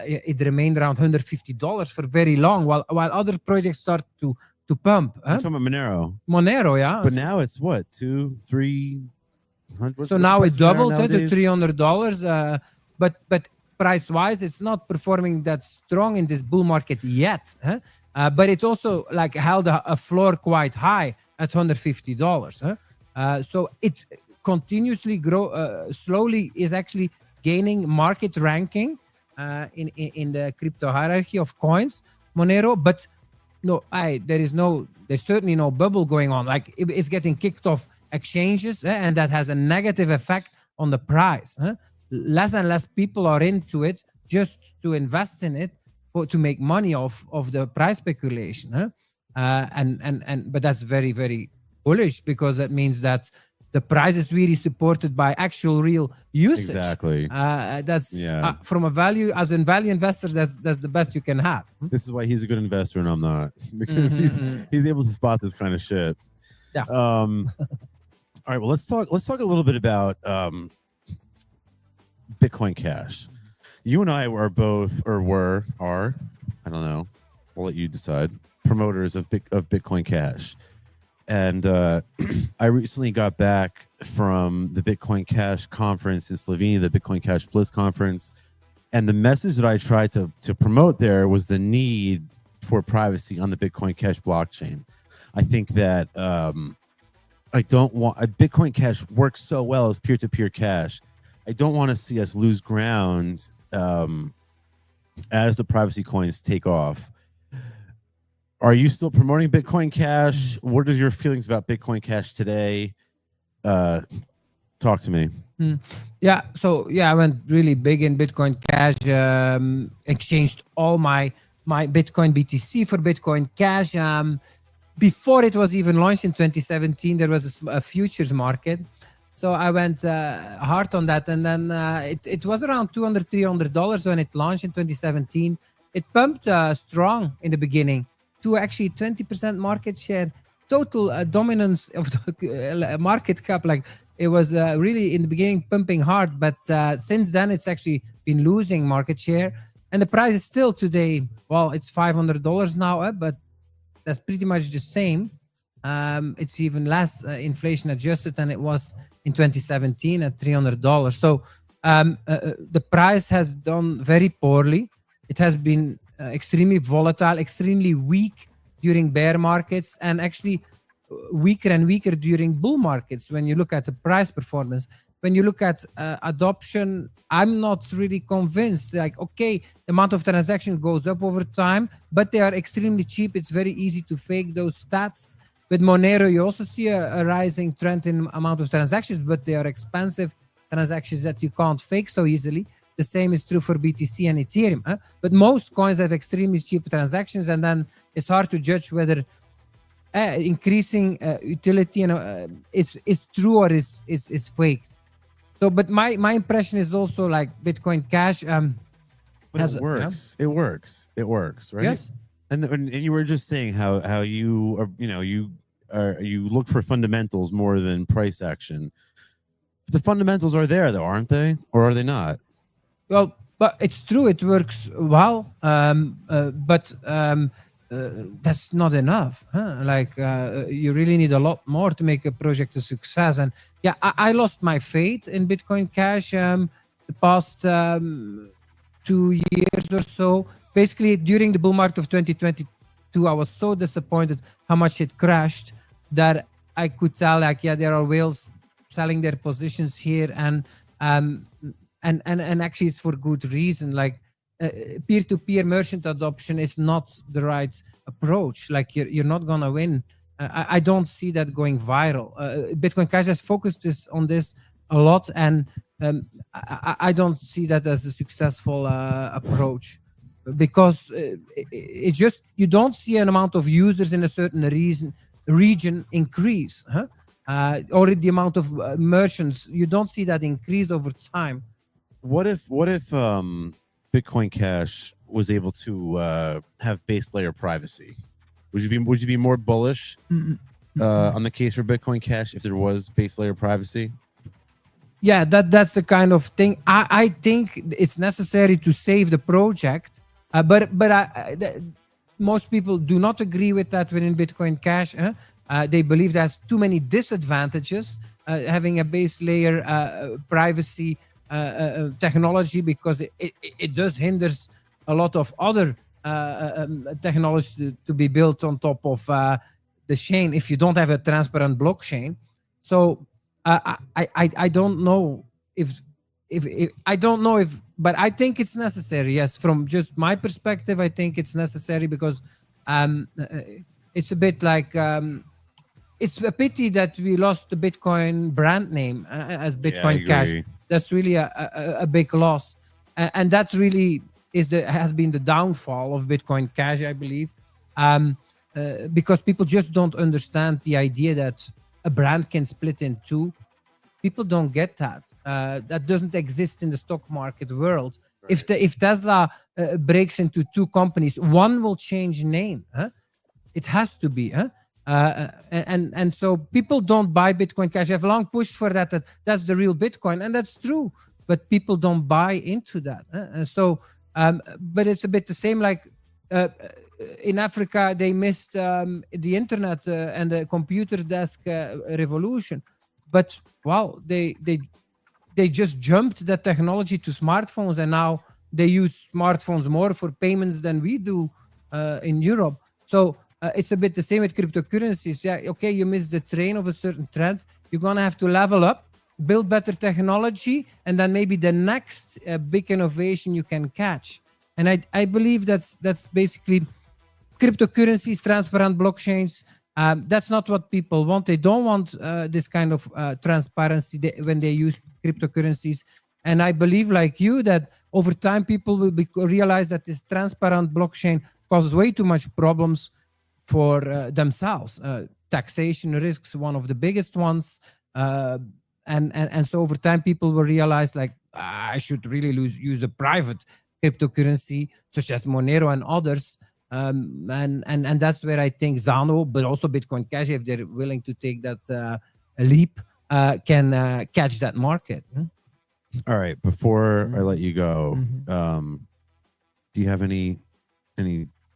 It remained around $150 for very long, while other projects start to pump. I'm talking about Monero. Monero, yeah. But now it's what, $200-300? So now it doubled to $300. But price wise, it's not performing that strong in this bull market yet. But it also like held a floor quite high at $150. So it continuously slowly is actually gaining market ranking in the crypto hierarchy of coins, Monero. But no, there's certainly no bubble going on. Like it's getting kicked off exchanges, and that has a negative effect on the price. Less and less people are into it just to invest in it to make money off of the price speculation. But that's very, very bullish, because that means that the price is really supported by actual real usage. Exactly. That's from a value, as a value investor, that's the best you can have. This is why he's a good investor and I'm not, because he's able to spot this kind of shit. Yeah. All right. Well, let's talk a little bit about Bitcoin Cash. You and I are both, or are, I don't know, I'll let you decide, promoters of Bitcoin Cash. And I recently got back from the Bitcoin Cash conference in Slovenia, the Bitcoin Cash Blitz conference. And the message that I tried to promote there was the need for privacy on the Bitcoin Cash blockchain. I think that I don't want Bitcoin Cash works so well as peer-to-peer cash. I don't want to see us lose ground as the privacy coins take off. Are you still promoting Bitcoin Cash? What are your feelings about Bitcoin Cash today? Talk to me. Yeah, so I went really big in Bitcoin Cash. Exchanged all my Bitcoin BTC for Bitcoin Cash. Before it was even launched in 2017, there was a futures market. So I went hard on that, and then it was around $200-300 when it launched in 2017. It pumped strong in the beginning to actually 20% market share, total dominance of the market cap. Like it was really in the beginning pumping hard, but since then it's actually been losing market share. And the price is still today, well, it's $500 now, but that's pretty much the same. It's even less inflation adjusted than it was in 2017 at $300. So the price has done very poorly. It has been extremely volatile, extremely weak during bear markets, and actually weaker and weaker during bull markets. When you look at the price performance, when you look at adoption, I'm not really convinced. Like, okay, the amount of transactions goes up over time, but they are extremely cheap. It's very easy to fake those stats. With Monero, you also see a rising trend in amount of transactions, but they are expensive transactions that you can't fake so easily. The same is true for BTC and Ethereum. But most coins have extremely cheap transactions, and then it's hard to judge whether increasing utility is true or is fake. So, but my impression is also like Bitcoin Cash. But it works. It works, right? Yes. And you were just saying how you are, you look for fundamentals more than price action. But the fundamentals are there, though, aren't they? Or are they not? Well, but it's true. It works well. But that's not enough. Huh? Like you really need a lot more to make a project a success. And yeah, I lost my faith in Bitcoin Cash the past 2 years or so. Basically, during the bull market of 2022, I was so disappointed how much it crashed that I could tell, like, yeah, there are whales selling their positions here, and actually it's for good reason. Like peer-to-peer merchant adoption is not the right approach. Like you're not gonna win. I don't see that going viral. Bitcoin Cash has focused on this a lot, and I don't see that as a successful approach, because it just, you don't see an amount of users in a certain region increase, or the amount of merchants, you don't see that increase over time. What if Bitcoin Cash was able to have base layer privacy? Would you be more bullish on the case for Bitcoin Cash if there was base layer privacy? Yeah, that's the kind of thing. I think it's necessary to save the project, but most people do not agree with that within Bitcoin Cash. They believe there's too many disadvantages having a base layer privacy technology, because it does hinders a lot of other technology to be built on top of the chain if you don't have a transparent blockchain. So I don't know if I don't know if, but I think it's necessary. Yes, from just my perspective, I think it's necessary, because it's a bit like it's a pity that we lost the Bitcoin brand name as Bitcoin Cash. That's really a big loss, and that really has been the downfall of Bitcoin Cash, I believe, because people just don't understand the idea that a brand can split in two. People don't get that. That doesn't exist in the stock market world. Right. If Tesla breaks into two companies, one will change name. It has to be. And so people don't buy Bitcoin Cash. I've long pushed for that's the real Bitcoin, and that's true. But people don't buy into that. But it's a bit the same. Like in Africa, they missed the internet and the computer desk revolution. But wow, they just jumped that technology to smartphones, and now they use smartphones more for payments than we do in Europe. So it's a bit the same with cryptocurrencies. Yeah, okay, you missed the train of a certain trend. You're gonna have to level up, build better technology, and then maybe the next big innovation you can catch. And I believe that's basically cryptocurrencies, transparent blockchains. That's not what people want. They don't want this kind of transparency when they use cryptocurrencies. And I believe, like you, that over time people will realize that this transparent blockchain causes way too much problems for themselves. Taxation risks, one of the biggest ones. And so over time people will realize, like, I should really use a private cryptocurrency such as Monero and others. And that's where I think Zano, but also Bitcoin Cash, if they're willing to take that leap, can catch that market. All right. Before I let you go, do you have any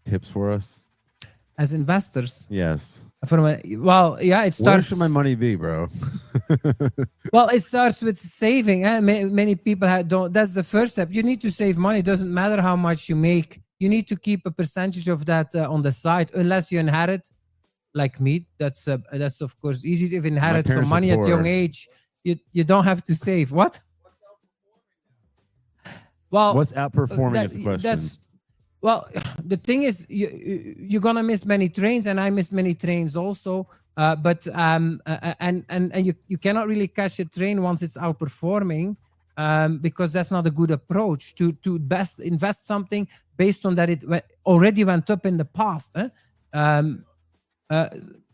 tips for us as investors? Yes. Well, yeah, it starts. Where should my money be, bro? Well, it starts with saving. Many people don't. That's the first step. You need to save money. It doesn't matter how much you make. You need to keep a percentage of that on the side, unless you inherit, like me. That's of course easy. If you inherit some money at a young age, you don't have to save. What? Well, what's outperforming is the question. Well, the thing is, you're gonna miss many trains, and I missed many trains also. But you cannot really catch a train once it's outperforming, because that's not a good approach to best invest something based on that it already went up in the past.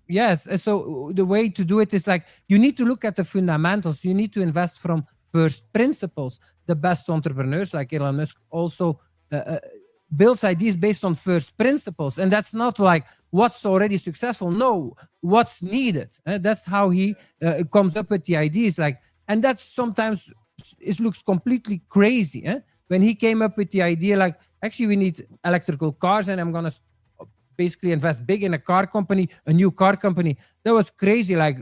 Yes, so the way to do it is, like, you need to look at the fundamentals. You need to invest from first principles. The best entrepreneurs, like Elon Musk, also builds ideas based on first principles, and that's not like what's already successful. No, what's needed. That's how he comes up with the ideas. Like, and that's sometimes it looks completely crazy. When he came up with the idea, like, actually we need electrical cars, and I'm gonna basically invest big in a car company, a new car company. That was crazy. Like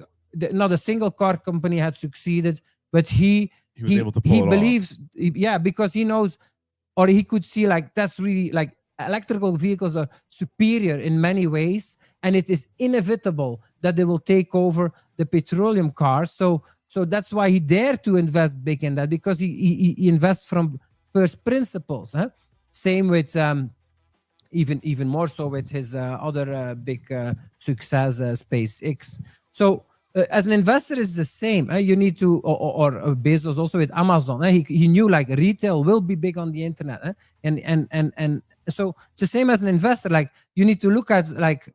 not a single car company had succeeded, but he was able to pull it off. believes, yeah, because he knows, or he could see like that's really like electrical vehicles are superior in many ways, and it is inevitable that they will take over the petroleum cars. So that's why he dared to invest big in that, because he invests from first principles. Huh? Same with even more so with his other big success, SpaceX. So as an investor, it's the same. You need to, or Bezos also with Amazon. He knew like retail will be big on the internet, and so it's the same as an investor. Like you need to look at like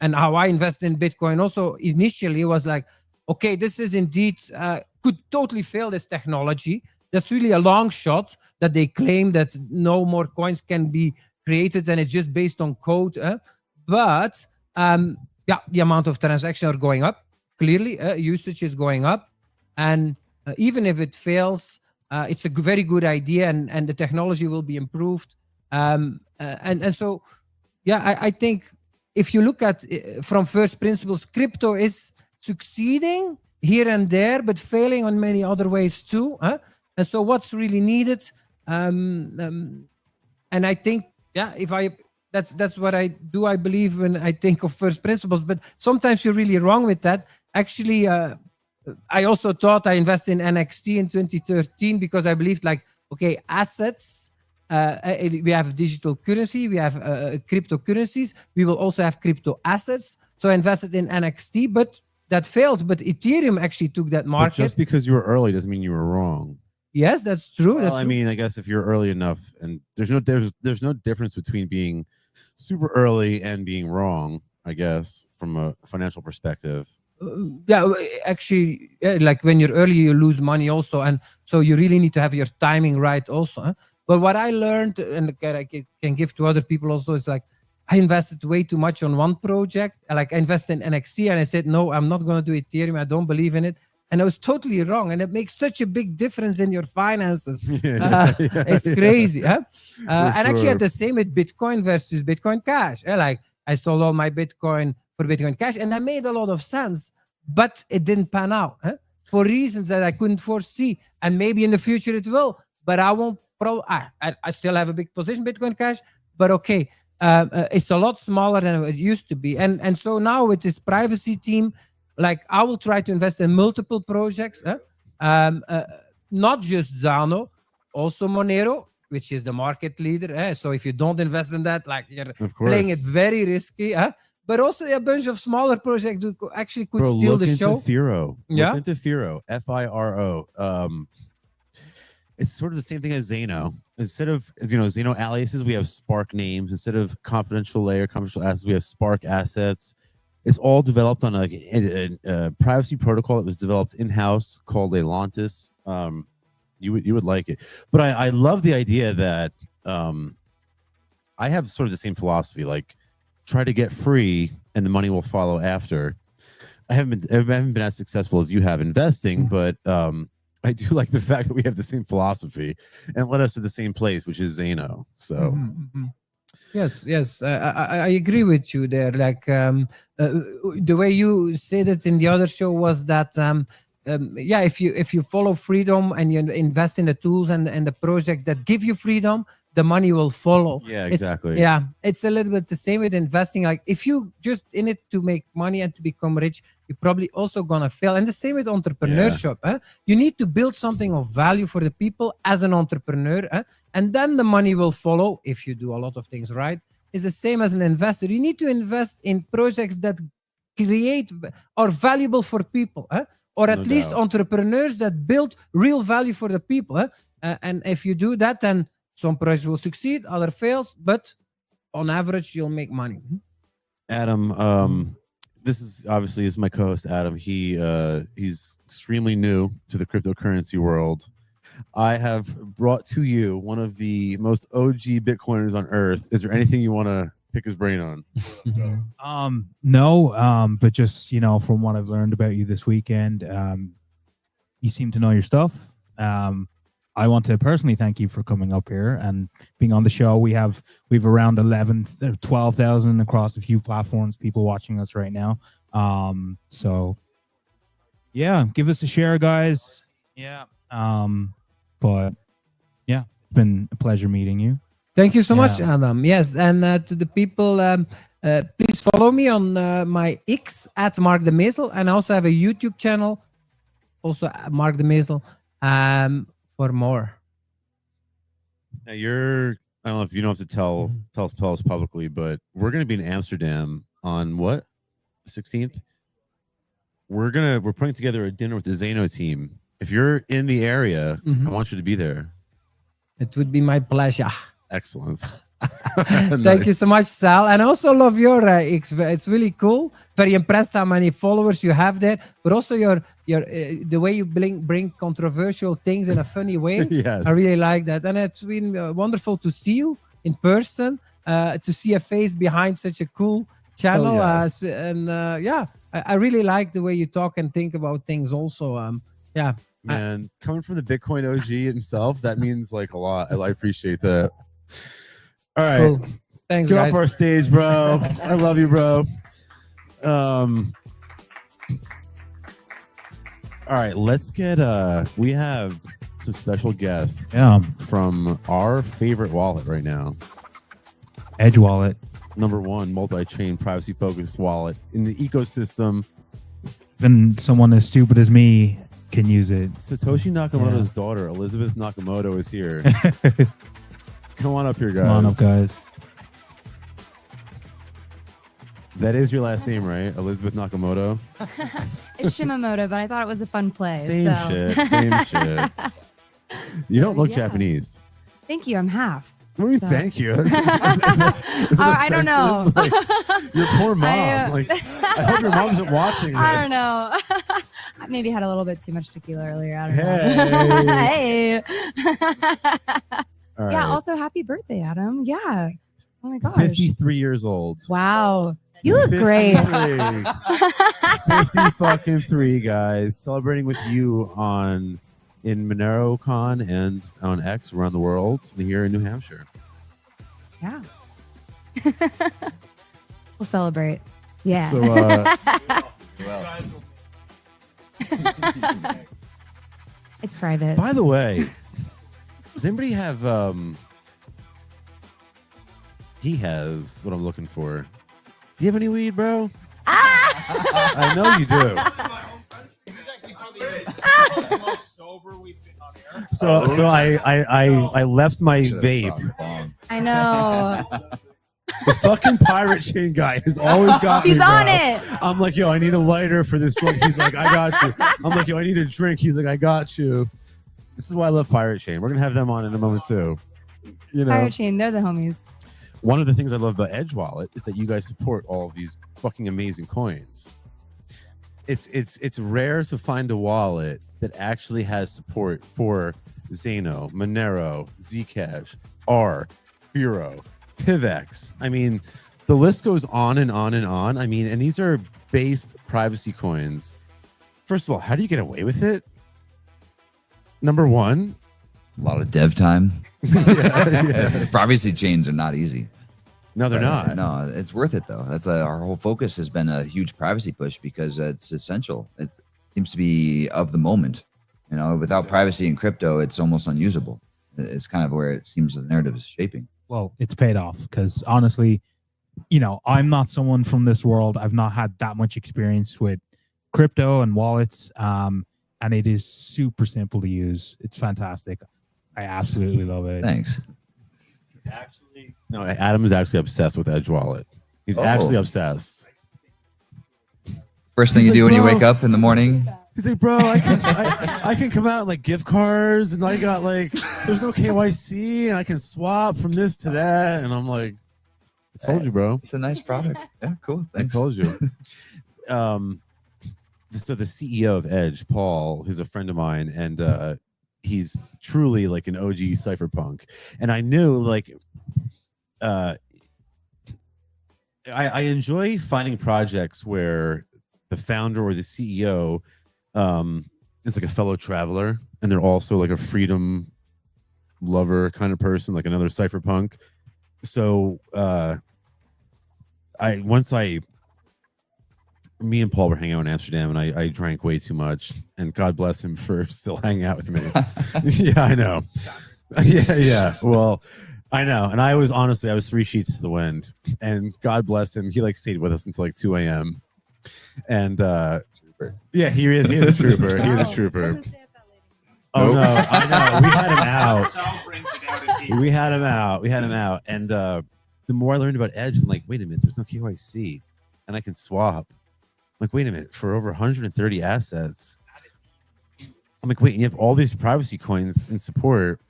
and how I invested in Bitcoin. Also initially was like, okay, this is indeed could totally fail, this technology. That's really a long shot that they claim that no more coins can be created and it's just based on code. But yeah, the amount of transactions are going up. Clearly, usage is going up. And even if it fails, it's a very good idea, and the technology will be improved. And so, yeah, I think if you look at from first principles, crypto is succeeding here and there, but failing on many other ways too. And so what's really needed? And I think, yeah, that's what I do. I believe when I think of first principles, but sometimes you're really wrong with that. Actually, I also thought I invested in NXT in 2013 because I believed like, okay, assets, we have digital currency, we have cryptocurrencies, we will also have crypto assets. So I invested in NXT, but that failed. But Ethereum actually took that market. But just because you were early doesn't mean you were wrong. Yes, that's true. Well, I mean, I guess if you're early enough, and there's no difference between being super early and being wrong, I guess, from a financial perspective. Yeah, actually, like when you're early, you lose money also, and so you really need to have your timing right also. But what I learned, and I can give to other people also, is like I invested way too much on one project. Like I invested in NXT, and I said, no, I'm not going to do Ethereum. I don't believe in it. And I was totally wrong. And it makes such a big difference in your finances. It's crazy. And actually, at the same with Bitcoin versus Bitcoin Cash. Like I sold all my Bitcoin for Bitcoin Cash, and that made a lot of sense. But it didn't pan out for reasons that I couldn't foresee. And maybe in the future it will. But I won't. I still have a big position Bitcoin Cash. But okay, it's a lot smaller than it used to be. And so now with this privacy team, like I will try to invest in multiple projects, not just Zano, also Monero, which is the market leader. So if you don't invest in that, like you're playing it very risky. But also a bunch of smaller projects who actually could steal the show. Firo. Yeah, look into Firo, FIRO. It's sort of the same thing as Zano. Instead of Zano aliases, we have Spark names. Instead of confidential assets, we have Spark assets. It's all developed on a privacy protocol that was developed in-house called Atlantis. You would like it. But I love the idea that I have sort of the same philosophy, like try to get free and the money will follow after. I haven't been as successful as you have investing, but I do like the fact that we have the same philosophy and led us to the same place, which is Zano. So. Yes, I agree with you there. Like the way you said it in the other show was that yeah, if you follow freedom and you invest in the tools and the project that give you freedom, the money will follow. Yeah, exactly. It's a little bit the same with investing. Like if you just in it to make money and to become rich, you're probably also gonna fail. And the same with entrepreneurship. You need to build something of value for the people as an entrepreneur, and then the money will follow if you do a lot of things right. It's the same as an investor. You need to invest in projects that create or valuable for people, or at least entrepreneurs that build real value for the people. And if you do that, then some projects will succeed, other fails, but on average, you'll make money. Adam, this is obviously my co-host Adam. He's extremely new to the cryptocurrency world. I have brought to you one of the most OG Bitcoiners on earth. Is there anything you want to pick his brain on? No, but just from what I've learned about you this weekend, you seem to know your stuff. I want to personally thank you for coming up here and being on the show. We've around 12,000 across a few platforms, people watching us right now. So yeah, give us a share, guys. Yeah. But yeah, it's been a pleasure meeting you. Thank you so much, Yeah. Adam. Yes, and to the people, please follow me on my X at Mark de Meesel, and I also have a YouTube channel, also at Mark de Meesel, for more. Now I don't know if you don't have to tell us publicly, but we're going to be in Amsterdam on what? 16th? We're putting together a dinner with the Zano team. If you're in the area, I want you to be there. It would be my pleasure. Excellent. Thank you so much, Sal. And I also love your X. It's really cool. Very impressed how many followers you have there, but also your the way you bring controversial things in a funny way. Yes. I really like that. And it's been wonderful to see you in person, to see a face behind such a cool channel. yes. I really like the way you talk and think about things also. Yeah. Man, coming from the Bitcoin OG himself, that means like a lot. I appreciate that. All right. Cool. Thanks, Get guys. off our stage, bro. I love you, bro. All right, let's get we have some special guests from our favorite wallet right now. Edge Wallet. #1 multi-chain privacy focused wallet in the ecosystem. Even someone as stupid as me can use it. Satoshi Nakamoto's daughter, Elizabeth Nakamoto, is here. Come on up here, guys. Come on up, guys. That is your last name, right? Elizabeth Nakamoto? It's Shimamoto, but I thought it was a fun play. Same so. shit. Same shit. You don't look Japanese. Thank you. I'm half. What do you So- thank you? I don't know. Like, your poor mom. I hope your mom's watching this. I don't know. I maybe had a little bit too much tequila earlier. I don't know. Hey. All Yeah. right. Also, happy birthday, Adam. Yeah. Oh my gosh. 53 years old. Wow. You look great. 50 fucking 3, guys. Celebrating with you in MoneroCon and on X around the world and here in New Hampshire. Yeah. We'll celebrate. Yeah. So, It's private. by the way, does anybody have he has what I'm looking for. Do you have any weed, bro? I know you do. So I left my vape. I know. The fucking pirate chain guy has always got He's me, on bro. it. I'm like, yo, I need a lighter for this drink. He's like, I got you. I'm like, yo, I need a drink. He's like, I got you. This is why I love Pirate Chain. We're gonna have them on in a moment too. You know, Pirate Chain, they're the homies. one of the things I love about Edge Wallet is that you guys support all of these fucking amazing coins. It's rare to find a wallet that actually has support for Zano, Monero, Zcash, R, Bureau, Pivex. I mean, the list goes on and on and on. I mean, and these are based privacy coins. First of all, how do you get away with it? #1, a lot of dev time. yeah. Privacy chains are not easy. No, they're not. No, it's worth it though. That's our whole focus has been a huge privacy push because it's essential. It seems to be of the moment. You know, without privacy in crypto, it's almost unusable. It's kind of where it seems the narrative is shaping. Well, it's paid off because honestly, you know, I'm not someone from this world. I've not had that much experience with crypto and wallets, and it is super simple to use. It's fantastic. I absolutely love it. Thanks. Actually, no, Adam is actually obsessed with Edge Wallet. He's actually obsessed. First thing you do when you wake up in the morning. He's like, bro, I can come out and like gift cards, and I got like, there's no KYC, and I can swap from this to that, and I'm like, I told you, bro. It's a nice product. Yeah, cool. Thanks. I told you. So the CEO of Edge, Paul, who's a friend of mine, and he's truly like an OG cypherpunk. And I knew like I enjoy finding projects where the founder or the CEO is like a fellow traveler, and they're also like a freedom lover kind of person, like another cypherpunk. So me and Paul were hanging out in Amsterdam, and I drank way too much, and God bless him for still hanging out with me. Yeah, I know. Yeah. Well, I know. And I was 3 sheets to the wind, and God bless him. He like stayed with us until like 2 a.m. And yeah, he is a trooper. He is a trooper. Oh no, I know. We had him out. And the more I learned about Edge, I'm like, wait a minute, there's no KYC, and I can swap. I'm like, wait a minute, for over 130 assets. I'm like, wait, and you have all these privacy coins in support.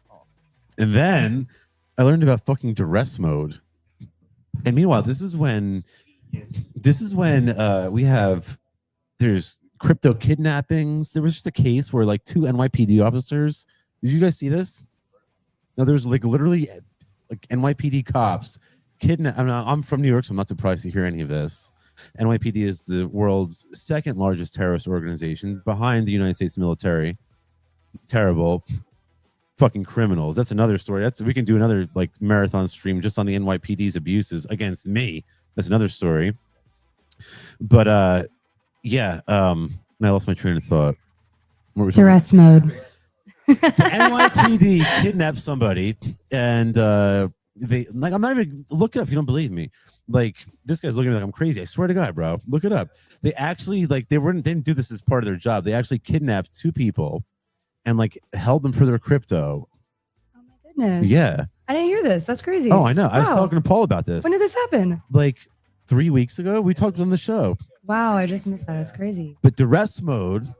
And then I learned about fucking duress mode. And meanwhile, this is when there's crypto kidnappings. There was just a case where like 2 NYPD officers. Did you guys see this? No, there's like literally like NYPD cops kidnap. I'm from New York, so I'm not surprised to hear any of this. NYPD is the world's second largest terrorist organization behind the United States military. Terrible. Fucking criminals. That's another story. We can do another like marathon stream just on the NYPD's abuses against me. That's another story. But yeah, I lost my train of thought. Duress mode. The NYPD kidnapped somebody, and they like, I'm not even, look it up if you don't believe me. Like, this guy's looking at me like I'm crazy. I swear to God, bro, look it up. They actually they didn't do this as part of their job. They actually kidnapped 2 people and like held them for their crypto. Oh my goodness. Yeah. I didn't hear this. That's crazy. Oh, I know. Wow. I was talking to Paul about this. When did this happen? Like 3 weeks ago. We talked on the show. Wow, I just missed that. It's crazy. But duress mode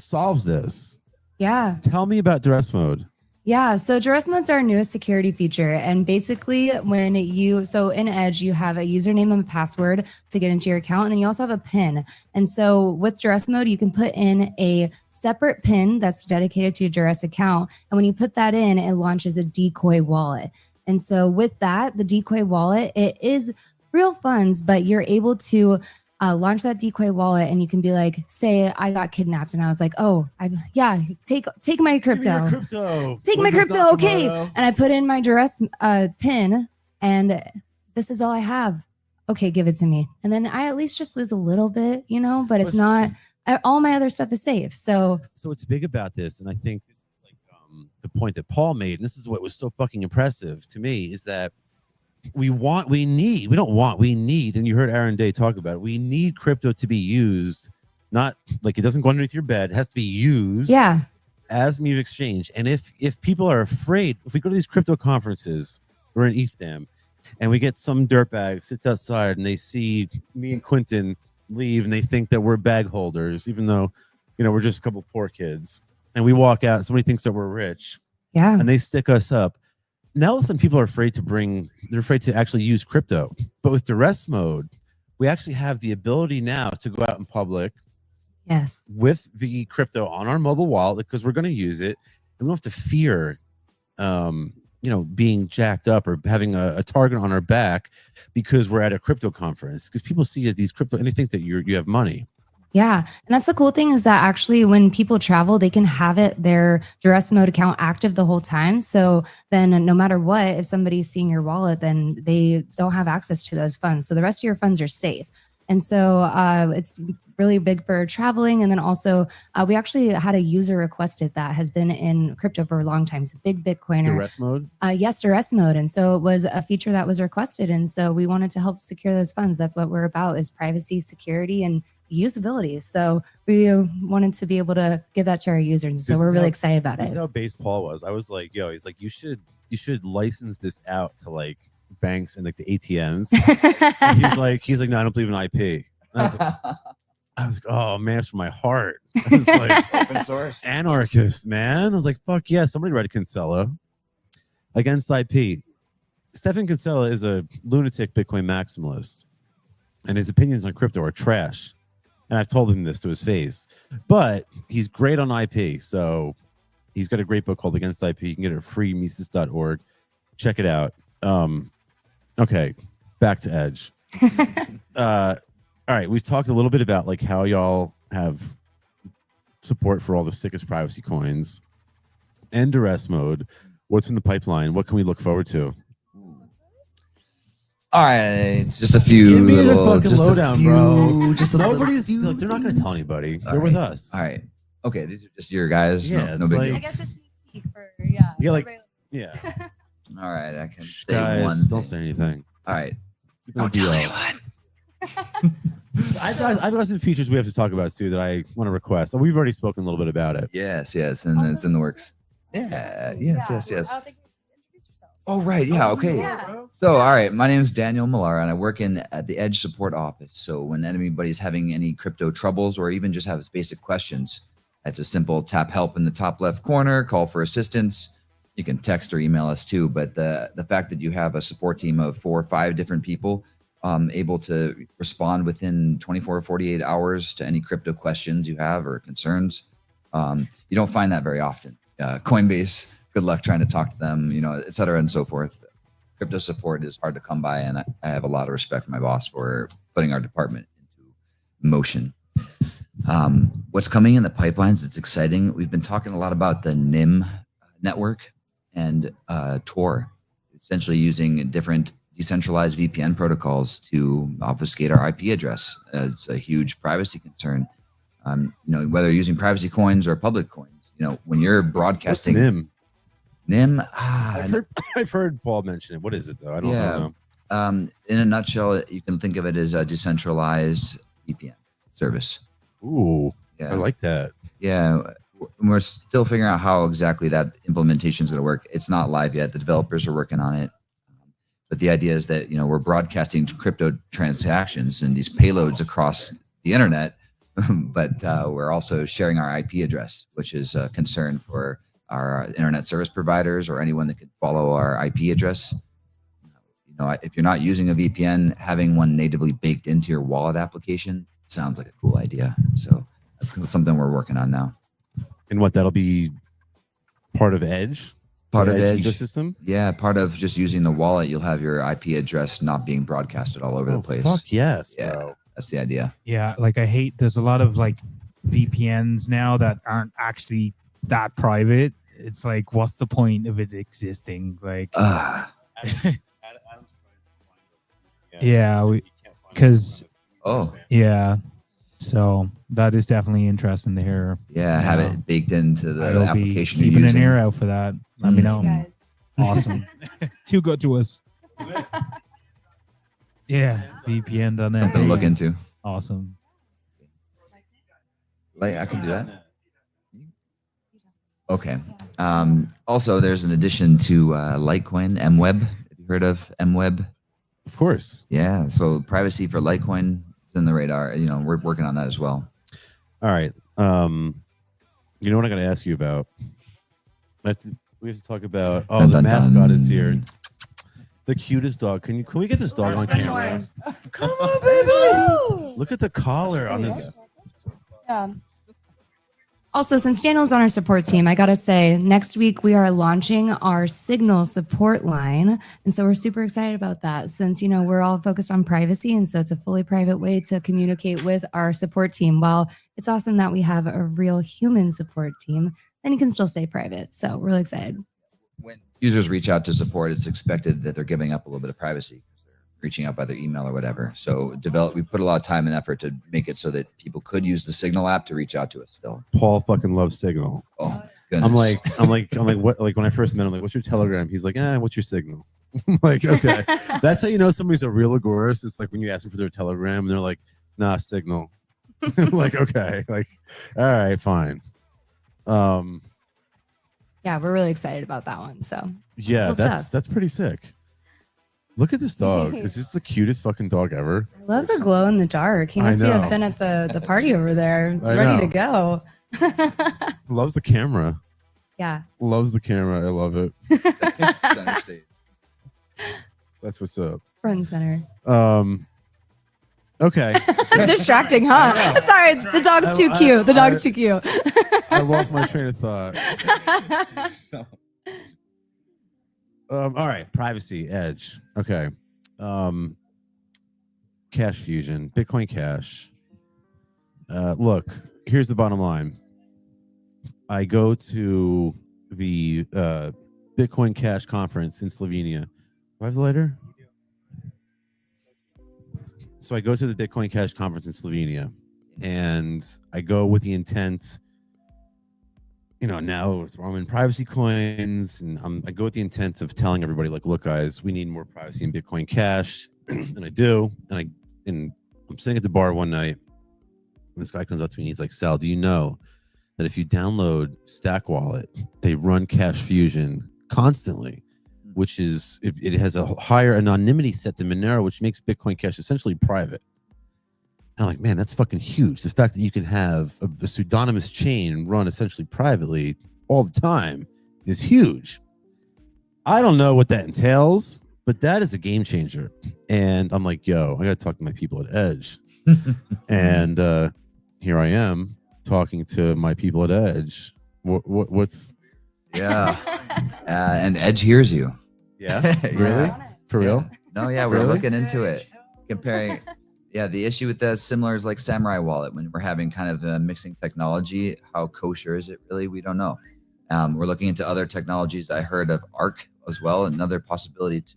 solves this. Yeah. Tell me about duress mode. Yeah, so duress mode's our newest security feature. And basically so in Edge, you have a username and a password to get into your account. And then you also have a PIN. And so with duress mode, you can put in a separate PIN that's dedicated to your duress account. And when you put that in, it launches a decoy wallet. And so with that, the decoy wallet, it is real funds, but you're able to launch that decoy wallet, and you can be like, say I got kidnapped, and I was like, oh, take my crypto. Take my crypto, okay. And I put in my duress PIN, and this is all I have. Okay, give it to me. And then I at least just lose a little bit, but it's not, all my other stuff is safe. So what's big about this, and I think this is like the point that Paul made, and this is what was so fucking impressive to me, is that we need, and you heard Aaron Day talk about it, we need crypto to be used, not like it doesn't go underneath your bed, it has to be used as means of exchange. And if people are afraid, if we go to these crypto conferences or in ETHDAM and we get some dirtbag sits outside and they see me and Quentin leave and they think that we're bag holders, even though we're just a couple poor kids, and we walk out, somebody thinks that we're rich, and they stick us up. Now, listen, people are afraid they're afraid to actually use crypto. But with duress mode, we actually have the ability now to go out in public with the crypto on our mobile wallet, because we're going to use it. And we don't have to fear, being jacked up or having a target on our back because we're at a crypto conference. Because people see that these crypto, and they think that you have money. Yeah. And that's the cool thing, is that actually when people travel, they can have their duress mode account active the whole time. So then no matter what, if somebody's seeing your wallet, then they don't have access to those funds. So the rest of your funds are safe. And so it's really big for traveling. And then also we actually had a user requested that has been in crypto for a long time. It's a big Bitcoiner. Duress mode? Yes, duress mode. And so it was a feature that was requested. And so we wanted to help secure those funds. That's what we're about, is privacy, security, and usability. So we wanted to be able to give that to our users. So we're really excited about it. This is how base Paul was. I was like, he's like, you should license this out to like banks and like the ATMs. he's like, no, I don't believe in IP. I was like, oh man, it's from my heart. I was like, open source anarchist, man. I was like, fuck yeah, somebody write a Kinsella against IP. Stefan Kinsella is a lunatic Bitcoin maximalist, and his opinions on crypto are trash. And I've told him this to his face, but he's great on IP. So he's got a great book called Against IP. You can get it at freemises.org. Check it out. Okay, back to Edge. All right, we've talked a little bit about like how y'all have support for all the sickest privacy coins. and duress mode. What's in the pipeline? What can we look forward to? All right, just a few. Give me the little, fucking just lowdown, a few, bro. Just a Nobody's. little Look, they're not going to tell anybody. All They're with right. us. All right. Okay, these are just your guys. Yeah, no it's big like- deal. I guess a sneak peek for Yeah, like everybody yeah. All right, I can Shh, say guys, one. don't thing. say anything. All right. Keep it on DL. I've got some features we have to talk about too that I want to request. We've already spoken a little bit about it. Yes, and it's in the works. Yeah, yes. I don't think you introduced yourself. Oh, right. Yeah. Okay. Yeah. So, all right. My name is Daniel Millara, and I work at the Edge support office. So, when anybody's having any crypto troubles or even just has basic questions, it's a simple tap help in the top left corner, call for assistance. You can text or email us too. But the fact that you have a support team of 4 or 5 different people able to respond within 24 or 48 hours to any crypto questions you have or concerns, you don't find that very often. Coinbase, good luck trying to talk to them, et cetera and so forth. Crypto support is hard to come by, and I have a lot of respect for my boss for putting our department into motion. What's coming in the pipelines, it's exciting. We've been talking a lot about the NIM network and Tor, essentially using different decentralized VPN protocols to obfuscate our IP address. It's a huge privacy concern. Whether you're using privacy coins or public coins, when you're broadcasting NIM, I've heard Paul mention it. What is it though? I don't know. In a nutshell, you can think of it as a decentralized VPN service. Ooh, Yeah, I like that. Yeah, we're still figuring out how exactly that implementation is going to work. It's not live yet. The developers are working on it. But the idea is that we're broadcasting crypto transactions and these payloads across the internet, but we're also sharing our IP address, which is a concern for our internet service providers or anyone that could follow our IP address. If you're not using a VPN, having one natively baked into your wallet application sounds like a cool idea. So that's something we're working on now. And what that'll be part of Edge? Part of Edge Edge ecosystem? Yeah, part of just using the wallet, you'll have your IP address not being broadcasted all over the place. Fuck yes, Yeah, bro. that's the idea. Yeah, like I hate there's a lot of like VPNs now that aren't actually that private. It's like, what's the point of it existing? Like, yeah, because yeah, so that is definitely interesting to hear. Yeah, have it baked into the I'll be application you're keeping an using. ear out for that. Let me know. Guys. Awesome. Too good to us. Yeah, VPN done that. Something to look into. Awesome. Like, I can do that. Okay. Also, there's an addition to Litecoin, MWeb. Have you heard of MWeb? Of course. Yeah. So privacy for Litecoin is in the radar. We're working on that as well. All right. You know what I got to ask you about? We have to talk about. Oh, Dun, the dun, mascot dun. is here. The cutest dog. Can we get this dog on camera? Come on, baby. Look at the collar on this. Yeah. Also, since Daniel's on our support team, I gotta say, next week we are launching our Signal support line, and so we're super excited about that. Since we're all focused on privacy, and so it's a fully private way to communicate with our support team. While it's awesome that we have a real human support team, then you can still stay private. So we're really excited. When users reach out to support, it's expected that they're giving up a little bit of privacy. They're reaching out by their email or whatever. So we put a lot of time and effort to make it so that people could use the Signal app to reach out to us still. Paul fucking loves Signal. Oh, goodness. I'm like, what? Like when I first met him, like, what's your Telegram? He's like, what's your Signal? I'm like, okay. That's how you know somebody's a real agorist. It's like when you ask them for their Telegram and they're like, nah, Signal. I'm like, okay, like, all right, fine. Yeah, we're really excited about that one. So Yeah, cool that's stuff. that's pretty sick. Look at this dog. Is this the cutest fucking dog ever? I love the glow in the dark. He I must have know. been at the party over there, I ready to know. go. Loves the camera. Yeah. Loves the camera. I love it. Center stage. That's what's up. Front and center. Okay. Distracting, huh? Sorry, the dog's too cute. The dog's too cute. I lost my train of thought. All right, privacy, Edge. Okay. Cash Fusion, Bitcoin Cash. Look, here's the bottom line. I go to the Bitcoin Cash conference in Slovenia. Do I have the lighter? So I go to the Bitcoin Cash conference in Slovenia, and I go with the intent, now I'm in privacy coins, and I go with the intent of telling everybody, like, look, guys, we need more privacy in Bitcoin Cash, and I do, and I'm sitting at the bar one night, and this guy comes up to me, and he's like, Sal, do you know that if you download Stack Wallet, they run Cash Fusion constantly, which is it has a higher anonymity set than Monero, which makes Bitcoin Cash essentially private. And I'm like, man, that's fucking huge. The fact that you can have a pseudonymous chain run essentially privately all the time is huge. I don't know what that entails, but that is a game changer. And I'm like, yo, I got to talk to my people at Edge. And here I am talking to my people at Edge. What's Yeah. And Edge hears you. Yeah. Really? For real? No, yeah, we're looking into it. Comparing. Yeah, the issue with that similar is like Samurai Wallet. When we're having kind of mixing technology, how kosher is it really? We don't know. We're looking into other technologies. I heard of Arc as well, another possibility to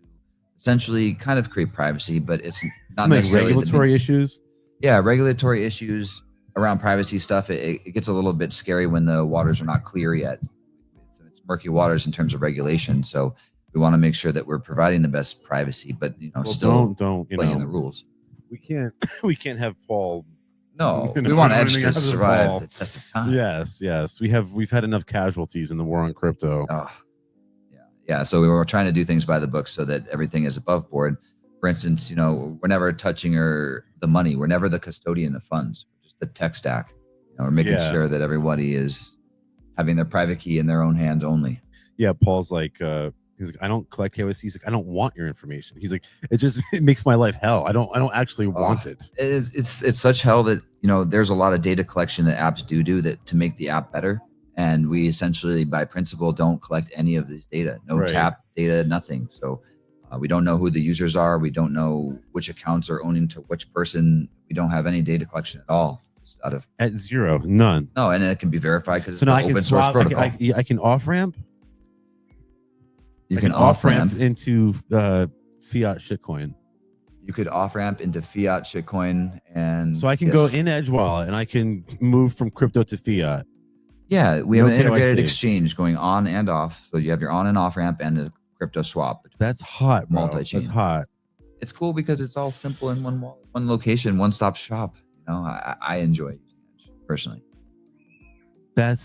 essentially kind of create privacy, but it's not like necessarily regulatory issues. Yeah, regulatory issues around privacy stuff. It gets a little bit scary when the waters are not clear yet. So it's murky waters in terms of regulation. So we want to make sure that we're providing the best privacy, but still don't playing the rules. We can't have Paul. No, we want Edge to survive the test of time. Yes. We've had enough casualties in the war on crypto. Yeah. So we were trying to do things by the book so that everything is above board. For instance, we're never touching the money. We're never the custodian of funds. We're just the tech stack. We're making sure that everybody is having their private key in their own hands only. Yeah, Paul's like, he's like, I don't collect KYC. He's like, I don't want your information. He's like, it makes my life hell. I don't actually want it. It's such hell that there's a lot of data collection that apps do that to make the app better. And we essentially, by principle, don't collect any of this data. No tap data, nothing. So we don't know who the users are. We don't know which accounts are owning to which person. We don't have any data collection at all. At zero, none. No, and it can be verified because so it's now an open source protocol. I can off ramp. You can off ramp into fiat shitcoin. You could off ramp into fiat shitcoin, and so I can go in Edge Wallet and I can move from crypto to fiat. Yeah, we have an integrated exchange going on and off. So you have your on and off ramp and a crypto swap. That's hot, bro. Multi-chain. That's hot. It's cool because it's all simple in one wallet, one location, one stop shop. I enjoy using Edge personally. That's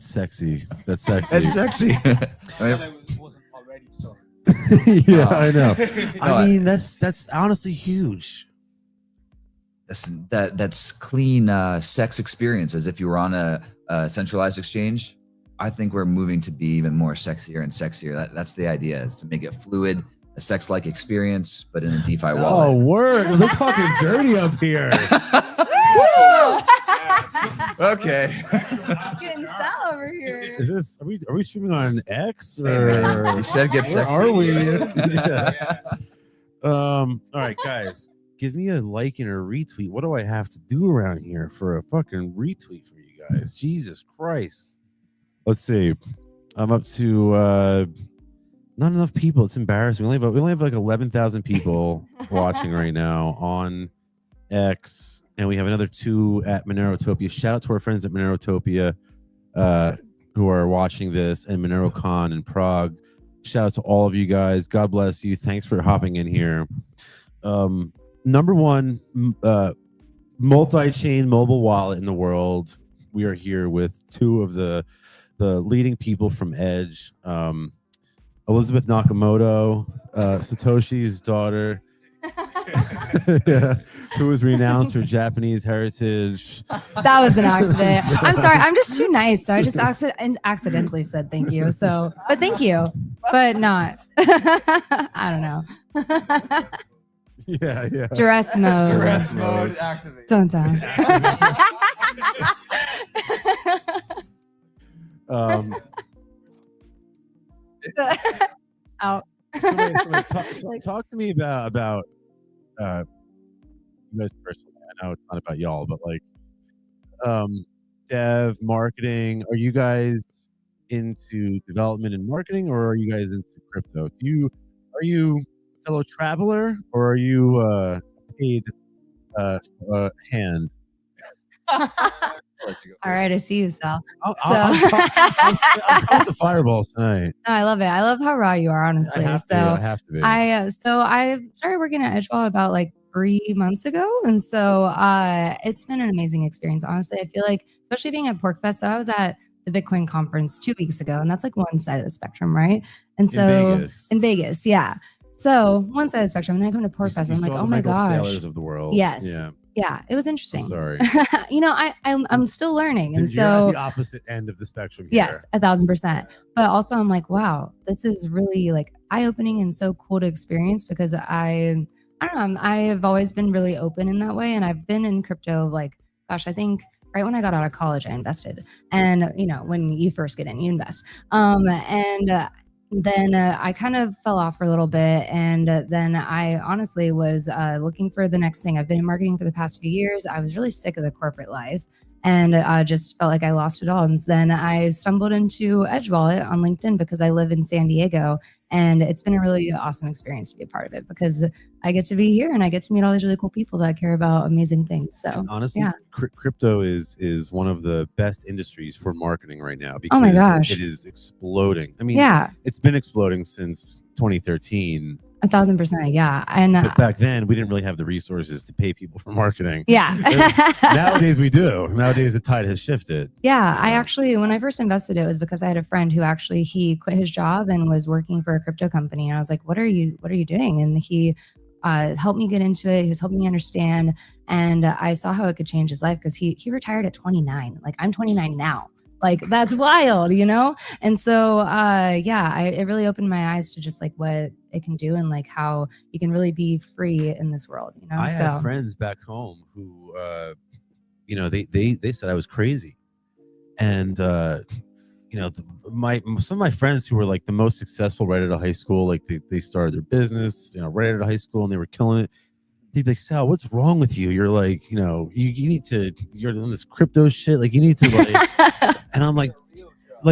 sexy. That's sexy. It's sexy. Yeah, I know. I mean, that's honestly huge. That's clean sex experience, as if you were on a centralized exchange. I think we're moving to be even more sexier and sexier. That's the idea, is to make it fluid, a sex-like experience, but in a DeFi wallet. Oh, word! We're talking dirty up here. Okay. Getting Sal over here. Is this? Are we streaming on X or? You said get sexy. Where are we? Yeah. All right, guys. Give me a like and a retweet. What do I have to do around here for a fucking retweet for you guys? Jesus Christ. Let's see. I'm up to not enough people. It's embarrassing. We only have like 11,000 people watching right now on X, and we have another 2 at Monerotopia. Shout out to our friends at Monerotopia who are watching this, and MoneroCon in Prague. Shout out to all of you guys. God bless you. Thanks for hopping in here. Number one multi-chain mobile wallet in the world. We are here with 2 of the leading people from Edge. Elizabeth Nakamoto, Satoshi's daughter, who was renowned for Japanese heritage. That was an accident. I'm sorry. I'm just too nice. So I just accidentally said thank you. So, but thank you, but not. I don't know. Yeah. Duress mode. Duress mode activate. Dun. Out. Talk to me about you guys personally. I know it's not about y'all, but like dev, marketing. Are you guys into development and marketing, or are you guys into crypto? Are you a fellow traveler, or are you paid hand? All right, I see you, Sal. I'm coming to fireballs tonight. No, I love it. I love how raw you are, honestly. I have to be. I started working at Edgewall about like 3 months ago, and so it's been an amazing experience. Honestly, I feel like, especially being at PorcFest. So I was at the Bitcoin conference 2 weeks ago, and that's like one side of the spectrum, right? And so in Vegas, yeah. So one side of the spectrum, and then I come to PorcFest, and I'm like, oh my gosh, Sailors of the world. yes. Yeah, it was interesting. I'm sorry. I'm still learning, and You're at the opposite end of the spectrum here. yes, 1,000%. But also, I'm like, wow, this is really like eye-opening and so cool to experience, because I don't know, I have always been really open in that way, and I've been in crypto like, gosh, I think right when I got out of college, I invested, and when you first get in, you invest, then I kind of fell off for a little bit, and then I honestly was looking for the next thing. I've been in marketing for the past few years. I was really sick of the corporate life, and I just felt like I lost it all. And then I stumbled into Edge Wallet on LinkedIn because I live in San Diego, and it's been a really awesome experience to be a part of it, because I get to be here and I get to meet all these really cool people that care about amazing things. So honestly, yeah. Crypto is one of the best industries for marketing right now, because Oh my gosh, it is exploding. I mean, yeah, it's been exploding since 2013. 1,000%, yeah. And but back then, we didn't really have the resources to pay people for marketing. Yeah. Nowadays we do. Nowadays the tide has shifted. Yeah, I actually, when I first invested, it was because I had a friend who actually, he quit his job and was working for a crypto company. And I was like, what are you doing? And he helped me get into it. He was helping me understand. And I saw how it could change his life, because he retired at 29. Like, I'm 29 now. Like, that's wild, And so, it really opened my eyes to just like what it can do, and like how you can really be free in this world, I have friends back home who, they said I was crazy. And, some of my friends who were like the most successful right out of high school, like they started their business, right out of high school, and they were killing it. They'd be like, Sal, what's wrong with you? You're like, you need to, you're doing this crypto shit. Like, you need to like, and I'm like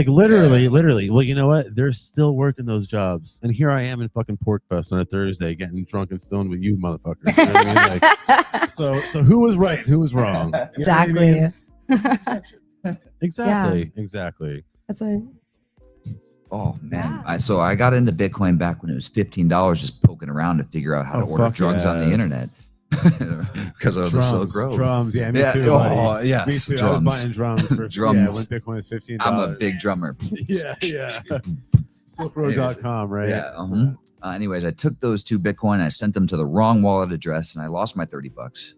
literally, well, you know what? They're still working those jobs. And here I am in fucking PorcFest on a Thursday getting drunk and stoned with you motherfuckers. You know what I mean? Like, so who was right? Who was wrong? Exactly. Exactly. That's what. Oh man! So I got into Bitcoin back when it was $15, just poking around to figure out how to order drugs on the internet because of the Silk Road. Drums, yeah, me too. Oh, yeah, me too. drums. I was buying drums for drums. when Bitcoin was $15. I'm a big drummer. yeah. SilkRoad.com, right? Yeah. Anyways, I took those 2 Bitcoin, I sent them to the wrong wallet address, and I lost my $30.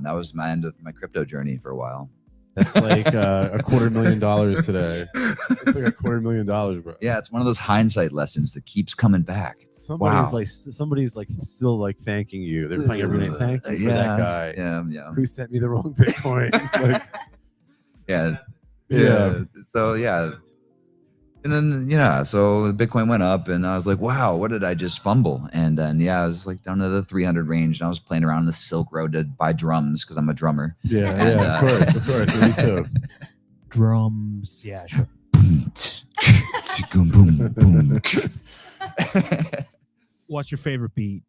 That was my end of my crypto journey for a while. That's like $250,000 today. It's like $250,000, bro. Yeah, it's one of those hindsight lessons that keeps coming back. Somebody's like still like thanking you. They're playing every night. Thank you for that guy. Yeah. Who sent me the wrong Bitcoin? Like, yeah. So yeah. And then so Bitcoin went up, and I was like, wow, what did I just fumble? And then I was like down to the 300 range, and I was playing around the Silk Road to buy drums because I'm a drummer. Of course, me too. Drums, yeah, sure. Boom, boom, boom. What's your favorite beat?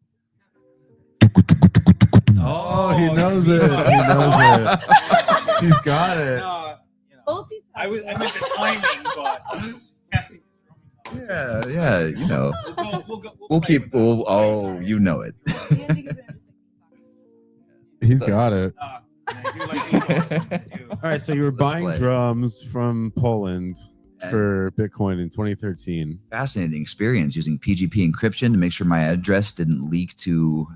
Oh, he knows it. He knows it. He's got it. I meant the timing, but testing. Yeah. We'll keep. Oh, you know it. He's got it. All right, so you were buying drums from Poland for Bitcoin in 2013. Fascinating experience using PGP encryption to make sure my address didn't leak to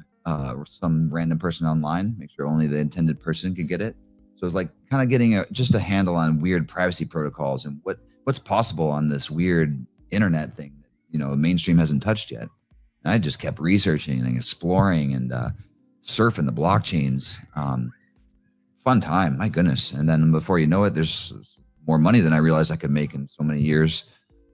some random person online. Make sure only the intended person could get it. So it's like kind of getting just a handle on weird privacy protocols and what's possible on this weird internet thing that the mainstream hasn't touched yet. And I just kept researching and exploring and surfing the blockchains. Fun time, my goodness. And then before you know it, there's more money than I realized I could make in so many years.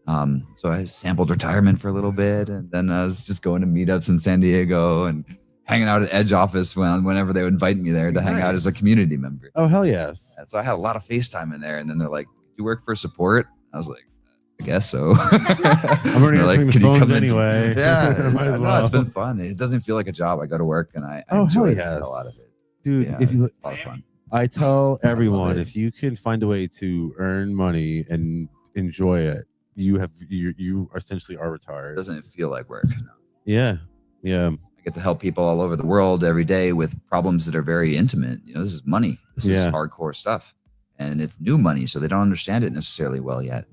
So I sampled retirement for a little bit, and then I was just going to meetups in San Diego and hanging out at Edge office whenever they would invite me there to hang out as a community member. Oh, hell yes. And so I had a lot of FaceTime in there, and then they're like, "You work for support?" I was like, I guess so. I'm already They're answering the "Can you phones come in anyway." Yeah, Might as no, well. it's been fun. It doesn't feel like a job. I go to work and I Oh, enjoy hell the hell out of yes. it. Dude, Yeah, if you it's a lot of fun. I tell everyone, it. if you can find a way to earn money and enjoy it, you essentially are It retired. doesn't feel like work. No. Yeah. Yeah. I get to help people all over the world every day with problems that are very intimate. You know, this is money. This is Yeah. hardcore stuff. And it's new money, so they don't understand it necessarily well yet.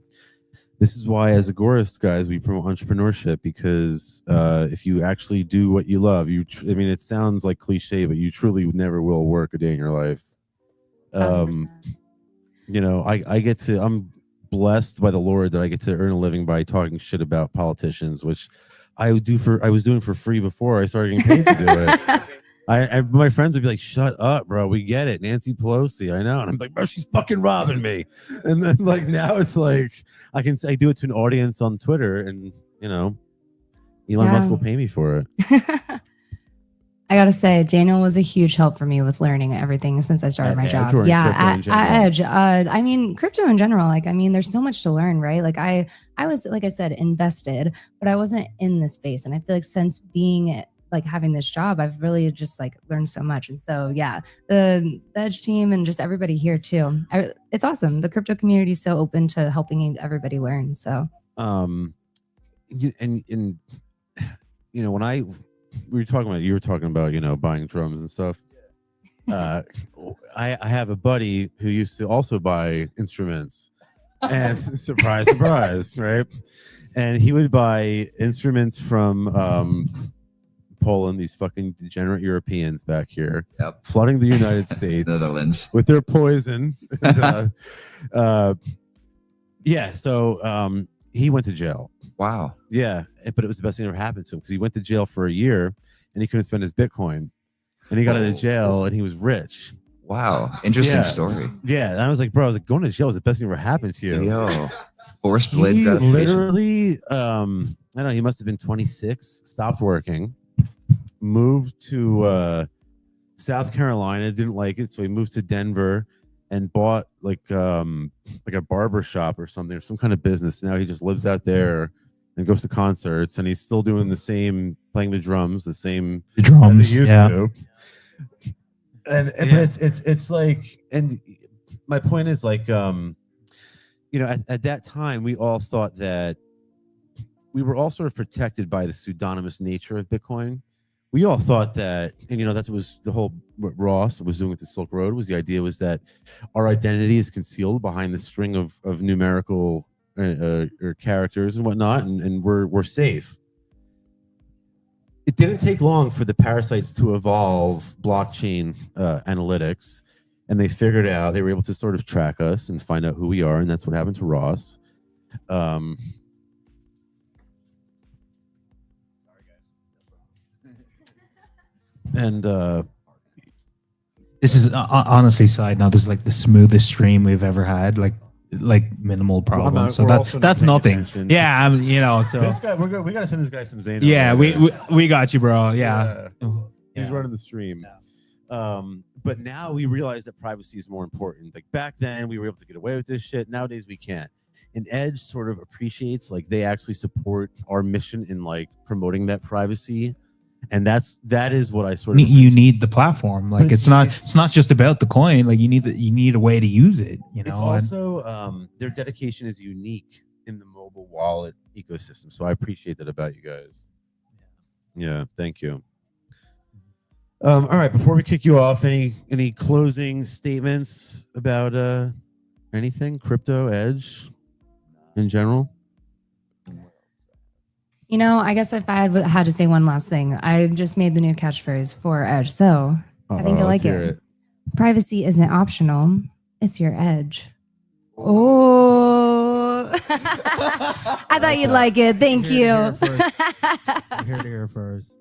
This is why, as Agorist guys, we promote entrepreneurship, because if you actually do what you love, I mean, it sounds like cliche, but you truly never will work a day in your life. 1000%. You know, I'm blessed by the Lord that I get to earn a living by talking shit about politicians, which I was doing for free before I started getting paid to do it. My friends would be like, "Shut up, bro. We get it. Nancy Pelosi, I know." And I'm like, "Bro, she's fucking robbing me." And then like now it's like I do it to an audience on Twitter, and you know, Elon Musk will pay me for it. I gotta say, Daniel was a huge help for me with learning everything since I started At my Edge job. or in Yeah, crypto in at general? Edge. I mean, crypto in general. Like, I mean, there's so much to learn, right? Like, I was, like I said, invested, but I wasn't in the space, and I feel like since being like having this job, I've really just like learned so much. And so, yeah, the Edge team and just everybody here too. It's awesome. The crypto community is so open to helping everybody learn. So, And you know, when you were talking about, you know, buying drums and stuff. I have a buddy who used to also buy instruments, and surprise, surprise, right? And he would buy instruments from Poland, these fucking degenerate Europeans back here, Yep. flooding the United States, Netherlands, with their poison. And, yeah, so he went to jail. Wow. Yeah, but it was the best thing that ever happened to him, because he went to jail for a year and he couldn't spend his Bitcoin, and he got out of jail and he was rich. Wow, interesting Yeah. story. Yeah, and I was like, bro, going to jail was the best thing that ever happened to you. Yo, forced He delayed gratification. literally, I don't know, he must have been 26, stopped working, moved to South Carolina, didn't like it, so he moved to Denver and bought like a barber shop or something, or some kind of business. Now he just lives out there and goes to concerts, and he's still doing the same, playing the drums, the same drums, as he used yeah. to. And but it's like, and my point is like, you know, at that time we all thought that we were all sort of protected by the pseudonymous nature of Bitcoin. We all thought that, and you know, that was the whole, what Ross was doing with the Silk Road, was the idea was that our identity is concealed behind the string of numerical or characters and whatnot, and we're safe. It didn't take long for the parasites to evolve blockchain analytics, and they figured out, they were able to sort of track us and find out who we are, and that's what happened to Ross. And This is honestly, side note, this is like the smoothest stream we've ever had. Like minimal problems. So that's nothing. Yeah, you know. So this guy, we gotta send this guy some Zano. yeah, we got you, bro. Yeah. He's running the stream. But now we realize that privacy is more important. Like back then, we were able to get away with this shit. Nowadays, we can't. And Edge sort of appreciates, like, they actually support our mission in like promoting that privacy, and that is what I sort of. You need the platform. Like it's not just about the coin. Like you need a way to use it. You know. It's also their dedication is unique in the mobile wallet ecosystem. So I appreciate that about you guys. Yeah, thank you. All right, before we kick you off, any closing statements about anything crypto, Edge, in general? you know, I guess if I had to say one last thing, I just made the new catchphrase for Edge. So I think I like it. Privacy isn't optional. It's your edge. Oh, I thought you'd like it. Thank you. You're here to hear first.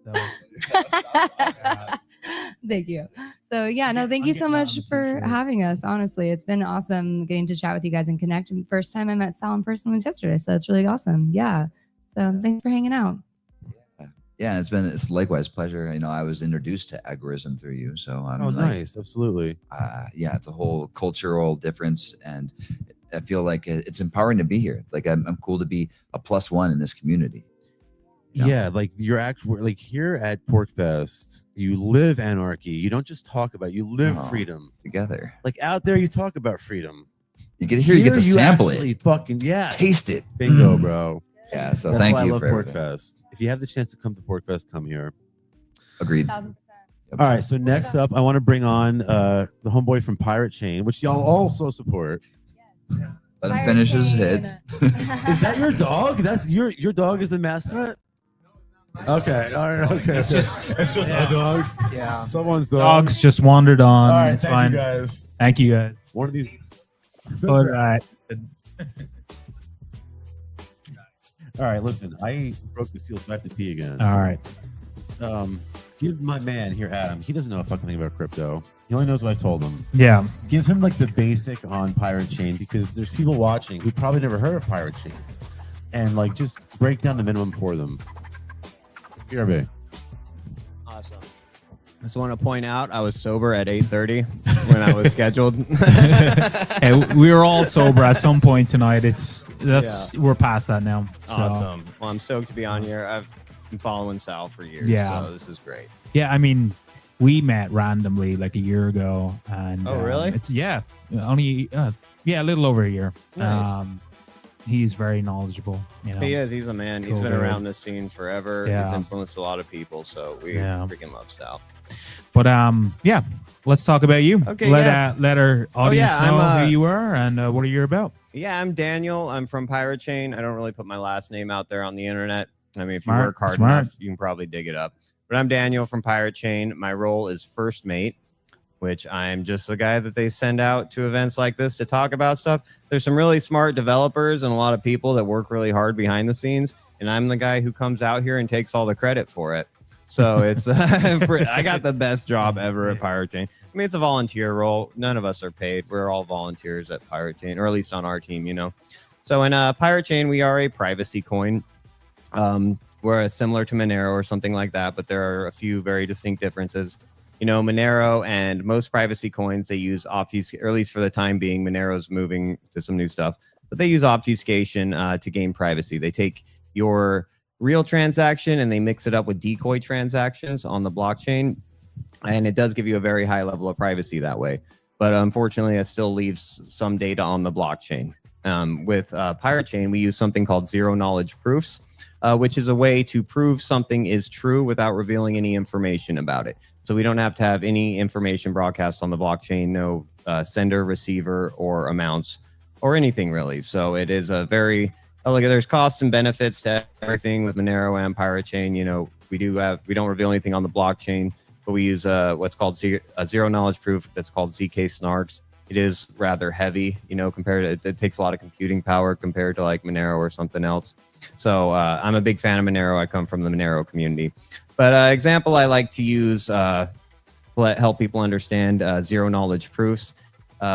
Thank you. So yeah, no, thank you so much for having us. Honestly, it's been awesome getting to chat with you guys and connect. And first time I met Sal in person was yesterday, so it's really awesome. Yeah. So thanks for hanging out. Yeah, it's likewise pleasure. You know, I was introduced to agorism through you, so I'm nice, absolutely. Yeah, it's a whole cultural difference, and I feel like it's empowering to be here. It's like I'm cool to be a +1 in this community. Yeah, like you're actually like here at PorcFest, you live anarchy. You don't just talk about it, you live freedom together. Like out there, you talk about freedom. You get here, you get to sample it, fucking taste it. Bingo, bro. Yeah, so that's thank why you I love for PorcFest. If you have the chance to come to PorcFest, come here. Agreed. 1000%. All right, so next up, I want to bring on the homeboy from Pirate Chain, which y'all also support. Let him finish his hit. Is that your dog? That's your dog is the mascot? Okay, all right, okay. It's just a dog. Yeah. Someone's dog. Dogs just wandered on. All right, it's thank fine. you guys. Thank you guys. One of these. All right. All right, listen, I broke the seal, so I have to pee again. All right. Give my man here, Adam. He doesn't know a fucking thing about crypto. He only knows what I told him. Yeah. Give him like the basic on Pirate Chain, because there's people watching who probably never heard of Pirate Chain, and like just break down the minimum for them. BRB. Awesome. I just want to point out I was sober at 8:30 when I was scheduled. Hey, we were all sober at some point tonight. We're past that now. So. Awesome. Well, I'm stoked to be on here. I've been following Sal for years, Yeah. so this is great. Yeah, I mean, we met randomly like a year ago, and really? It's only a little over a year. Nice. He's very knowledgeable. You know? He is. He's a man. He's Cool been dude. around this scene forever. Yeah. He's influenced a lot of people, so we freaking love Sal. But yeah, let's talk about you. Okay, let our audience know I'm, who you are and what are you about. Yeah, I'm Daniel. I'm from Pirate Chain. I don't really put my last name out there on the internet. I mean, if you Smart, work hard smart. enough, you can probably dig it up. But I'm Daniel from Pirate Chain. My role is first mate, which I'm just the guy that they send out to events like this to talk about stuff. There's some really smart developers and a lot of people that work really hard behind the scenes, and I'm the guy who comes out here and takes all the credit for it. So it's I got the best job ever at Pirate Chain. I mean, it's a volunteer role. None of us are paid. We're all volunteers at Pirate Chain, or at least on our team, you know. So in Pirate Chain, we are a privacy coin. We're similar to Monero or something like that, but there are a few very distinct differences. You know, Monero and most privacy coins, they use obfuscation, or at least for the time being. Monero's moving to some new stuff, but they use obfuscation to gain privacy. They take your real transaction and they mix it up with decoy transactions on the blockchain, and it does give you a very high level of privacy that way. But unfortunately, it still leaves some data on the blockchain. With Pirate Chain, we use something called zero knowledge proofs, which is a way to prove something is true without revealing any information about it. So we don't have to have any information broadcast on the blockchain, no sender, receiver, or amounts, or anything really. So it is a very, there's costs and benefits to everything with Monero and Pirate Chain. You know, we don't reveal anything on the blockchain, but we use what's called a zero knowledge proof that's called ZK snarks. It is rather heavy, you know, compared to, it takes a lot of computing power compared to like Monero or something else. So I'm a big fan of Monero. I come from the Monero community. But example I like to use to help people understand zero knowledge proofs.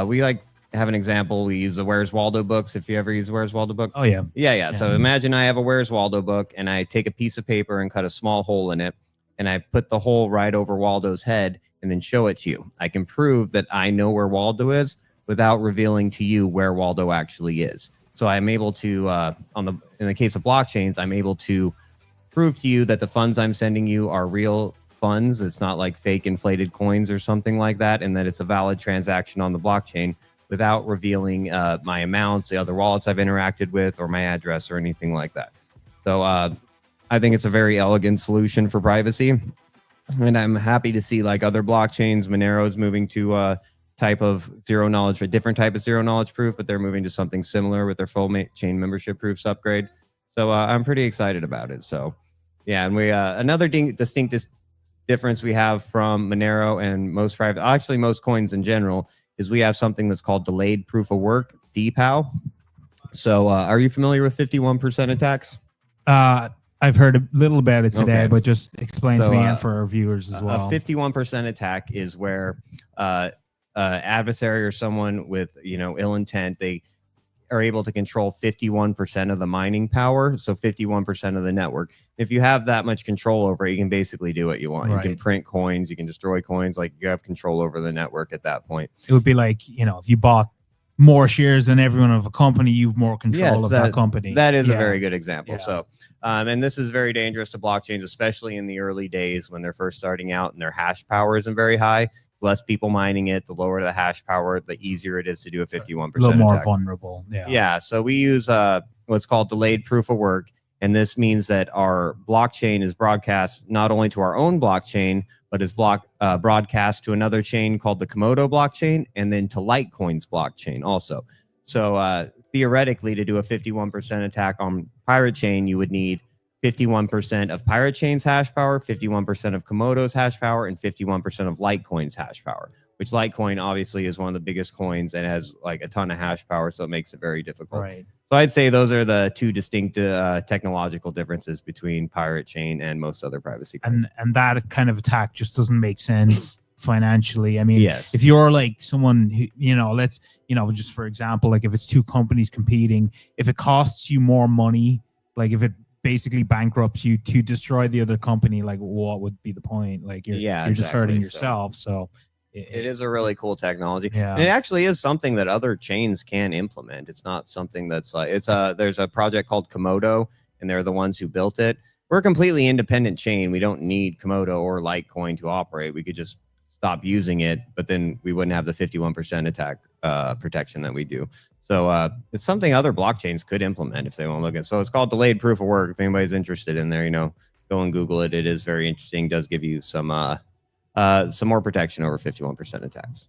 We like have an example. We use the Where's Waldo books. If you ever use Where's Waldo book. Oh, yeah. Yeah. So imagine I have a Where's Waldo book and I take a piece of paper and cut a small hole in it. And I put the hole right over Waldo's head and then show it to you. I can prove that I know where Waldo is without revealing to you where Waldo actually is. So I'm able to, in the case of blockchains, I'm able to prove to you that the funds I'm sending you are real funds. It's not like fake inflated coins or something like that, and that it's a valid transaction on the blockchain without revealing my amounts, the other wallets I've interacted with, or my address or anything like that. So I think it's a very elegant solution for privacy. And I'm happy to see like other blockchains, Monero is moving to a type of zero knowledge, a different type of zero knowledge proof, but they're moving to something similar with their full chain membership proofs upgrade. So I'm pretty excited about it. So yeah, and we another distinct difference we have from Monero and most coins in general is we have something that's called delayed proof of work, DPoW. So are you familiar with 51% attacks? I've heard a little about it today, Okay. but just explain to me and for our viewers as well. A 51% attack is where adversary or someone with ill intent, they are able to control 51% of the mining power, so 51% of the network. If you have that much control over it, you can basically do what you want. Right. You can print coins, you can destroy coins, like you have control over the network at that point. It would be like, if you bought more shares than everyone of a company, you've more control of that company. That is a Yeah. very good example. Yeah. So, and this is very dangerous to blockchains, especially in the early days when they're first starting out and their hash power isn't very high. Less people mining it, the lower the hash power, the easier it is to do a 51% a little more attack. vulnerable. Yeah. Yeah. So we use what's called delayed proof of work. And this means that our blockchain is broadcast not only to our own blockchain, but is broadcast to another chain called the Komodo blockchain, and then to Litecoin's blockchain also. So theoretically, to do a 51% attack on Pirate Chain, you would need 51% of Pirate Chain's hash power, 51% of Komodo's hash power, and 51% of Litecoin's hash power, which Litecoin obviously is one of the biggest coins and has like a ton of hash power, so it makes it very difficult. Right. So I'd say those are the two distinct technological differences between Pirate Chain and most other privacy coins. And that kind of attack just doesn't make sense financially. I mean, Yes. if you're like someone who, let's, just for example, like if it's two companies competing, if it costs you more money, like if it basically bankrupts you to destroy the other company, like what would be the point? Like you're just hurting yourself. So it is a really cool technology. Yeah. And it actually is something that other chains can implement. It's not something that's like, there's a project called Komodo, and they're the ones who built it. We're a completely independent chain. We don't need Komodo or Litecoin to operate. We could just stop using it, but then we wouldn't have the 51% attack protection that we do. So it's something other blockchains could implement if they want to look at. So it's called delayed proof of work. If anybody's interested in there, go and Google it. It is very interesting. Does give you some more protection over 51% attacks.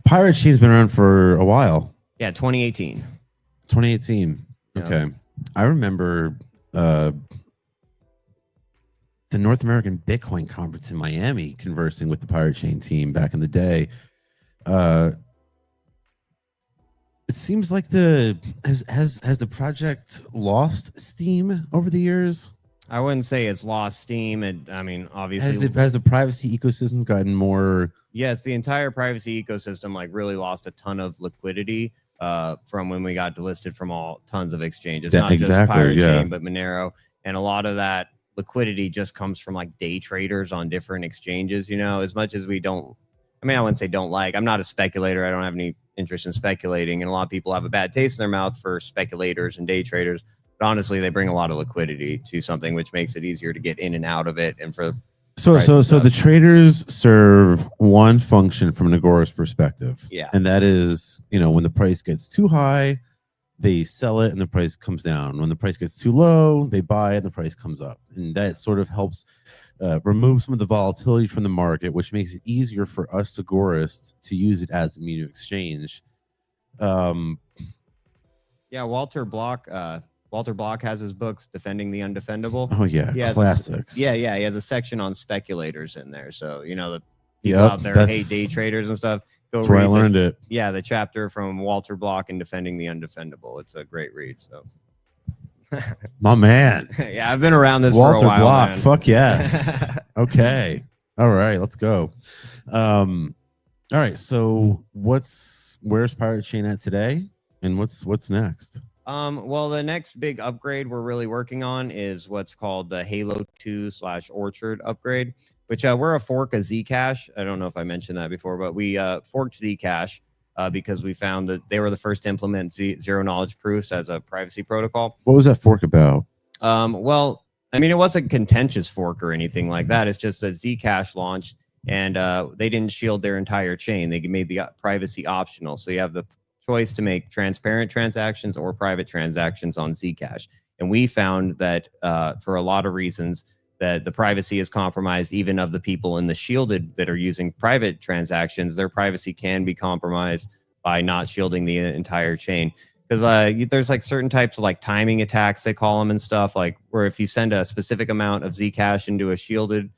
Pirate Chain's been around for a while. Yeah, 2018. 2018. Yeah. Okay. I remember the North American Bitcoin conference in Miami, conversing with the Pirate Chain team back in the day. It seems like has the project lost steam over the years? I wouldn't say it's lost steam. I mean, obviously, has the privacy ecosystem gotten more? Yes, the entire privacy ecosystem like really lost a ton of liquidity from when we got delisted from all tons of exchanges, not just Pirate Chain, but Monero, and a lot of that liquidity just comes from like day traders on different exchanges. As much as we don't, I mean, I wouldn't say don't like. I'm not a speculator. I don't have any interest in speculating, and a lot of people have a bad taste in their mouth for speculators and day traders. But honestly, they bring a lot of liquidity to something, which makes it easier to get in and out of it. And for so the traders serve one function from an Agorist perspective. Yeah. And that is, when the price gets too high, they sell it and the price comes down. When the price gets too low, they buy it and the price comes up. And that sort of helps remove some of the volatility from the market, which makes it easier for us Agorists to use it as a means of exchange. Yeah, Walter Block has his books Defending the Undefendable. Oh yeah, classics. He has a section on speculators in there. So the people out there hate day traders and stuff. That's where I learned it. Yeah, the chapter from Walter Block in Defending the Undefendable. It's a great read. So my man. Yeah, I've been around this Walter for a while. Block. Man. Fuck yes. Okay. All right, let's go. All right. So where's Pirate Chain at today? And what's next? Well, the next big upgrade we're really working on is what's called the Halo 2/Orchard upgrade, which we're a fork of Zcash. I don't know if I mentioned that before, but we forked Zcash because we found that they were the first to implement zero knowledge proofs as a privacy protocol. What was that fork about? Well, I mean, it wasn't a contentious fork or anything like that. It's just that Zcash launched and they didn't shield their entire chain. They made the privacy optional. So you have the choice to make transparent transactions or private transactions on Zcash. And we found that for a lot of reasons that the privacy is compromised, even of the people in the shielded that are using private transactions, their privacy can be compromised by not shielding the entire chain. Because there's like certain types of like timing attacks, they call them and stuff, like where if you send a specific amount of Zcash into a shielded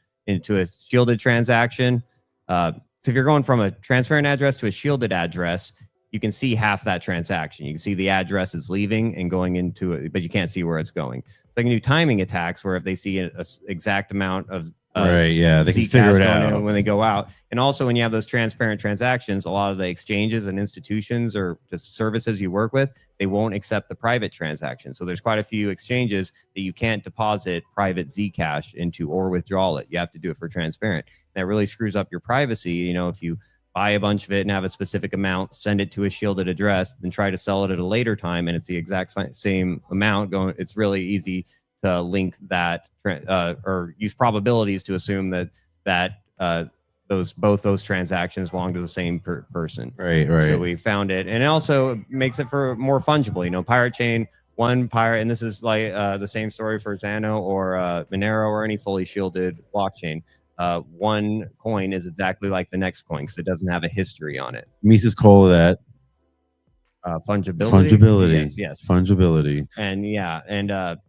transaction, so if you're going from a transparent address to a shielded address, you can see half that transaction. You can see the address is leaving and going into it, but you can't see where it's going. So they can do timing attacks where if they see an exact amount of right, yeah, they can figure it out when they go out. And also when you have those transparent transactions, a lot of the exchanges and institutions or just services you work with, they won't accept the private transaction. So there's quite a few exchanges that you can't deposit private Zcash into or withdraw it. You have to do it for transparent. That really screws up your privacy. If you buy a bunch of it and have a specific amount, send it to a shielded address, then try to sell it at a later time, and it's the exact same amount going. It's really easy to link that or use probabilities to assume that both those transactions belong to the same person. Right. So we found it, and it also makes it for more fungible. You know, Pirate Chain, one pirate, and this is like the same story for Xano or Monero or any fully shielded blockchain. One coin is exactly like the next coin because it doesn't have a history on it. Mises call that fungibility. Fungibility. Yes. Fungibility. And yeah, and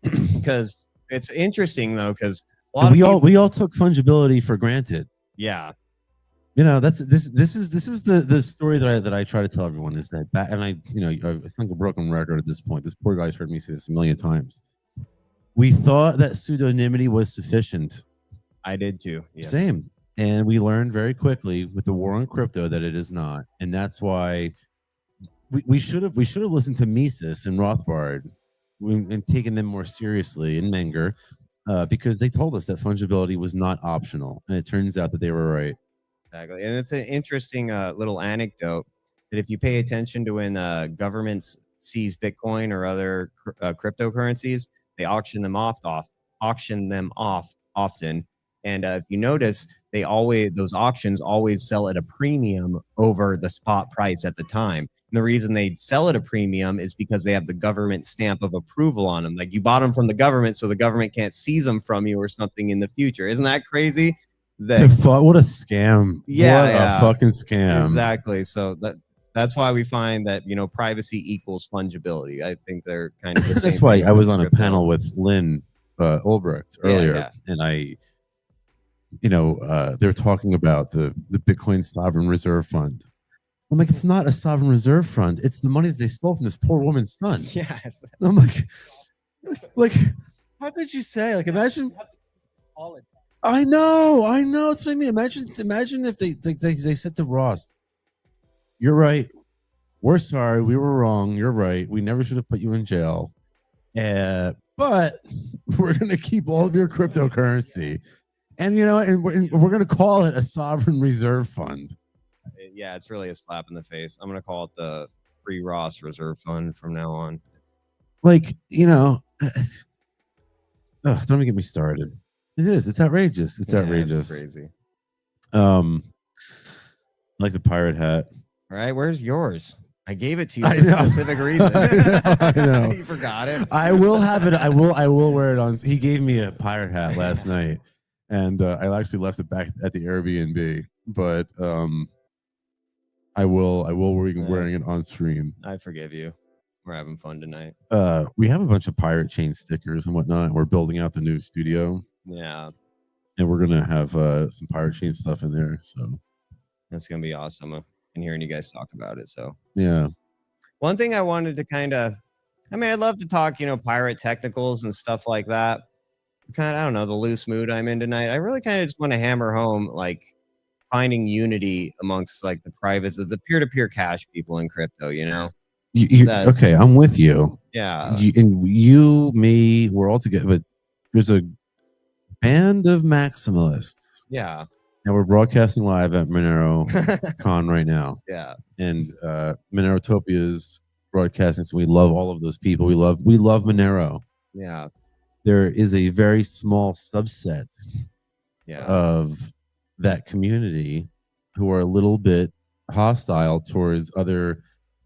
because it's interesting though, because we all took fungibility for granted. Yeah. You know, this is the story that I try to tell everyone is that and I think a broken record at this point. This poor guy's heard me say this a million times. We thought that pseudonymity was sufficient. I did too. Yes. Same. And we learned very quickly with the war on crypto that it is not. And that's why we should have listened to Mises and Rothbard and taken them more seriously in Menger because they told us that fungibility was not optional. And it turns out that they were right. Exactly. And it's an interesting little anecdote that if you pay attention to when governments seize Bitcoin or other cryptocurrencies, they auction them off often. And if you notice, those auctions always sell at a premium over the spot price at the time. And the reason they sell at a premium is because they have the government stamp of approval on them. Like you bought them from the government, so the government can't seize them from you or something in the future. Isn't that crazy? What a scam. Yeah, what a fucking scam. Exactly. So that's why we find that, privacy equals fungibility. I think they're kind of the same. That's why thing I was on a crypto. panel with Lynn Ulbricht earlier, and they're talking about the Bitcoin Sovereign Reserve Fund. I'm like, it's not a sovereign reserve fund. It's the money that they stole from this poor woman's son. Yeah. I'm like, how could you say? Like, imagine. I know. That's what I mean. Imagine if they said to Ross, "You're right. We're sorry. We were wrong. You're right. We never should have put you in jail. But we're gonna keep all of your cryptocurrency, and we're gonna call it a sovereign reserve fund." Yeah, it's really a slap in the face. I'm gonna call it the Free Ross Reserve Fund from now on. Like, don't even get me started. It is. It's outrageous. It's outrageous. It's crazy. Like the pirate hat. All right, where's yours? I gave it to you I for know. a specific reason. I know. You forgot it. I will have it. I will wear it on. He gave me a pirate hat last night, and I actually left it back at the Airbnb. But I will be wearing it on stream. I forgive you. We're having fun tonight. We have a bunch of pirate chain stickers and whatnot. We're building out the new studio. Yeah. And we're gonna have some pirate chain stuff in there. So that's gonna be awesome. I've been hearing you guys talk about it. So yeah. One thing I wanted to I'd love to talk, pirate technicals and stuff like that. I don't know, the loose mood I'm in tonight. I really kind of just want to hammer home like finding unity amongst like the privates, the peer-to-peer cash people in crypto, Okay, I'm with you. Yeah. You, me, we're all together, but there's a band of maximalists. Yeah. And we're broadcasting live at Monero Con right now. Yeah. And Monerotopia is broadcasting, so we love all of those people. We love Monero. Yeah. There is a very small subset yeah. of that community who are a little bit hostile towards other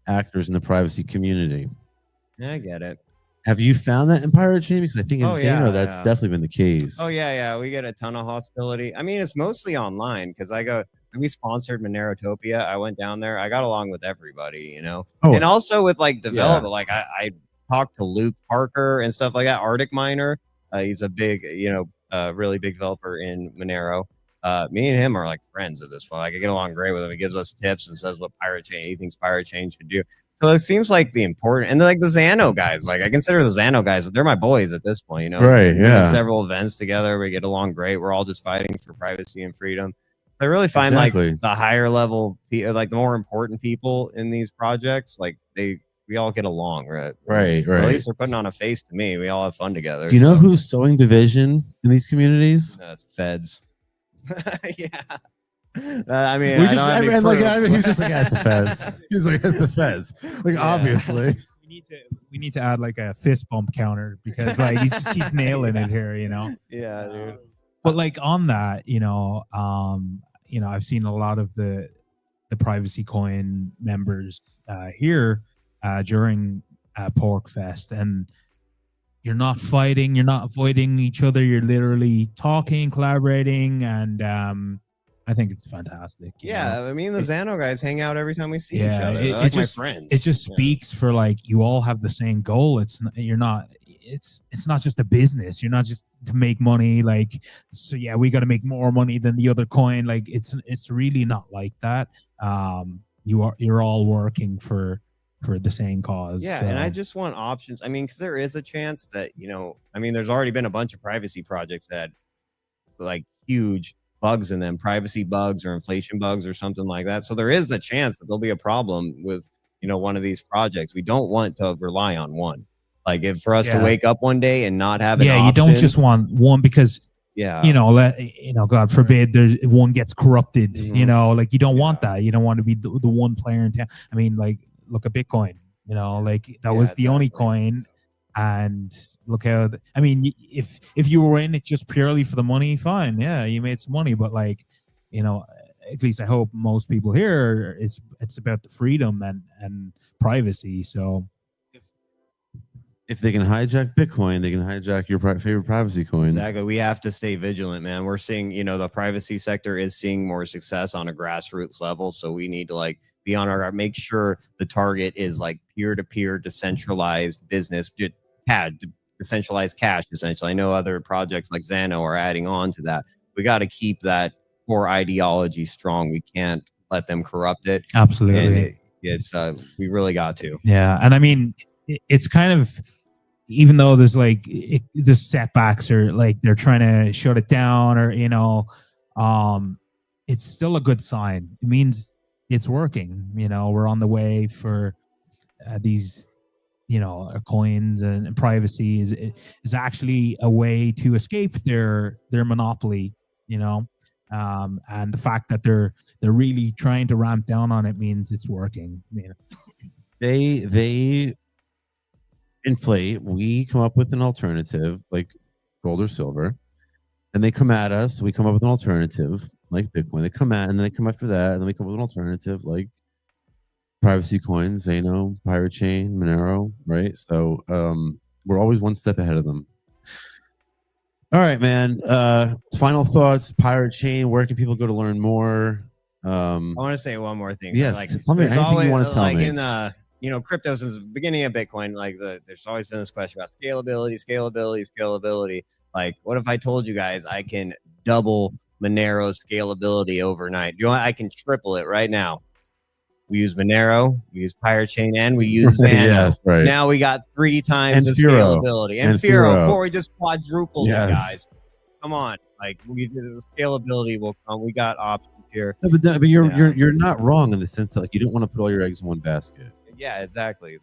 actors in the privacy community. Yeah, I get it. Have you found that in Pirate Chain? Because I think in Xano, that's definitely been the case. Oh yeah, we get a ton of hostility. I mean, it's mostly online because we sponsored Monerotopia. I went down there. I got along with everybody, and also with like developer. Yeah. Like I talked to Luke Parker and stuff like that. Arctic Miner, he's a big, really big developer in Monero. Me and him are like friends at this point. Like I get along great with him. He gives us tips and says what he thinks Pirate Chain should do. So it seems like the important, and like the Xano guys, like I consider the Xano guys, but they're my boys at this point, Right, yeah. We had several events together. We get along great. We're all just fighting for privacy and freedom. I really find like the higher level, like the more important people in these projects, like we all get along, right? Right. Or at least they're putting on a face to me. We all have fun together. Do you know who's sowing division in these communities? It's feds. Yeah. I mean, We I just, don't have any and like, proof. he's just like, as the feds. He's like, as the feds. Like, Yeah. obviously. We need to add like a fist bump counter because like he just keeps nailing it here, you know. Yeah, dude. But like on that, I've seen a lot of the privacy coin members here during PorcFest, and you're not fighting, you're not avoiding each other, you're literally talking, collaborating, and I think it's fantastic. you know. Yeah, I mean, the Xano guys hang out every time we see each Yeah, other. it- They're it like just- my friends. It just Yeah. speaks for like you all have the same goal. It's not just a business. You're not just to make money. Like, so yeah, we got to make more money than the other coin. Like, it's really not like that. You're all working for the same cause. Yeah, and I just want options. I mean, because there is a chance that, there's already been a bunch of privacy projects that had like huge bugs in them, privacy bugs or inflation bugs or something like that. So there is a chance that there'll be a problem with, one of these projects. We don't want to rely on one. Like if for us to Yeah. wake up one day and not have an yeah, you don't option, just want one because yeah, God forbid one gets corrupted. Mhm. Like you don't want that. You don't want to be the one player in town. I mean, like look at Bitcoin. Like that Yeah, was the only exactly. coin, and look how. If you were in it just purely for the money, fine. Yeah, you made some money, but like, at least I hope most people here, it's about the freedom and privacy. So. If they can hijack Bitcoin, they can hijack your favorite privacy coin. Exactly. We have to stay vigilant, man. We're seeing, the privacy sector is seeing more success on a grassroots level. So we need to be on our guard, make sure the target is peer-to-peer decentralized business, decentralized cash, essentially. I know other projects like Xano are adding on to that. We got to keep that core ideology strong. We can't let them corrupt it. Absolutely. And we really got to. Yeah. And I mean, it's kind of, even though there's the setbacks or like they're trying to shut it down or it's still a good sign. It means it's working. We're on the way for these coins, and privacy is actually a way to escape their monopoly. And the fact that they're really trying to ramp down on it means it's working. They inflate. We come up with an alternative like gold or silver, and they come at us. We come up with an alternative like Bitcoin. They come at, and then they come after that, and then we come up with an alternative like privacy coins, Xano, Pirate Chain, Monero, right? So we're always one step ahead of them. All right, man. Final thoughts. Pirate Chain. Where can people go to learn more? I want to say one more thing. Yes, tell me there's anything always you want to tell me. in crypto since the beginning of Bitcoin, there's always been this question about scalability. Like, what if I told you guys I can double Monero's scalability overnight? I can triple it right now. We use Monero, we use Pirate Chain, and we use Xano. Yes, right. Now we got 3 times And the Furo. scalability. And And Furo, Furo. before we just quadrupled it, Yes. guys. Come on. The scalability will come. We got options here. No, but you're not wrong in the sense that you don't want to put all your eggs in one basket. Yeah, exactly.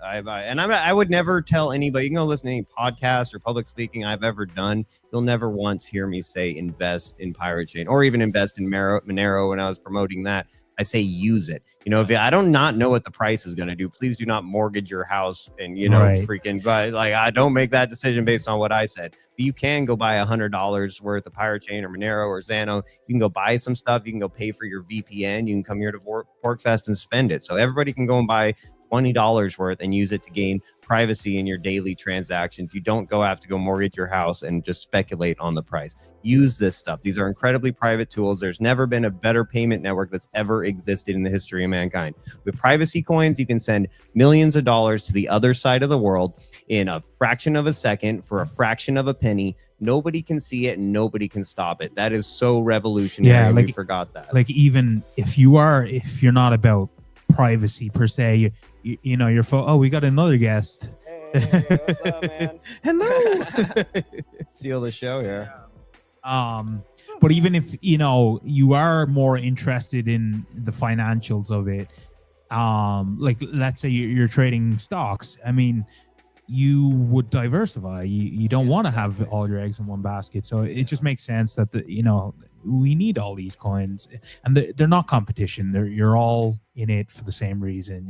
I would never tell anybody. You can go listen to any podcast or public speaking I've ever done. You'll never once hear me say invest in Pirate Chain or even invest in Monero when I was promoting that. I say use it. If I don't not know what the price is going to do, please do not mortgage your house and Right. freaking buy. I don't make that decision based on what I said. But you can go buy $100 worth of Pirate Chain or Monero or Xano. You can go buy some stuff. You can go pay for your VPN. You can come here to PorcFest and spend it. So everybody can go and buy $20 worth and use it to gain privacy in your daily transactions. You don't have to go mortgage your house and just speculate on the price. Use this stuff. These are incredibly private tools. There's never been a better payment network that's ever existed in the history of mankind. With privacy coins, you can send millions of dollars to the other side of the world in a fraction of a second for a fraction of a penny. Nobody can see it and nobody can stop it. That is so revolutionary. Yeah, and like- we forgot that. Like even if you're not about privacy per se, your phone. Oh, we got another guest. Hey, what's up, man? Hello. Seal the show here. But even if you are more interested in the financials of it, like let's say you're trading stocks. I mean, you would diversify. You don't want to have all your eggs in one basket. So it just makes sense that we need all these coins, and they're not competition. You're all in it for the same reason.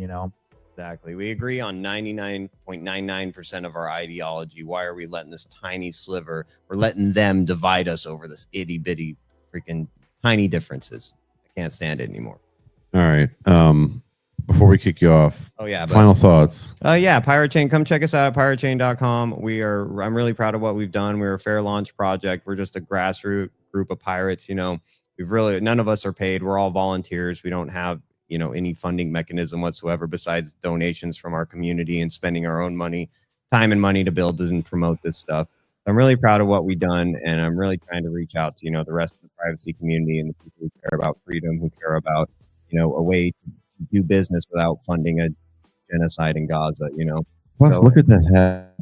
Exactly. We agree on 99.99% of our ideology. Why are we letting this tiny sliver? We're letting them divide us over this itty bitty freaking tiny differences. I can't stand it anymore. All right. Before we kick you off, final thoughts. Yeah, Pirate Chain. Come check us out at piratechain.com. I'm really proud of what we've done. We're a fair launch project. We're just a grassroots group of pirates. None of us are paid. We're all volunteers. We don't have any funding mechanism whatsoever besides donations from our community and spending our own time and money to build and promote this stuff. I'm really proud of what we've done, and I'm really trying to reach out to the rest of the privacy community and the people who care about freedom, who care about a way to do business without funding a genocide in Gaza. Plus, look at that hat.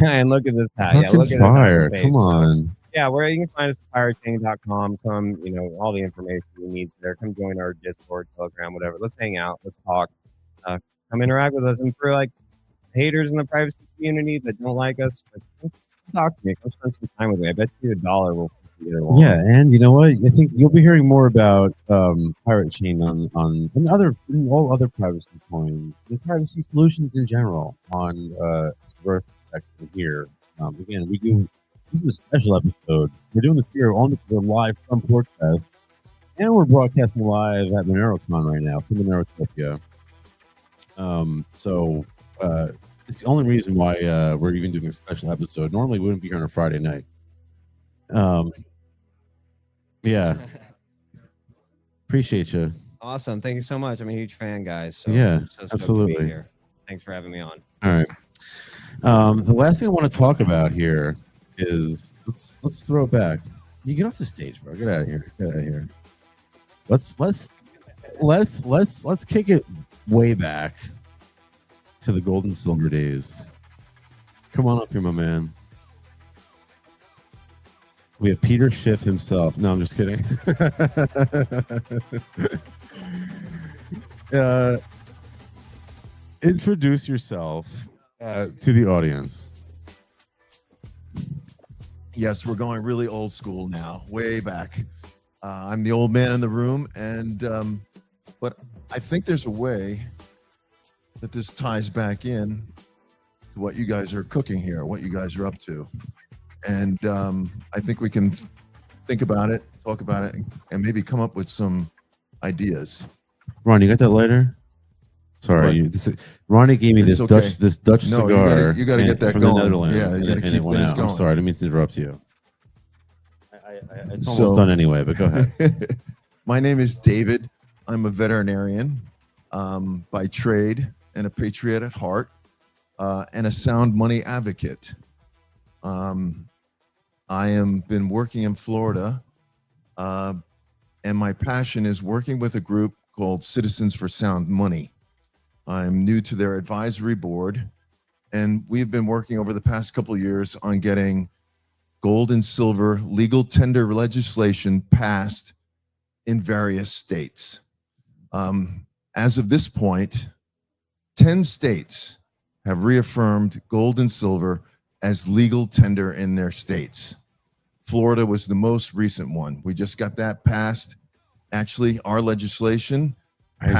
And look at this hat. Yeah, look at fire. Face. Come on. Yeah, where you can find us at piratechain.com. Come, all the information you need there. Come join our Discord, Telegram, whatever. Let's hang out. Let's talk. Come interact with us. And for haters in the privacy community that don't like us, come talk to me. Come spend some time with me. I bet you $1 will get along. Yeah, and you know what? I think you'll be hearing more about Pirate Chain on all other privacy coins, and privacy solutions in general on Subversive Spectrum here. Again, this is a special episode. We're doing this here we're live from PorcFest, and we're broadcasting live at MoneroCon right now from Monerotopia. So it's the only reason why we're even doing a special episode. Normally, we wouldn't be here on a Friday night. Yeah. Appreciate you. Awesome. Thank you so much. I'm a huge fan, guys. So yeah, I'm so stoked absolutely. To be here. Thanks for having me on. All right. The last thing I want to talk about here is let's throw it back. You get off the stage, bro. Get out of here. Get out of here. Let's kick it way back to the gold and silver days. Come on up here, my man. We have Peter Schiff himself. No, I'm just kidding. Introduce yourself to the audience. Yes, we're going really old school now, way back. I'm the old man in the room, but I think there's a way that this ties back in to what you guys are cooking here, what you guys are up to. And I think we can think about it, talk about it, and maybe come up with some ideas. Ron, you got that lighter? Sorry, Ronnie gave me this Dutch cigar. You got to get that from going. The Netherlands, yeah, you got to keep things going. I'm sorry, I didn't mean to interrupt you. It's almost done anyway, but go ahead. My name is David. I'm a veterinarian by trade and a patriot at heart, and a sound money advocate. I am been working in Florida, and my passion is working with a group called Citizens for Sound Money. I'm new to their advisory board, and we've been working over the past couple of years on getting gold and silver legal tender legislation passed in various states. As of this point, 10 states have reaffirmed gold and silver as legal tender in their states. Florida was the most recent one. We just got that passed. Actually, our legislation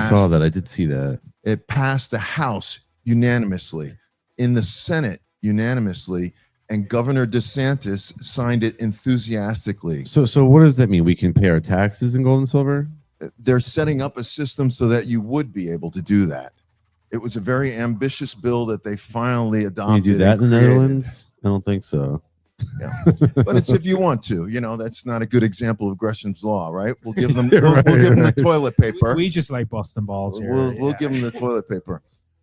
saw that. I did see that. It passed the House unanimously, in the Senate unanimously, and Governor DeSantis signed it enthusiastically. So what does that mean? We can pay our taxes in gold and silver? They're setting up a system so that you would be able to do that. It was a very ambitious bill that they finally adopted. Can you do that in the Netherlands? I don't think so. Yeah, but it's if you want to. That's not a good example of Gresham's law, right? We'll give them. We'll give them the toilet paper. We just like busting balls here. We'll give them the toilet paper.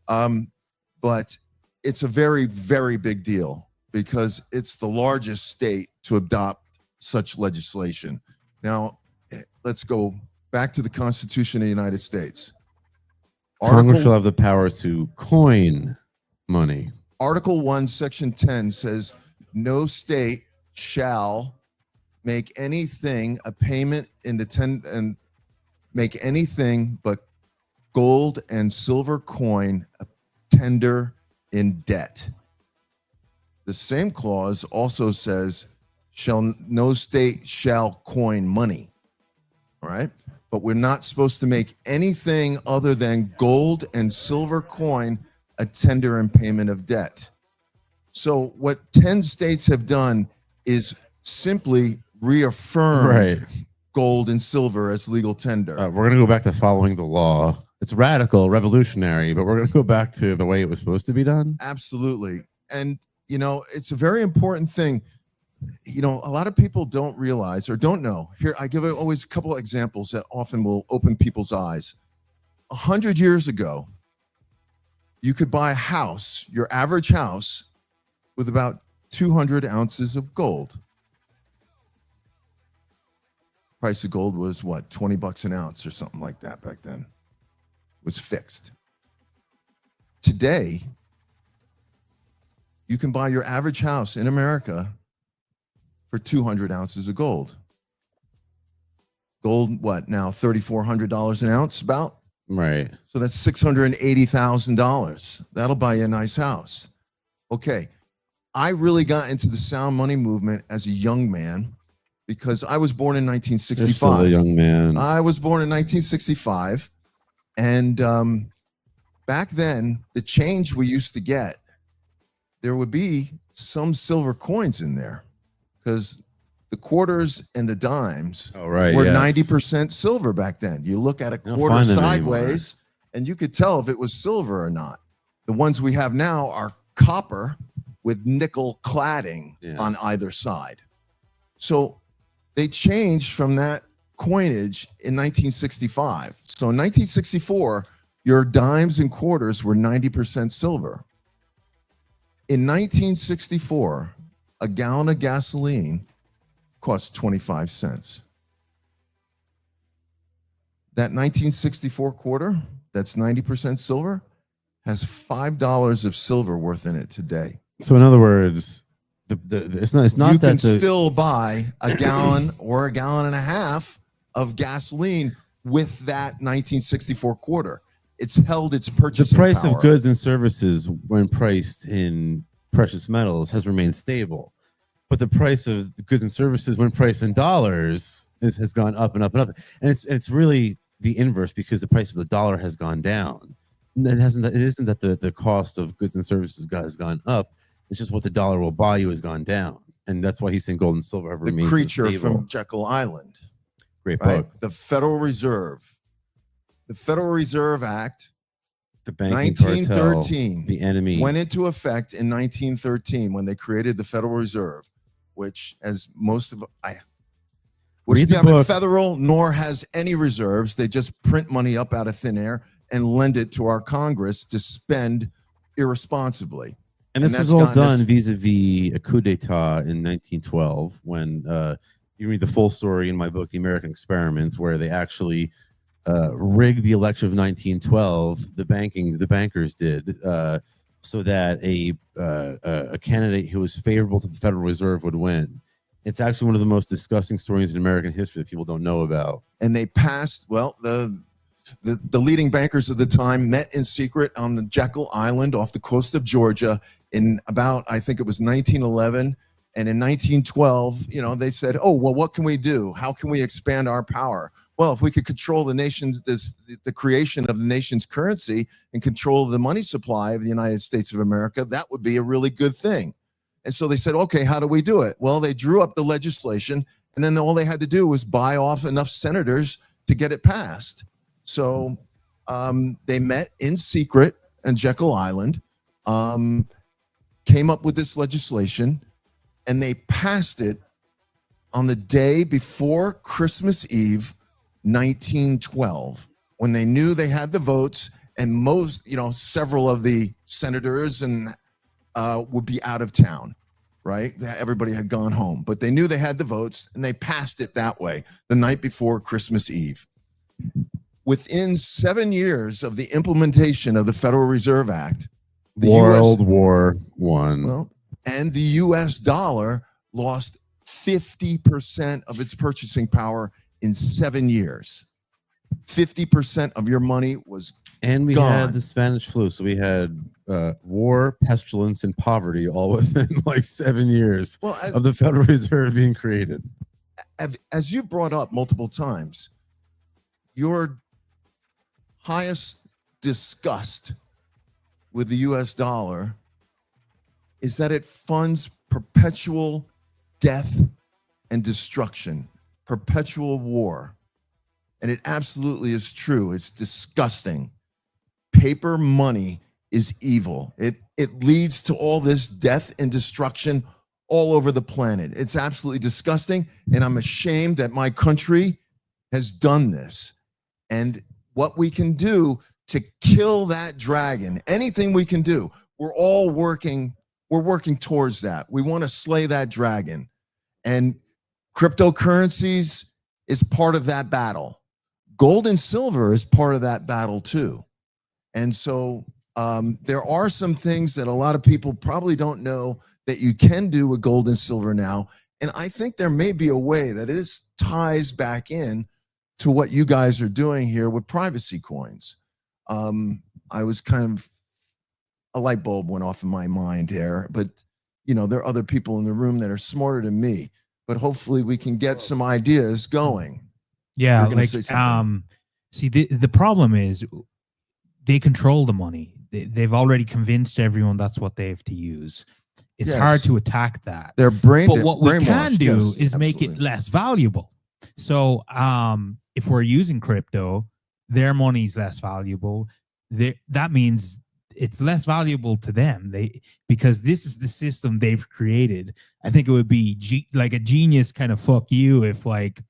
But it's a very, very big deal because it's the largest state to adopt such legislation. Now, let's go back to the Constitution of the United States. Congress shall have the power to coin money. Article 1, Section 10 says, no state shall make anything a payment in the and make anything but gold and silver coin a tender in debt. The same clause also says, no state shall coin money. All right. But we're not supposed to make anything other than gold and silver coin a tender in payment of debt. So what 10 states have done is simply reaffirmed gold and silver as legal tender. We're going to go back to following the law. It's radical, revolutionary, but we're going to go back to the way it was supposed to be done. Absolutely. And, you know, it's a very important thing. You know, a lot of people don't realize or don't know. Here, I give always a couple of examples that often will open people's eyes. 100 years ago, you could buy a house, your average house, with about 200 ounces of gold. Price of gold was what, 20 bucks an ounce or something like that back then. It was fixed. Today, you can buy your average house in America for 200 ounces of gold. Gold, what now, $3,400 an ounce about? Right. So that's $680,000. That'll buy you a nice house. Okay. I really got into the sound money movement as a young man because I was born in 1965. You're still a young man. I was born in 1965. And back then, the change we used to get, there would be some silver coins in there because the quarters and the dimes were 90% silver back then. You look at a quarter sideways and you could tell if it was silver or not. The ones we have now are copper with nickel cladding on either side. So they changed from that coinage in 1965. So in 1964, your dimes and quarters were 90% silver. In 1964, a gallon of gasoline cost 25 cents. That 1964 quarter, that's 90% silver, has $5 of silver worth in it today. So in other words, it's not you that can still buy a gallon or a gallon and a half of gasoline with that 1964 quarter. It's held its purchasing power. The price power. of goods and services when priced in precious metals has remained stable, but the price of goods and services when priced in dollars has gone up and up and up. And it's really the inverse because the price of the dollar has gone down. It isn't that the cost of goods and services has gone up. It's just what the dollar will buy you has gone down. And that's why he's saying gold and silver have remained creature stable. from Jekyll Island. Great book. The Federal Reserve. The Federal Reserve Act, the banking 1913, cartel, the enemy, went into effect in 1913 when they created the Federal Reserve, which, as most of which neither federal nor has any reserves. They just print money up out of thin air and lend it to our Congress to spend irresponsibly. And this was all done vis-a-vis a coup d'etat in 1912 when you read the full story in my book, The American Experiments, where they actually rigged the election of 1912. The bankers did so that a candidate who was favorable to the Federal Reserve would win. It's actually one of the most disgusting stories in American history that people don't know about. And they passed, well, the leading bankers of the time met in secret on the Jekyll Island off the coast of Georgia in about, I think it was 1911. And in 1912, you know, they said, oh, well, what can we do? How can we expand our power? Well, if we could control the creation of the nation's currency and control the money supply of the United States of America, that would be a really good thing. And so they said, okay, how do we do it? Well, they drew up the legislation, and then all they had to do was buy off enough senators to get it passed. So they met in secret on Jekyll Island, came up with this legislation, and they passed it on the day before Christmas Eve, 1912, when they knew they had the votes, and several of the senators and would be out of town, right? Everybody had gone home, but they knew they had the votes, and they passed it that way the night before Christmas Eve. Within 7 years of the implementation of the Federal Reserve Act, World War I, and the U.S. dollar lost 50% of its purchasing power in 7 years. 50% of your money was And we gone. had the Spanish flu, so we had war, pestilence, and poverty all within like 7 years Well, of the Federal Reserve being created. as you brought up multiple times, your highest disgust with the US dollar is that it funds perpetual death and destruction, perpetual war. And it absolutely is true. It's disgusting. Paper money is evil. It leads to all this death and destruction all over the planet. It's absolutely disgusting. And I'm ashamed that my country has done this. And what we can do to kill that dragon, anything we can do, we're working towards that. We want to slay that dragon. And cryptocurrencies is part of that battle. Gold and silver is part of that battle too. And so there are some things that a lot of people probably don't know that you can do with gold and silver now. And I think there may be a way that it ties back in to what you guys are doing here with privacy coins. I was kind of, a light bulb went off in my mind here, but you know, there are other people in the room that are smarter than me, but hopefully we can get some ideas going. Yeah, like see, the problem is they control the money. They've already convinced everyone that's what they have to use. It's hard to attack that. They're But what we can do yes, is make it less valuable. So if we're using crypto, their money's less valuable. That means it's less valuable to them. Because this is the system they've created. I think it would be like a genius kind of fuck you if like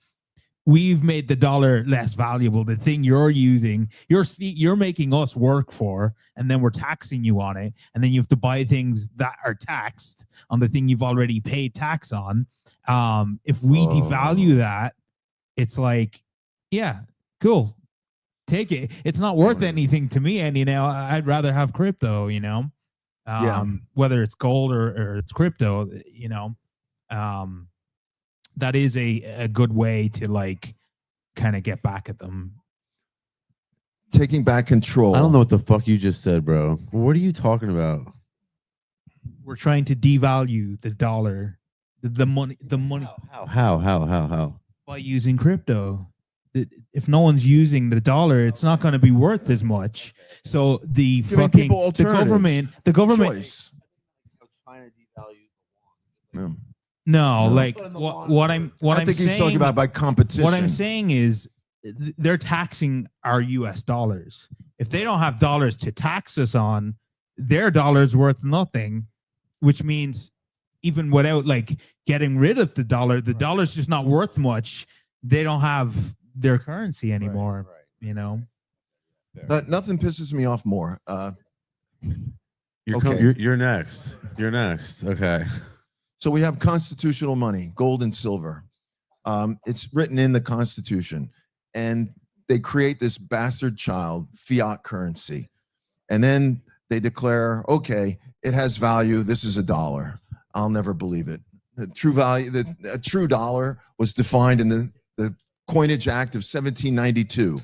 we've made the dollar less valuable. The thing you're using, you're making us work for, and then we're taxing you on it. And then you have to buy things that are taxed on the thing you've already paid tax on. If we devalue that, it's like, yeah, cool. Take it. It's not worth anything to me. And, you know, I'd rather have crypto, you know, whether it's gold or it's crypto, you know, that is a good way to like kind of get back at them. Taking back control. I don't know what the fuck you just said, bro. What are you talking about? We're trying to devalue the dollar, the money. How? By using crypto. If no one's using the dollar, it's not going to be worth as much. So the government. Choice. No, like what I'm I think he's talking about by competition. What I'm saying is they're taxing our US dollars. If they don't have dollars to tax us on, their dollar's worth nothing, which means even without like getting rid of the dollar's just not worth much. They don't have their currency anymore, you know. Nothing pisses me off more. You're next. You're next. Okay. So we have constitutional money, gold and silver. It's written in the Constitution, and they create this bastard child, fiat currency. And then they declare, okay, it has value. This is $1. I'll never believe it. The true value, a true dollar was defined in the Coinage Act of 1792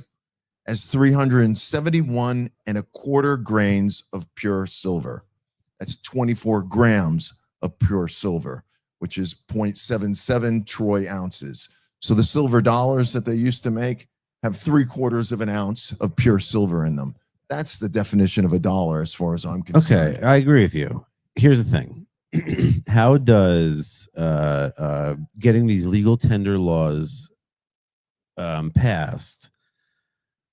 as 371.25 grains of pure silver. That's 24 grams of pure silver, which is 0.77 troy ounces. So the silver dollars that they used to make have 3/4 of an ounce of pure silver in them. That's the definition of $1 as far as I'm concerned. Okay, I agree with you. Here's the thing. How does getting these legal tender laws passed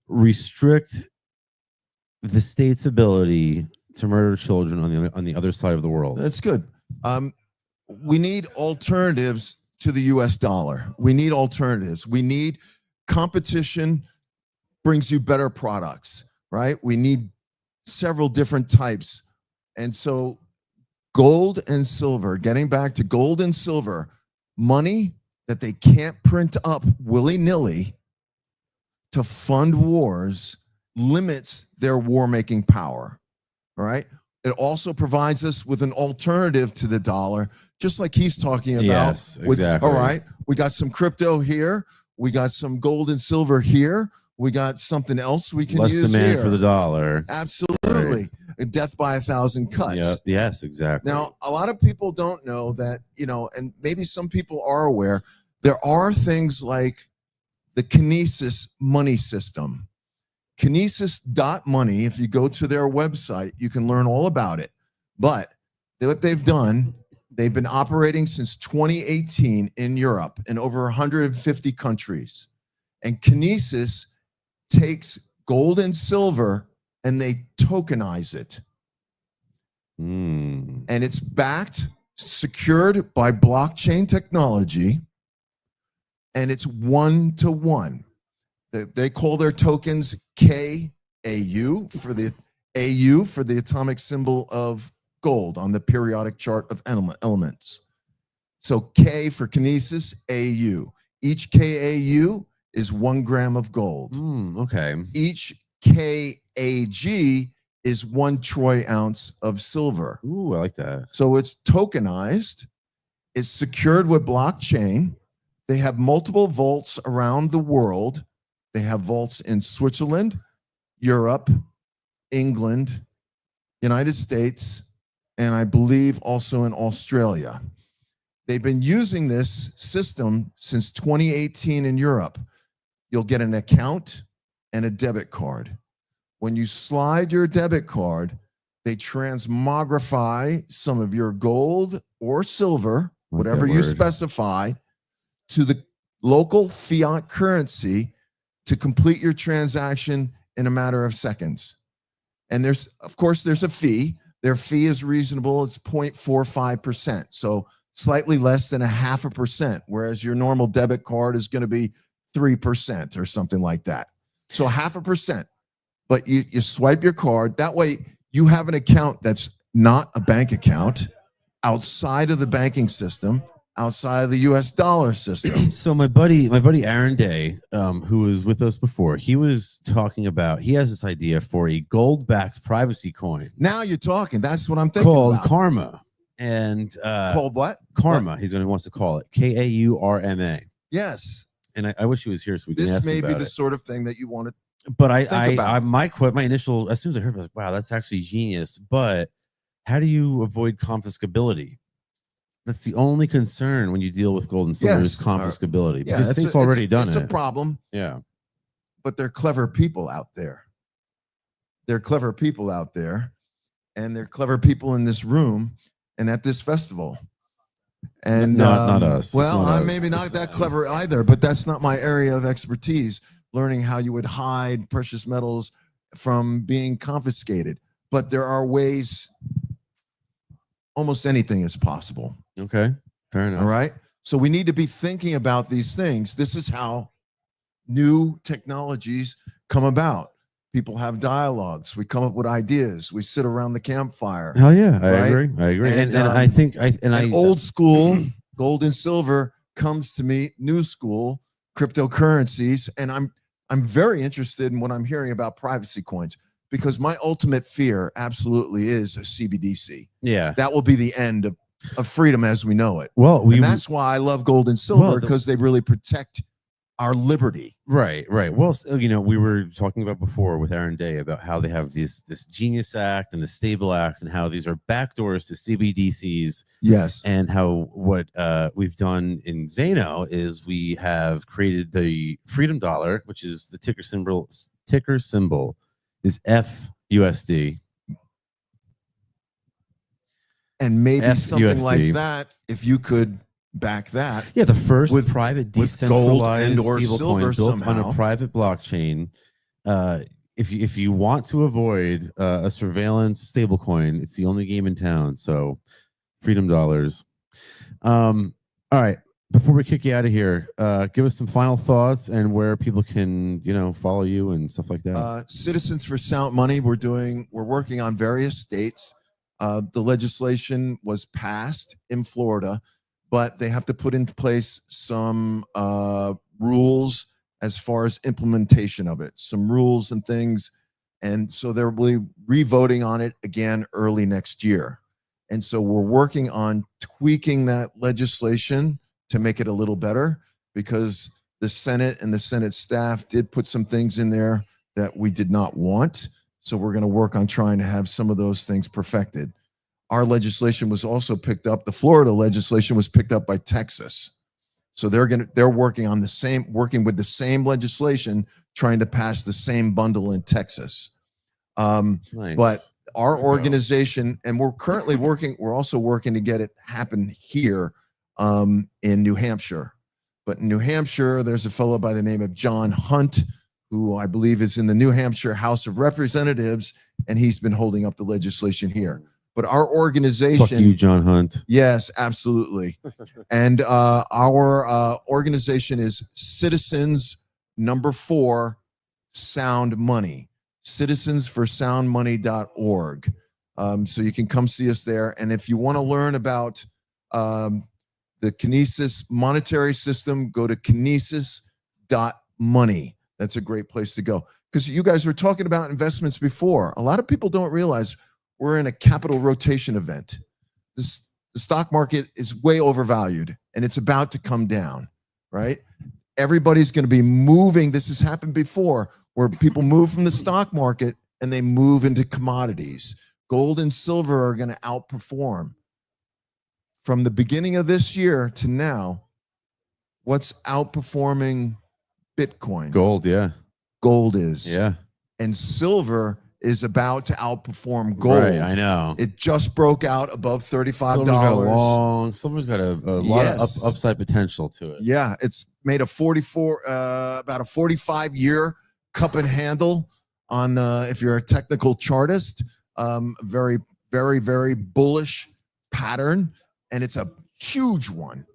restrict the state's ability to murder children on the other side of the world? That's good. We need alternatives to the US dollar. We need alternatives. We need competition brings you better products, right? We need several different types. And so gold and silver, getting back to gold and silver, money that they can't print up willy-nilly to fund wars limits their war-making power, all right? It also provides us with an alternative to the dollar, just like he's talking about. Yes, exactly. All right, we got some crypto here. We got some gold and silver here. We got something else we can Less use demand here. for the dollar. Absolutely. Death by 1,000 cuts. Yeah. Yes, exactly. Now, a lot of people don't know that, and maybe some people are aware, there are things like the Kinesis money system. Kinesis.money, if you go to their website, you can learn all about it. But what they've done, they've been operating since 2018 in Europe in over 150 countries. And Kinesis takes gold and silver and they tokenize it. Mm. And it's backed, secured by blockchain technology, and it's 1-to-1. They call their tokens KAU for the atomic symbol of gold on the periodic chart of elements. So K for Kinesis, AU. Each KAU is 1 gram of gold. Okay. Each KAG is 1 troy ounce of silver. Ooh, I like that. So it's tokenized. It's secured with blockchain. They have multiple vaults around the world. They have vaults in Switzerland, Europe, England, United States, and I believe also in Australia. They've been using this system since 2018 in Europe. You'll get an account and a debit card. When you slide your debit card, they transmogrify some of your gold or silver, whatever you specify, to the local fiat currency to complete your transaction in a matter of seconds. And of course, there's a fee. Their fee is reasonable. It's 0.45%. So slightly less than 0.5%, whereas your normal debit card is going to be 3% or something like that. So 0.5%. But you swipe your card. That way you have an account that's not a bank account outside of the banking system, outside of the US dollar system. So my buddy Aaron Day, who was with us before, he was talking about, he has this idea for a gold-backed privacy coin. Now you're talking. That's what I'm thinking called about. Karma. And called what? Karma. What? He wants to call it KAURMA. Yes. And I wish he was here so we can ask This him may be about the it. sort of thing that you want to But my initial, as soon as I heard it, I was like, wow, that's actually genius. But how do you avoid confiscability? That's the only concern when you deal with gold and silver is confiscability. Because they've already done it. It's a problem. Yeah. But they're clever people out there. They're clever people out there. And they're clever people in this room and at this festival. And not us. Well, not I'm us. maybe not that clever either, but that's not my area of expertise. Learning how you would hide precious metals from being confiscated. But there are ways, almost anything is possible. Okay, fair enough. All right. So we need to be thinking about these things. This is how new technologies come about. People have dialogues. We come up with ideas. We sit around the campfire. Hell yeah, I right? agree. I agree. And I think old school gold and silver comes to me new school cryptocurrencies, and I'm very interested in what I'm hearing about privacy coins, because my ultimate fear absolutely is a CBDC. Yeah, that will be the end of freedom as we know it. Well, and that's why I love gold and silver, because they really protect our liberty. Right. Well, we were talking about before with Aaron Day about how they have this Genius Act and the Stable Act, and how these are backdoors to CBDCs. Yes. And how what we've done in Zano is we have created the Freedom Dollar, which is the ticker symbol is FUSD. And maybe something FUSD. like that, if you could back that. Yeah, the first private decentralized or stablecoin silver built on a somehow. private blockchain. If you want to avoid a surveillance stablecoin, it's the only game in town. So, Freedom Dollars. All right. Before we kick you out of here, give us some final thoughts and where people can, follow you and stuff like that. Citizens for Sound Money. We're working on various states. The legislation was passed in Florida, but they have to put into place some rules as far as implementation of it, some rules and things. And so they'll be re-voting on it again early next year. And so we're working on tweaking that legislation to make it a little better, because The Senate and the Senate staff did put some things in there that we did not want. So we're going to work on trying to have some of those things perfected. Our legislation was also picked up. The Florida legislation was picked up by Texas. So they're working with the same legislation, trying to pass the same bundle in Texas. Nice. But our organization, and we're also working to get it happen here in New Hampshire. But in New Hampshire, there's a fellow by the name of John Hunt, who I believe is in the New Hampshire House of Representatives, and he's been holding up the legislation here. But our organization, Fuck you, John Hunt. yes, absolutely. And our organization is Citizens #4 Sound Money, citizensforsoundmoney.org. So you can come see us there. And if you want to learn about the Kinesis monetary system, go to kinesis.money. That's a great place to go. Because you guys were talking about investments before. A lot of people don't realize we're in a capital rotation event. The stock market is way overvalued, and it's about to come down, right? Everybody's going to be moving. This has happened before, where people move from the stock market and they move into commodities. Gold and silver are going to outperform. From the beginning of this year to now, what's outperforming Bitcoin? Gold, yeah. Gold is. Yeah. And silver is about to outperform gold. Right, I know. It just broke out above $35. Silver's got a lot of upside potential to it. Yeah, it's made about a 45-year cup and handle on if you're a technical chartist, very, very, very bullish pattern, and it's a huge one.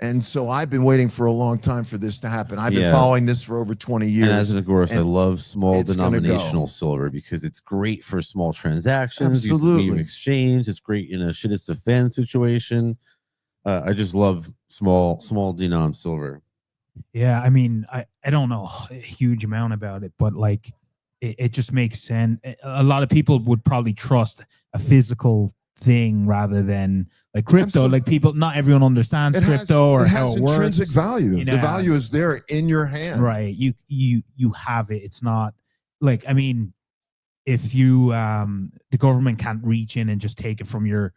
And so I've been waiting for a long time for this to happen. I've been following this for over 20 years. And as an agorist, I love small it's gonna denominational silver because it's great for small transactions. Absolutely. Medium exchange. It's great in a shit it's a fan situation. I just love small denom silver. Yeah, I mean, I don't know a huge amount about it, but like it just makes sense. A lot of people would probably trust a physical thing rather than like crypto. Absolutely. Like people, not everyone understands crypto or how it works. Intrinsic value. You know? The value is there in your hand. Right. You have it. It's not like, I mean, if you the government can't reach in and just take it from your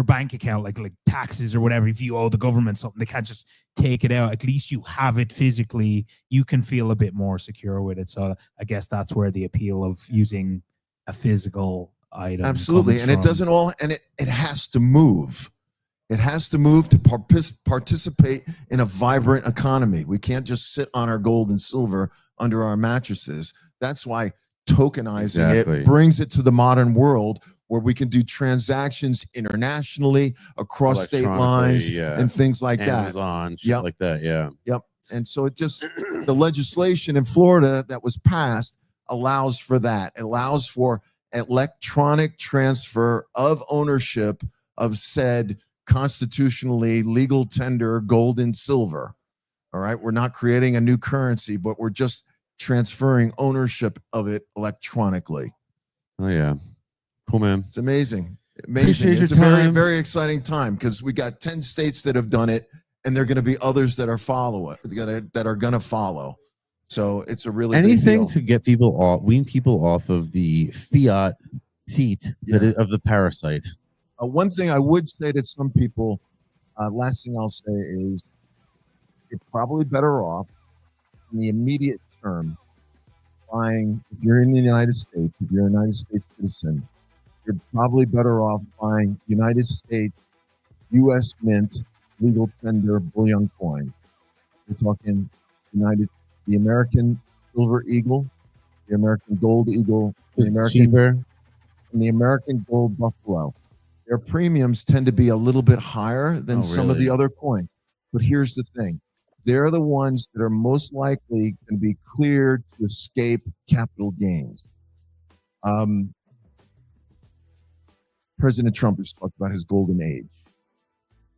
bank account, like taxes or whatever. If you owe the government something, they can't just take it out. At least you have it physically. You can feel a bit more secure with it. So I guess that's where the appeal of using a physical item. Absolutely. And it doesn't all, and it has to move. It has to move to participate in a vibrant economy. We can't just sit on our gold and silver under our mattresses. That's why tokenizing it brings it to the modern world where we can do transactions internationally across state lines and things like Amazon, shit like that. Yeah. Yep. And so it just, the legislation in Florida that was passed allows for that. It allows for electronic transfer of ownership of said constitutionally legal tender gold and silver. All right. We're not creating a new currency, but we're just transferring ownership of it electronically. Oh, yeah. Cool, man. It's amazing. Appreciate It's a your very, time. very exciting time because we got 10 states that have done it, and there are going to be others that are that are going to follow. So it's a really anything big deal. to get people off, wean people off of the fiat teat of the parasite. One thing I would say to some people, last thing I'll say is you're probably better off in the immediate term buying, if you're in the United States, if you're a United States citizen, you're probably better off buying United States U.S. Mint legal tender bullion coin. We're talking the American Silver Eagle, the American Gold Eagle, the American Gold Buffalo. Their premiums tend to be a little bit higher than some of the other coins. But here's the thing. They're the ones that are most likely going to be cleared to escape capital gains. President Trump has talked about his golden age.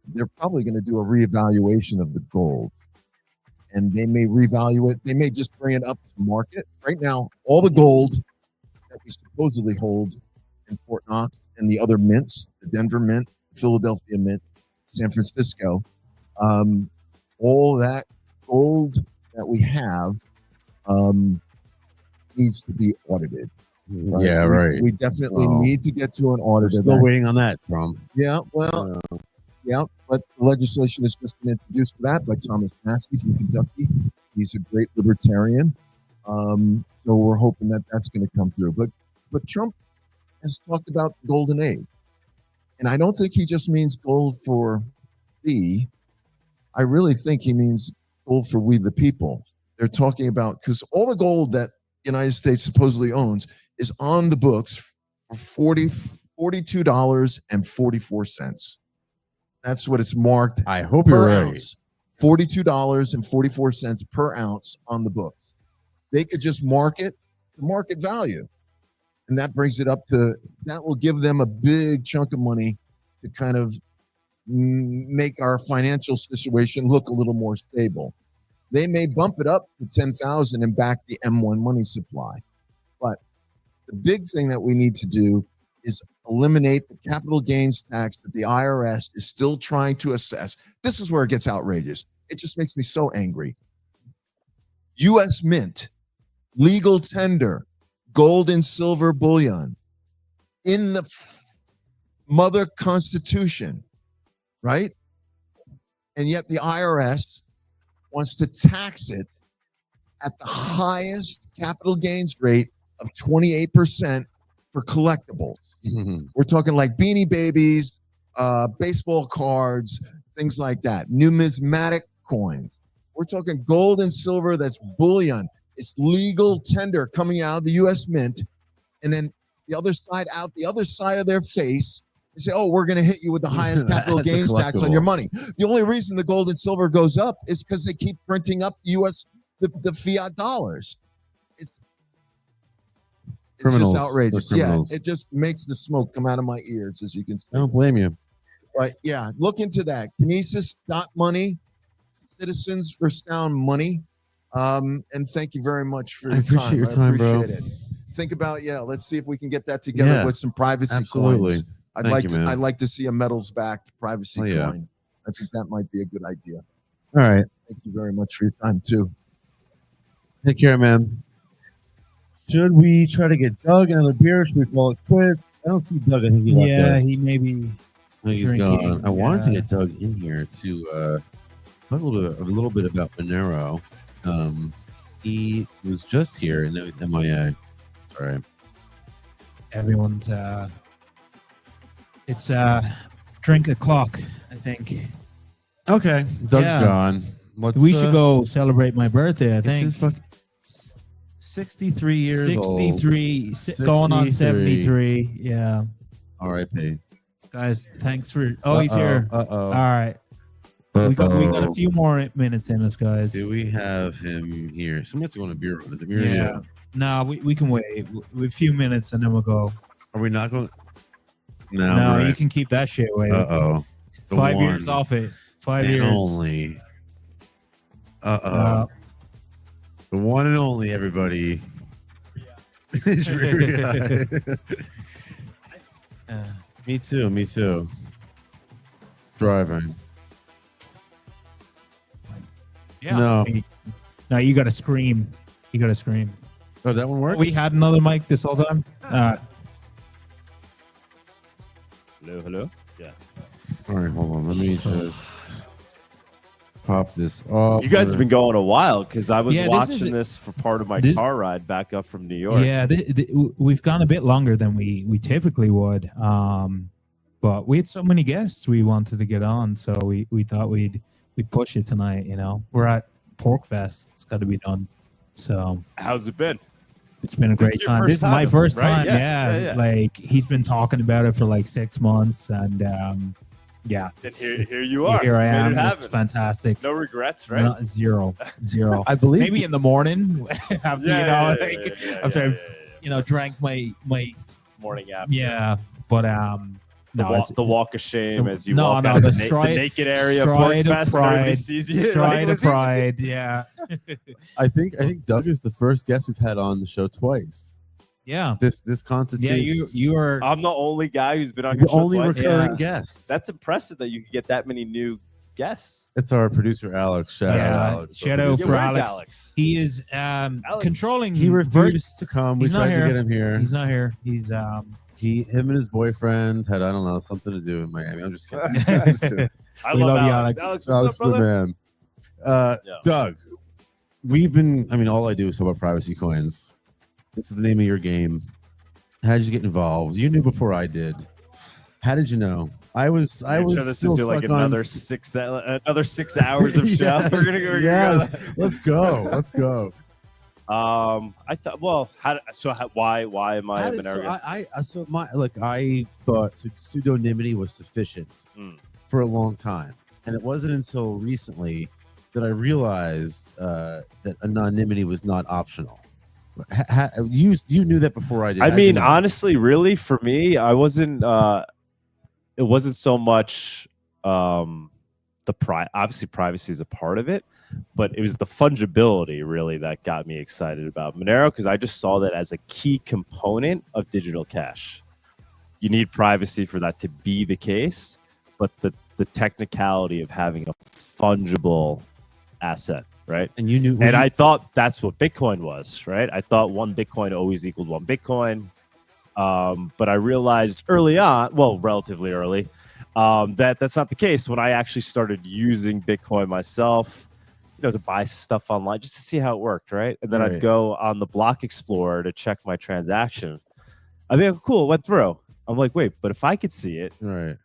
They're probably going to do a reevaluation of the gold. And they may revalue it. They may just bring it up to market. Right now, all the gold that we supposedly hold in Fort Knox and the other mints, the Denver Mint, Philadelphia Mint, San Francisco, all that gold that we have needs to be audited. Yeah, right. We definitely Well, need to get to an We're audit. of still that. waiting on that, Trump. Yeah, well, yeah, but the legislation has just been introduced for that by Thomas Massey from Kentucky. He's a great libertarian. So we're hoping that that's going to come through. But Trump has talked about the golden age. And I don't think he just means gold for thee. I really think he means gold for we the people. They're talking about, because all the gold that the United States supposedly owns is on the books for $42.44. That's what it's marked. I hope you're right. Ounce. $42.44 per ounce on the books. They could just mark it to market value. And that brings it up to, that will give them a big chunk of money to kind of make our financial situation look a little more stable. They may bump it up to 10,000 and back the M1 money supply. But the big thing that we need to do is eliminate the capital gains tax that the IRS is still trying to assess. This is where it gets outrageous. It just makes me so angry. U.S. Mint, legal tender, gold and silver bullion in the mother constitution, right? And yet the IRS wants to tax it at the highest capital gains rate of 28% for collectibles. We're talking like Beanie Babies, baseball cards, things like that, numismatic coins. We're talking gold and silver that's bullion. It's legal tender coming out of the U.S. Mint, and then the other side out, the other side of their face, they say, oh, we're going to hit you with the highest capital gains tax on your money. The only reason the gold and silver goes up is because they keep printing up the fiat dollars. It's Criminals. just outrageous. They're Yeah, criminals. it just makes the smoke come out of my ears, as you can see. I don't blame you. But yeah, look into that. Kinesis.money, Citizens for Sound Money. And thank you very much for your appreciate time. your time, bro. It. Think about, let's see if we can get that together Yeah, with some privacy absolutely. coins. Thank you, man. I'd like to see a metals backed privacy Oh, yeah. coin. I think that might be a good idea. All right. Thank you very much for your time too. Take care, man. Should we try to get Doug another beer? Should we call it quits? I don't see Doug. I think he left us. he may be. I think he's drinking, gone. I wanted to yeah. get Doug in here to talk a little bit about Monero. He was just here and now he's MIA. Sorry. Everyone's it's drink o'clock, I think. Okay, Doug's Yeah. gone. We should go celebrate my birthday, I It's think. his fucking 63 years old. 63, going on 63. 73. Yeah. R.I.P. Guys, thanks for he's here. Uh-oh. All right. We got a few more minutes in us, guys. Do we have him here? Somebody has to go on a beer run. Is it me or Yeah. you? No, we can wait. A few minutes and then we'll go. Are we not going? No, No, we're you right. can keep that shit away. Uh-oh. The 5 years one off it. 5 and years. only. Uh-oh. The one and only, everybody. Me too. Driving. Yeah. No. No, you got to scream. You got to scream. Oh, that one works? We had another mic this whole time. Hello. Yeah. All right, hold on. Let me just pop this off. You guys have been going a while because I was Yeah, watching this for part of my car ride back up from New York. Yeah, we've gone a bit longer than we typically would. But we had so many guests we wanted to get on, so we thought we'd push it tonight. You know, we're at PorcFest. It's got to be done. So how's it been? It's been a great This is your time. first This is my time, first right? time. Yeah. Yeah. Like he's been talking about it for like 6 months, and yeah. And here you are. Here I Made it am. It's happen. fantastic. No regrets, right? No, zero. I believe maybe in the morning after after yeah. drank my Morning after. yeah, but The walk of shame as you no, walk no, out of the the stride, naked area of stride PorcFest of and everybody pride, sees you. stride of Like, pride, yeah. I think Doug is the first guest we've had on the show twice. Yeah. This constitutes. Yeah, you are. I'm the only guy who's been on the your show only twice. recurring guest. That's impressive that you could get that many new guess. It's our producer Alex. Shout out, Alex. Shout out Yeah, for where's Alex. Alex? He is controlling. He refused to come. We He's not tried to here. get him here. He's not here. He's him and his boyfriend had, I don't know, something to do in Miami. I'm just kidding. I'm just kidding. I We love love you, Alex. Alex. Alex, what's up, the brother? man. Yeah. Doug, all I do is talk about privacy coins. This is the name of your game. How did you get involved? You knew before I did. How did you know? I was Turn this still into like stuck on another 6 hours of show. Yes, We're gonna go. yes. Let's go. Let's go. I thought. Well, why am I How a did- so Monero? I thought pseudonymity was sufficient for a long time, and it wasn't until recently that I realized that anonymity was not optional. You knew that before I did. I How'd you mean, know? honestly, really, for me, I wasn't. It wasn't so much obviously privacy is a part of it, but it was the fungibility really that got me excited about Monero, because I just saw that as a key component of digital cash. You need privacy for that to be the case, but the technicality of having a fungible asset, right? And you knew, and I thought that's what Bitcoin was, right? I thought one Bitcoin always equaled one Bitcoin. But I realized early on, well, relatively early, that that's not the case. When I actually started using Bitcoin myself, to buy stuff online just to see how it worked, right? And then I'd go on the Block Explorer to check my transaction. I mean, cool, it went through. I'm like, wait, but if I could see it, right,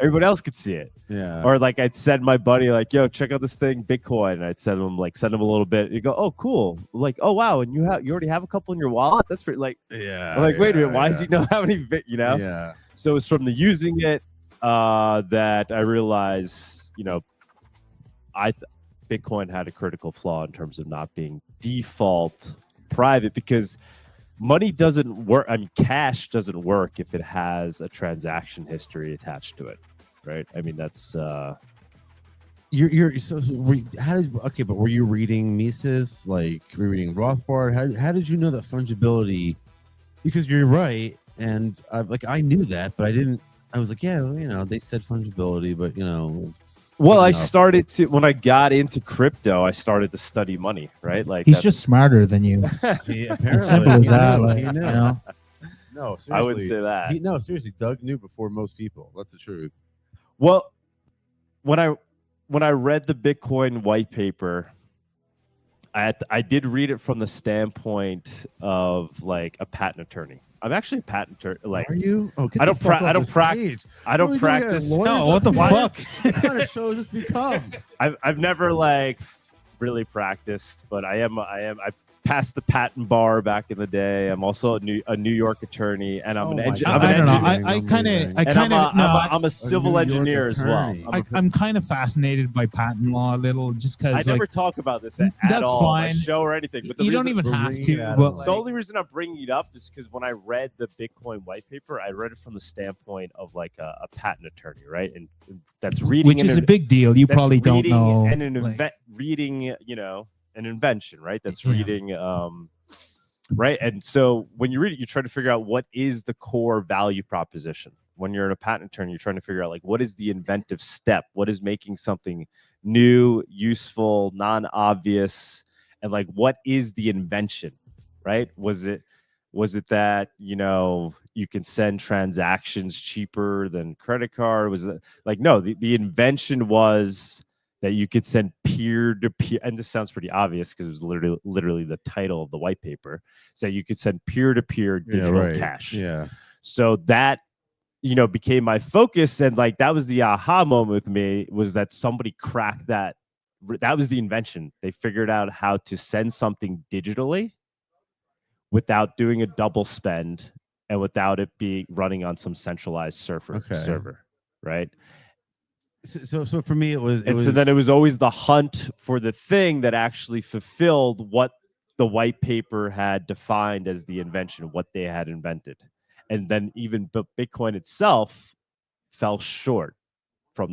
everybody else could see it. Yeah. Or like I'd send my buddy like, yo, check out this thing, Bitcoin. And I'd send him a little bit. You go, oh, cool. Like, oh wow, and you already have a couple in your wallet. That's pretty yeah. I'm like, wait a minute, why does he know how many Yeah. So it's from the using it that I realized, Bitcoin had a critical flaw in terms of not being default private, because money doesn't work. I mean, cash doesn't work if it has a transaction history attached to it, right? I mean, that's You're but were you reading Mises? Like, were you reading Rothbard? How did you know that fungibility? Because you're right, and I knew that, but I didn't. I was like, yeah, well, they said fungibility, but well, I enough. started to, when I got into crypto, I started to study money, right? Like he's just smarter than you. As simple as that. Like, No, seriously. I wouldn't say that. No, seriously, Doug knew before most people. That's the truth. Well, when I read the Bitcoin white paper, I did read it from the standpoint of like a patent attorney. I'm actually a patent attorney. Like, are you? Oh, I don't practice. I don't practice. No, what the fuck? What kind of show has this become? I've never really practiced, but I passed the patent bar back in the day. I'm also a New York attorney, and I'm an engineer. I don't know. I'm a civil engineer as well. I'm kind of fascinated by patent law a little, just because I never talk about this at that's all on my fine. show or anything. But You don't even have to, but the only reason I'm bringing it up is because when I read the Bitcoin white paper, I read it from the standpoint of like a patent attorney, right? And that's reading, which is a big deal. You probably don't know. And reading, an invention, right? That's reading, right? And so when you read it, you try to figure out what is the core value proposition. When you're a patent attorney, you're trying to figure out like what is the inventive step, what is making something new, useful, non-obvious, and like what is the invention, right? Was it that you can send transactions cheaper than credit card? Was it like no? The invention was that you could send peer-to-peer, and this sounds pretty obvious because it was literally the title of the white paper, so you could send peer-to-peer digital cash. Yeah. So that, became my focus, and like that was the aha moment with me, was that somebody cracked that. That was the invention. They figured out how to send something digitally without doing a double spend and without it being running on some centralized server, right? So for me, so then it was always the hunt for the thing that actually fulfilled what the white paper had defined as the invention, what they had invented. And then even Bitcoin itself fell short from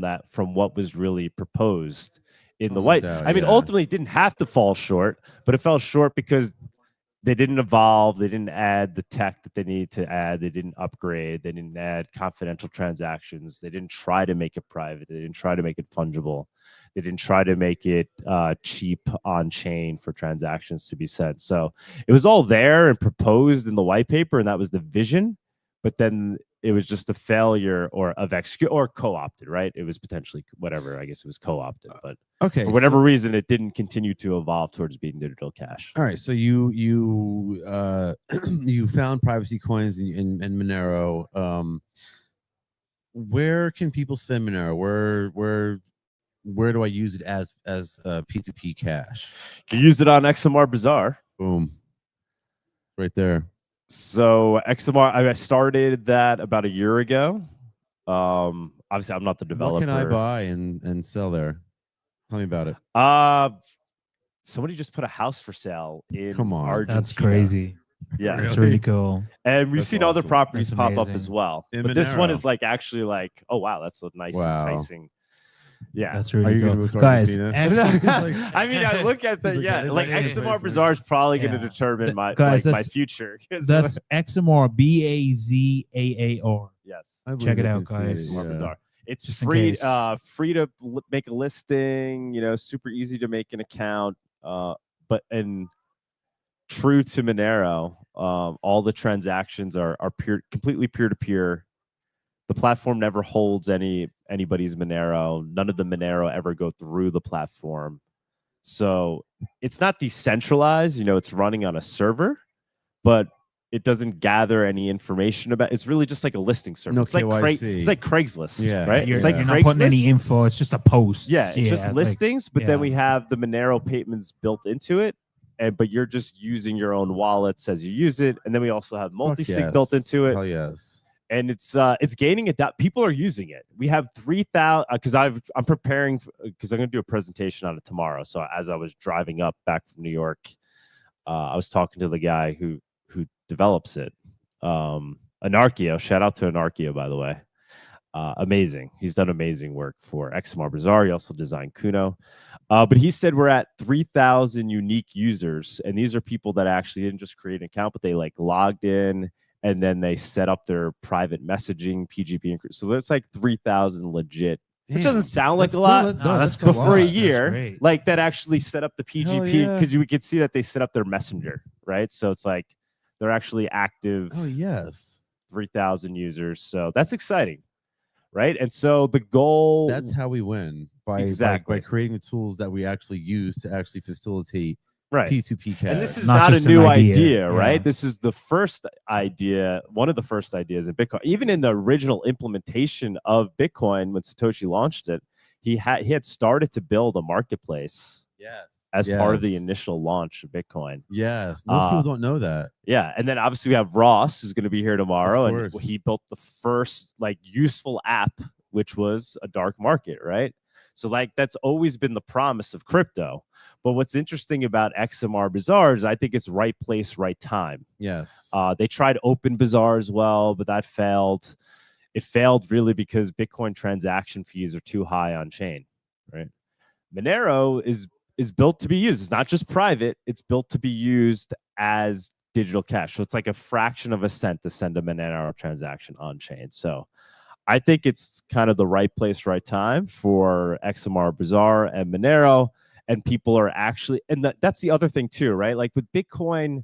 what was really proposed in the white. I mean, ultimately it didn't have to fall short, but it fell short because they didn't evolve. They didn't add the tech that they needed to add. They didn't upgrade. They didn't add confidential transactions. They didn't try to make it private. They didn't try to make it fungible. They didn't try to make it cheap on chain for transactions to be sent. So it was all there and proposed in the white paper, and that was the vision. But then it was just a failure of execute or co-opted, right? It was potentially whatever. I guess it was co-opted, but Okay, for whatever reason, it didn't continue to evolve towards being digital cash. All right, so you you found privacy coins in Monero. Where can people spend Monero? Where do I use it as P2P cash? You use it on XMR Bazaar. Boom, right there. So XMR, I started that about a year ago. Obviously, I'm not the developer. What can I buy and sell there? Tell me about it. Somebody just put a house for sale in Come on, Argentina. That's crazy. Yeah, That's really cool. And we've That's seen other awesome. properties That's pop up amazing. as well. In But this one Monero. is like actually like, oh wow, that's a nice, Wow. enticing. Yeah. That's Are really you gonna cool. move to Guys, Argentina? I mean, I look at the He's like, like that is XMR amazing. Bazaar is probably going to Yeah. determine my Guys, like, my that's- future. That's XMR BAZAAR. Yes. I believe Check it I out, can see guys. XMR yeah. Bazaar. It's Just in free, case. free to make a listing. You know, super easy to make an account. But and true to Monero, all the transactions are completely peer to peer. The platform never holds anybody's Monero. None of the Monero ever go through the platform. So it's not decentralized. You know, it's running on a server, but it doesn't gather any information about. It's really just like a listing service. No it's like KYC. it's like Craigslist, Yeah. right? You're, It's like you're not putting any Craigslist. info. It's just a post. Yeah, it's just like- listings, but then yeah. we have the Monero payments built into it, but you're just using your own wallets as you use it, and then we also have Fuck multi-sig built yes. into it, Hell yes. and it's gaining people are using it. We have 3,000 because I'm preparing because I'm going to do a presentation on it tomorrow. So as I was driving up back from New York, I was talking to the guy who develops it, Anarchio. Shout out to Anarchio, by the way. Amazing. He's done amazing work for XMR Bazaar. He also designed Kuno. But he said we're at 3,000 unique users. And these are people that actually didn't just create an account, but they like logged in and then they set up their private messaging, PGP. So that's like 3,000 legit. Which doesn't sound like That's a lot, good. No, that's but a for lot. a That's year, great. like that actually set up the PGP yeah. because we could see that they set up their messenger, right? So it's like they're actually active. Oh yes. 3,000 users. So that's exciting, right? And so the goal That's how we win by Exactly. creating the tools that we actually use to actually facilitate right. P2P cash. And this is Not not a just an new idea, idea, right? yeah. This is the first idea, one of the first ideas in Bitcoin. Even in the original implementation of Bitcoin, when Satoshi launched it, he had started to build a marketplace yes. as part of the Yes. initial launch of Bitcoin. Yes. Most people don't know that. Yeah, and then obviously we have Ross, who's going to be here tomorrow, Of and course. he built the first like useful app, which was a dark market, right? So like that's always been the promise of crypto. But what's interesting about XMR Bazaar is I think it's right place, right time. Yes. They tried Open Bazaar as well, but that failed. It failed really because Bitcoin transaction fees are too high on chain, right? Monero is built to be used. It's not just private. It's built to be used as digital cash. So it's like a fraction of a cent to send a Monero transaction on chain. So I think it's kind of the right place, right time for XMR Bazaar and Monero. And people are actually, and that's the other thing too, right? Like with Bitcoin,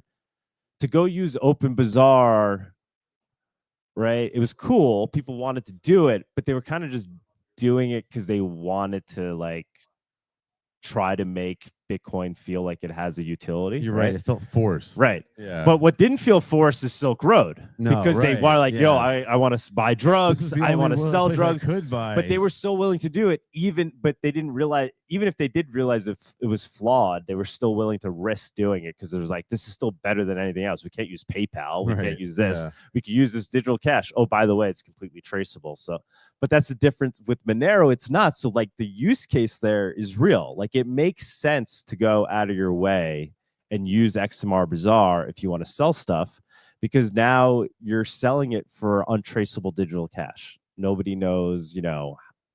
to go use Open Bazaar, right? It was cool. People wanted to do it, but they were kind of just doing it because they wanted to like try to make Bitcoin feel like it has a utility. You're right. It felt forced. Right. Yeah. But what didn't feel forced is Silk Road. No, because they right. were like, yo, Yes. I want to buy This drugs. was the I only want to one sell place I drugs. could buy. But they were so willing to do it, but they didn't realize, even if they did realize if it was flawed, they were still willing to risk doing it because there was like, this is still better than anything else. We can't use PayPal. We Right, can't use this. yeah. We could use this digital cash. Oh, by the way, it's completely traceable. So, but that's the difference with Monero. It's not. So like the use case there is real. Like it makes sense to go out of your way and use XMR Bazaar if you want to sell stuff, because now you're selling it for untraceable digital cash. Nobody knows,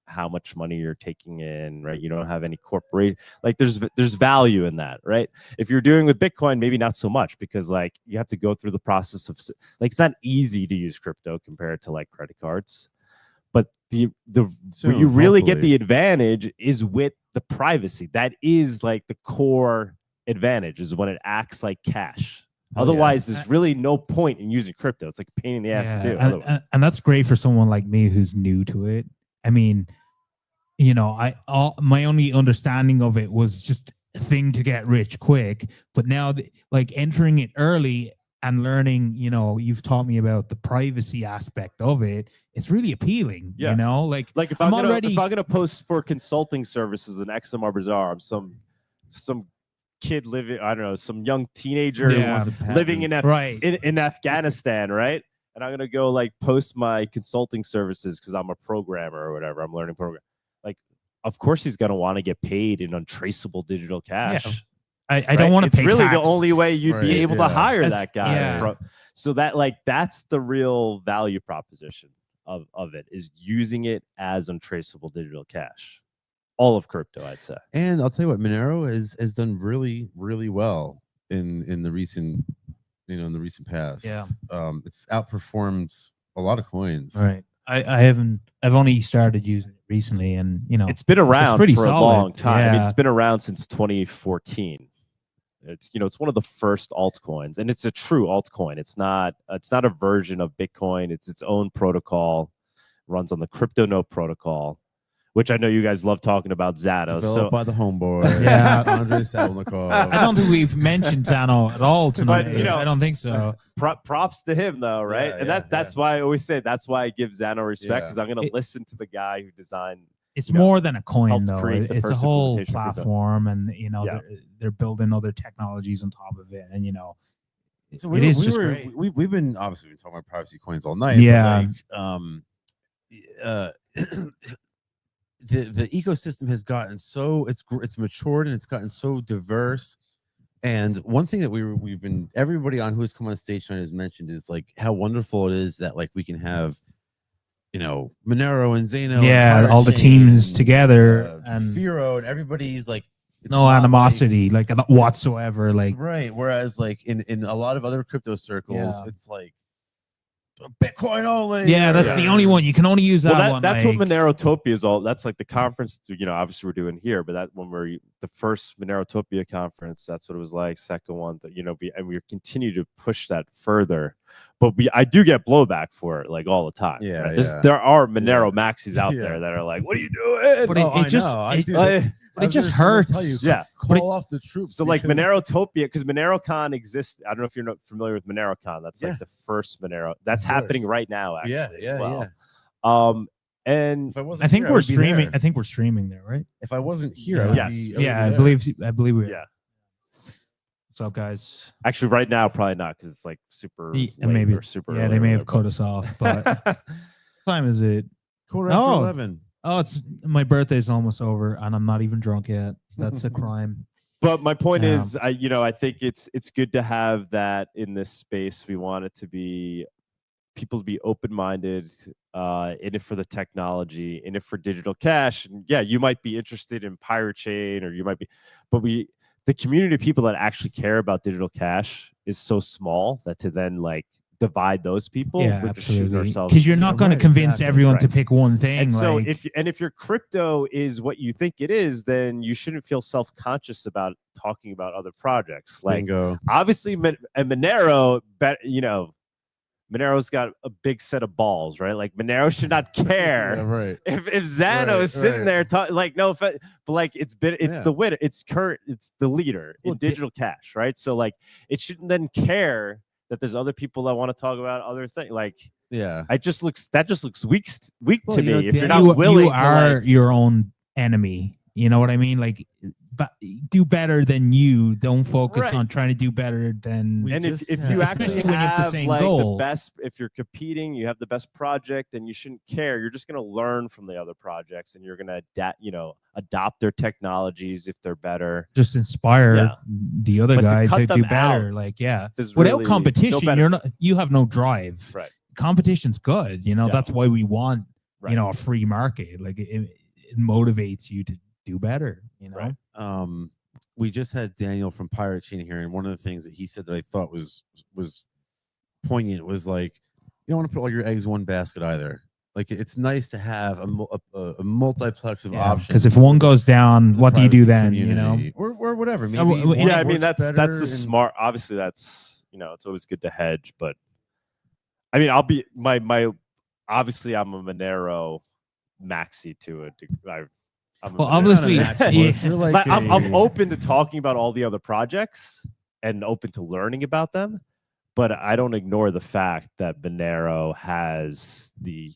how much money you're taking in, right? You don't have any corporate, like there's value in that, right? If you're doing with Bitcoin, maybe not so much, because like you have to go through the process of, like, it's not easy to use crypto compared to like credit cards. But where you really get the advantage is with the privacy. That is like the core advantage, is when it acts like cash. Otherwise, there's really no point in using crypto. It's like a pain in the ass to do. And that's great for someone like me who's new to it. I mean, you know, my only understanding of it was just a thing to get rich quick. But now, like entering it early and learning, you know, you've taught me about the privacy aspect of it. It's really appealing. You know, like if I'm gonna post for consulting services in XMR Bazaar, I'm some kid living, I don't know, some young teenager living in Afghanistan, right? And I'm gonna go like post my consulting services because I'm a programmer or whatever. I'm learning program. Like, of course he's gonna want to get paid in untraceable digital cash. I don't want to pay really tax. the only way you'd be able to hire That's- that guy. So that, like, that's the real value proposition of it, is using it as untraceable digital cash. All of crypto, I'd say. And I'll tell you what, Monero has done really, really well in the recent, in the recent past. Yeah. It's outperformed a lot of coins. Right. I've only started using it recently, and you know, It's been around pretty for solid. a long time. I mean, Yeah. it's been around since 2014. It's, you know, it's one of the first altcoins, and it's a true altcoin. It's not a version of Bitcoin. It's its own protocol, runs on the crypto note protocol, which I know you guys love talking about Xano. Developed by the homeboy, Yeah. Andre Salnikov. I don't think we've mentioned Xano at all tonight. But, you know, I don't think so. Props to him, though, right? Yeah, And that's why I always say that's why I give Xano respect, because I'm going to It- listen to the guy who designed. It's more than a coin, helped though. create the It's a first whole implementation of crypto. platform, and you know, Yeah. they're building other technologies on top of it, and you know, So it is just great. We've been talking about privacy coins all night. Yeah. But like, the ecosystem has gotten so it's matured, and it's gotten so diverse. And one thing that we've been, everybody on who's come on stage tonight has mentioned, is like how wonderful it is that like we can have, you know, Monero and Xano, Yeah, and all the Pirate teams Chain, together, and Firo, and everydy's like, it's no not animosity, like whatsoever. Like, right. Whereas like in a lot of other crypto circles, Yeah. it's like Bitcoin only. yeah, that's the only one. You can only use that one. That's like, what Monerotopia is all. That's like the conference, you know, obviously we're doing here, but that when we're the first Monerotopia conference, that's what it was like. Second one, you know, and we continue to push that further. But I do get blowback for it like all the time. Yeah, right? yeah. There are Monero maxis out Yeah. there that are like, "What are you doing?" But it just hurts. Tell you, Yeah. call off the troops. So like because- Monerotopia, because MoneroCon exists. I don't know if you're not familiar with MoneroCon. That's like Yeah. the first Monero. That's Of course. happening right now. Actually, Yeah, as yeah, well. yeah. And If I wasn't I think here, I we're would be streaming. there. I think we're streaming there, right? If I wasn't here, I would Yes. be. Yeah, I there. believe we. yeah. What's up, guys? Actually, right now, probably not, because it's like super late Maybe. or super Yeah, early they or may have whatever, cut us off. But what time is it? Quarter after Oh. 11. Oh, it's my birthday's almost over, and I'm not even drunk yet. That's a crime. But my point Yeah. is, I think it's good to have that in this space. We want it to be people to be open-minded, in it for the technology, in it for digital cash. And yeah, you might be interested in Pirate Chain, or you might be, but the community of people that actually care about digital cash is so small that to then like divide those people, Yeah, we're just shooting absolutely. ourselves. Because you're not going to Right, convince exactly. everyone to Right. pick one thing. And so like, if your crypto is what you think it is, then you shouldn't feel self-conscious about talking about other projects. Like Bingo. obviously, and Monero, you know, Monero's got a big set of balls, right? Like Monero should not care Yeah, right. if Xano is sitting there like no offense, but like it's Yeah. the winner, it's the leader Well, in digital cash, right? So like it shouldn't then care that there's other people that want to talk about other things. Like Yeah. that just looks weak Well, to you know, me. If you're Dan- not willing, you are to like, your own enemy. You know what I mean? Like, but do better than you. Don't focus Right. on trying to do better than. and if just you have- actually Especially when you have the have same like goal. the best, if you're competing, you have the best project, then you shouldn't care. You're just going to learn from the other projects, and you're going to adopt their technologies if they're better. Just inspire Yeah. the other But to guy cut to them do better. out, Like, yeah, there's without really no competition, benefit. you have no drive. Right. Competition's good. You know, Yeah. that's why we want Right. a free market. Like, it motivates you to do better, you know. Right. We just had Daniel from Pirate Chain here, and one of the things that he said that I thought was poignant was like, you don't want to put all your eggs in one basket either. Like, it's nice to have a multiplex of options. Because if one goes down, what do you do then? You know, or whatever. Maybe I mean that's the smart. Obviously, that's it's always good to hedge, but I mean, I'll be my obviously I'm a Monero maxi to a degree. Obviously, I'm open to talking about all the other projects and open to learning about them, but I don't ignore the fact that Monero has the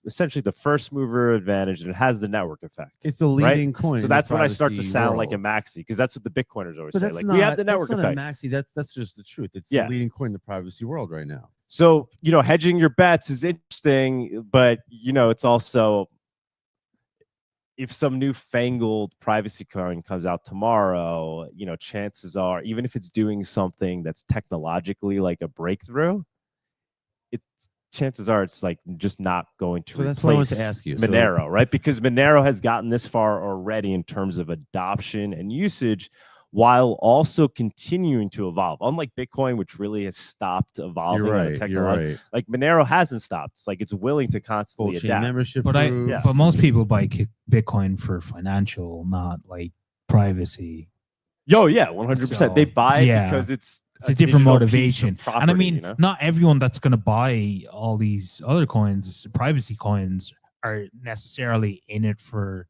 essentially the first mover advantage, and it has the network effect. It's a leading coin. So that's when I start to sound like a maxi, because that's what the Bitcoiners always say. Like, we have the network that's effect. Not a maxi. That's just the truth. It's the leading coin in the privacy world right now. So hedging your bets is interesting, but it's also, if some newfangled privacy coin comes out tomorrow, chances are, even if it's doing something that's technologically like a breakthrough, chances are it's like just not going to replace that's what I wanted to ask you. Monero, right? Because Monero has gotten this far already in terms of adoption and usage, while also continuing to evolve. Unlike Bitcoin, which really has stopped evolving. You're right. Like, Monero hasn't stopped. It's like it's willing to constantly adapt. Membership, but most people buy Bitcoin for financial, not like privacy. Yo, yeah, 100%. They buy it because it's a different motivation. Property, and I mean, not everyone that's going to buy all these other coins, privacy coins, are necessarily in it for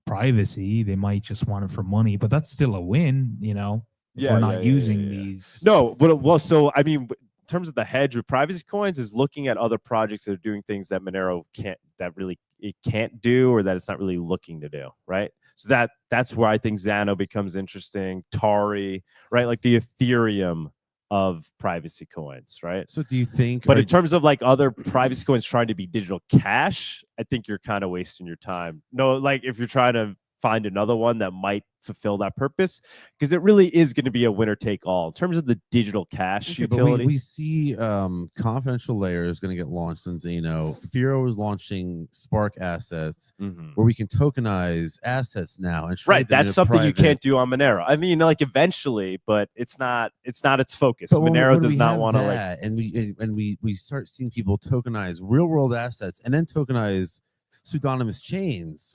privacy. They might just want it for money, but that's still a win, if we're not using these. No, but so I mean, in terms of the hedge with privacy coins, is looking at other projects that are doing things that Monero can't do, or that it's not really looking to do, right? So that's where I think Xano becomes interesting. Tari, right? Like the Ethereum of privacy coins, right? So do you think? But in terms of like other privacy coins trying to be digital cash, I think you're kind of wasting your time. No, like if you're trying to find another one that might fulfill that purpose, because it really is going to be a winner take all in terms of the digital cash utility. But we see confidential layer is going to get launched on Xano. Firo is launching Spark assets, where we can tokenize assets now. And that's something you can't do on Monero. I mean, like eventually, but it's not its focus. But Monero does not want to and we start seeing people tokenize real world assets and then tokenize pseudonymous chains.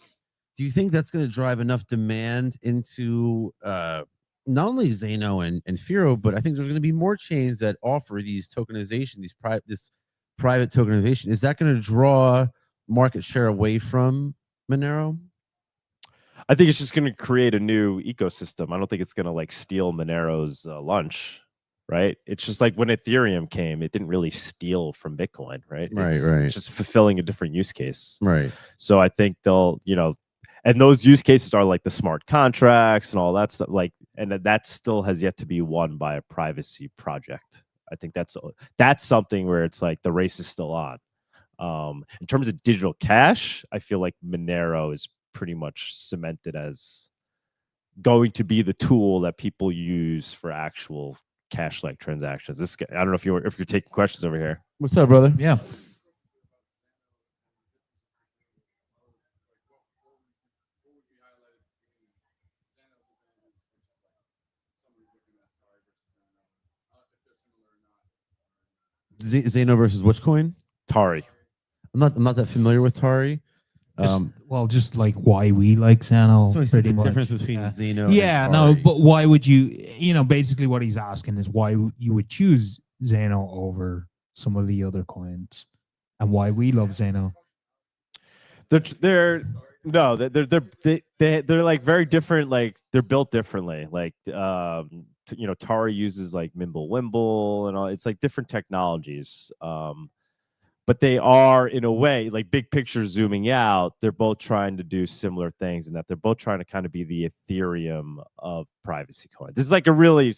Do you think that's going to drive enough demand into not only Xano and Firo, but I think there's going to be more chains that offer these tokenization, this private tokenization. Is that going to draw market share away from Monero? I think it's just going to create a new ecosystem. I don't think it's going to like steal Monero's lunch, right? It's just like when Ethereum came, it didn't really steal from Bitcoin, right? It's just fulfilling a different use case. Right. So I think they'll, and those use cases are like the smart contracts and all that stuff, and that still has yet to be won by a privacy project. I think that's something where it's like the race is still on. In terms of digital cash, I feel like Monero is pretty much cemented as going to be the tool that people use for actual cash-like transactions. I don't know if you're taking questions over here. What's up, brother? Yeah. Xano versus which coin? Tari. I'm not that familiar with Tari. Just like why we like Xano. So pretty the much. difference between Xano. Yeah, and no, Tari. but why would you? Basically what he's asking is why you would choose Xano over some of the other coins, and why we love Xano. They're like very different. Like they're built differently. Like Tari uses like Mimblewimble and all. It's like different technologies. But they are, in a way, like big picture zooming out, they're both trying to do similar things, and that they're both trying to kind of be the Ethereum of privacy coins. It's like a really,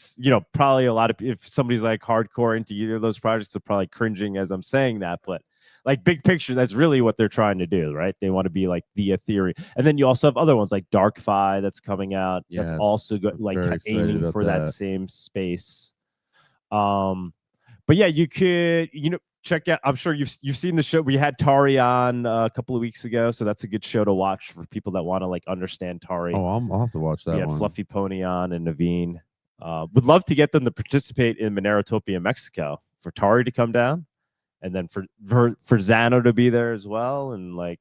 probably a lot of, if somebody's like hardcore into either of those projects, they're probably cringing as I'm saying that, but like big picture, that's really what they're trying to do, right? They want to be like the Ethereum. And then you also have other ones like DarkFi that's coming out. That's also like aiming for that same space. But yeah, you could, check out. I'm sure you've seen the show. We had Tari on a couple of weeks ago, so that's a good show to watch for people that want to like understand Tari. Oh, I'll have to watch that. We had one. Fluffy Pony on and Naveen. Would love to get them to participate in Monerotopia Mexico, for Tari to come down, and then for Zano to be there as well, and like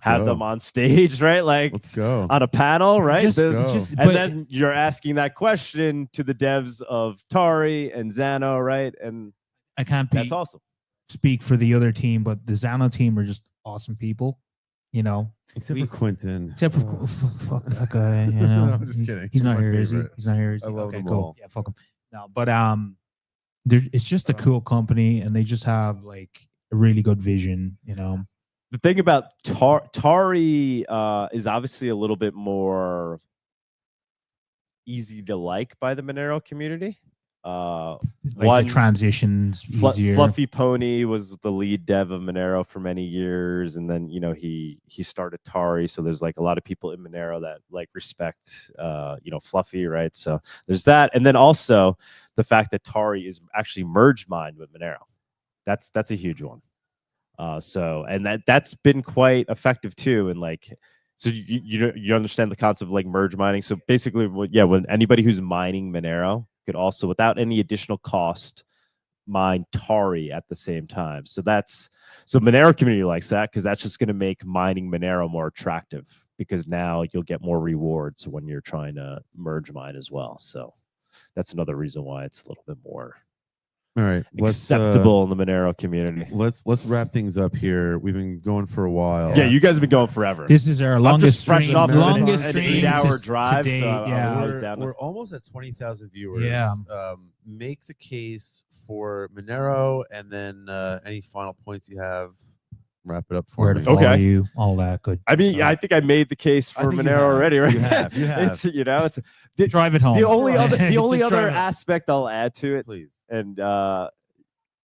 have them on stage, right? Like let's go on a panel, right? But Then you're asking that question to the devs of Tari and Zano, right? And I can't that's awesome. Speak for the other team, but the Zano team are just awesome people, you know. Except for Quentin. Except for fuck that guy, you know. No, I'm just kidding. He's not my here, is he? favorite. He's not here, is he? I love Okay, them cool. all. Yeah, fuck him. No, but it's just a cool company, and they just have like a really good vision, you know. The thing about Tari is obviously a little bit more easy to like by the Monero community. Like the transitions easier. Fluffy Pony was the lead dev of Monero for many years, and then he started Tari. So there's like a lot of people in Monero that like respect Fluffy, right? So there's that, and then also the fact that Tari is actually merged mined with Monero. That's a huge one. And that's been quite effective too, and like. So you understand the concept of like merge mining. So basically, when anybody who's mining Monero could also, without any additional cost, mine Tari at the same time. So Monero community likes that, because that's just going to make mining Monero more attractive, because now you'll get more rewards when you're trying to merge mine as well. So that's another reason why it's a little bit more All right, acceptable in the Monero community. Let's wrap things up here. We've been going for a while. Yeah, you guys have been going forever. This is our longest fresh stream, off an longest 8-hour drive. to date, So yeah. I was down We're almost at 20,000 viewers. Yeah. Make the case for Monero, and then any final points you have. Wrap it up for Where me. to follow you, all that good. I mean, stuff. I think I made the case for think you Monero have. already, right? You have. It's drive it home. The only other Just drive it home. aspect I'll add to it, please. And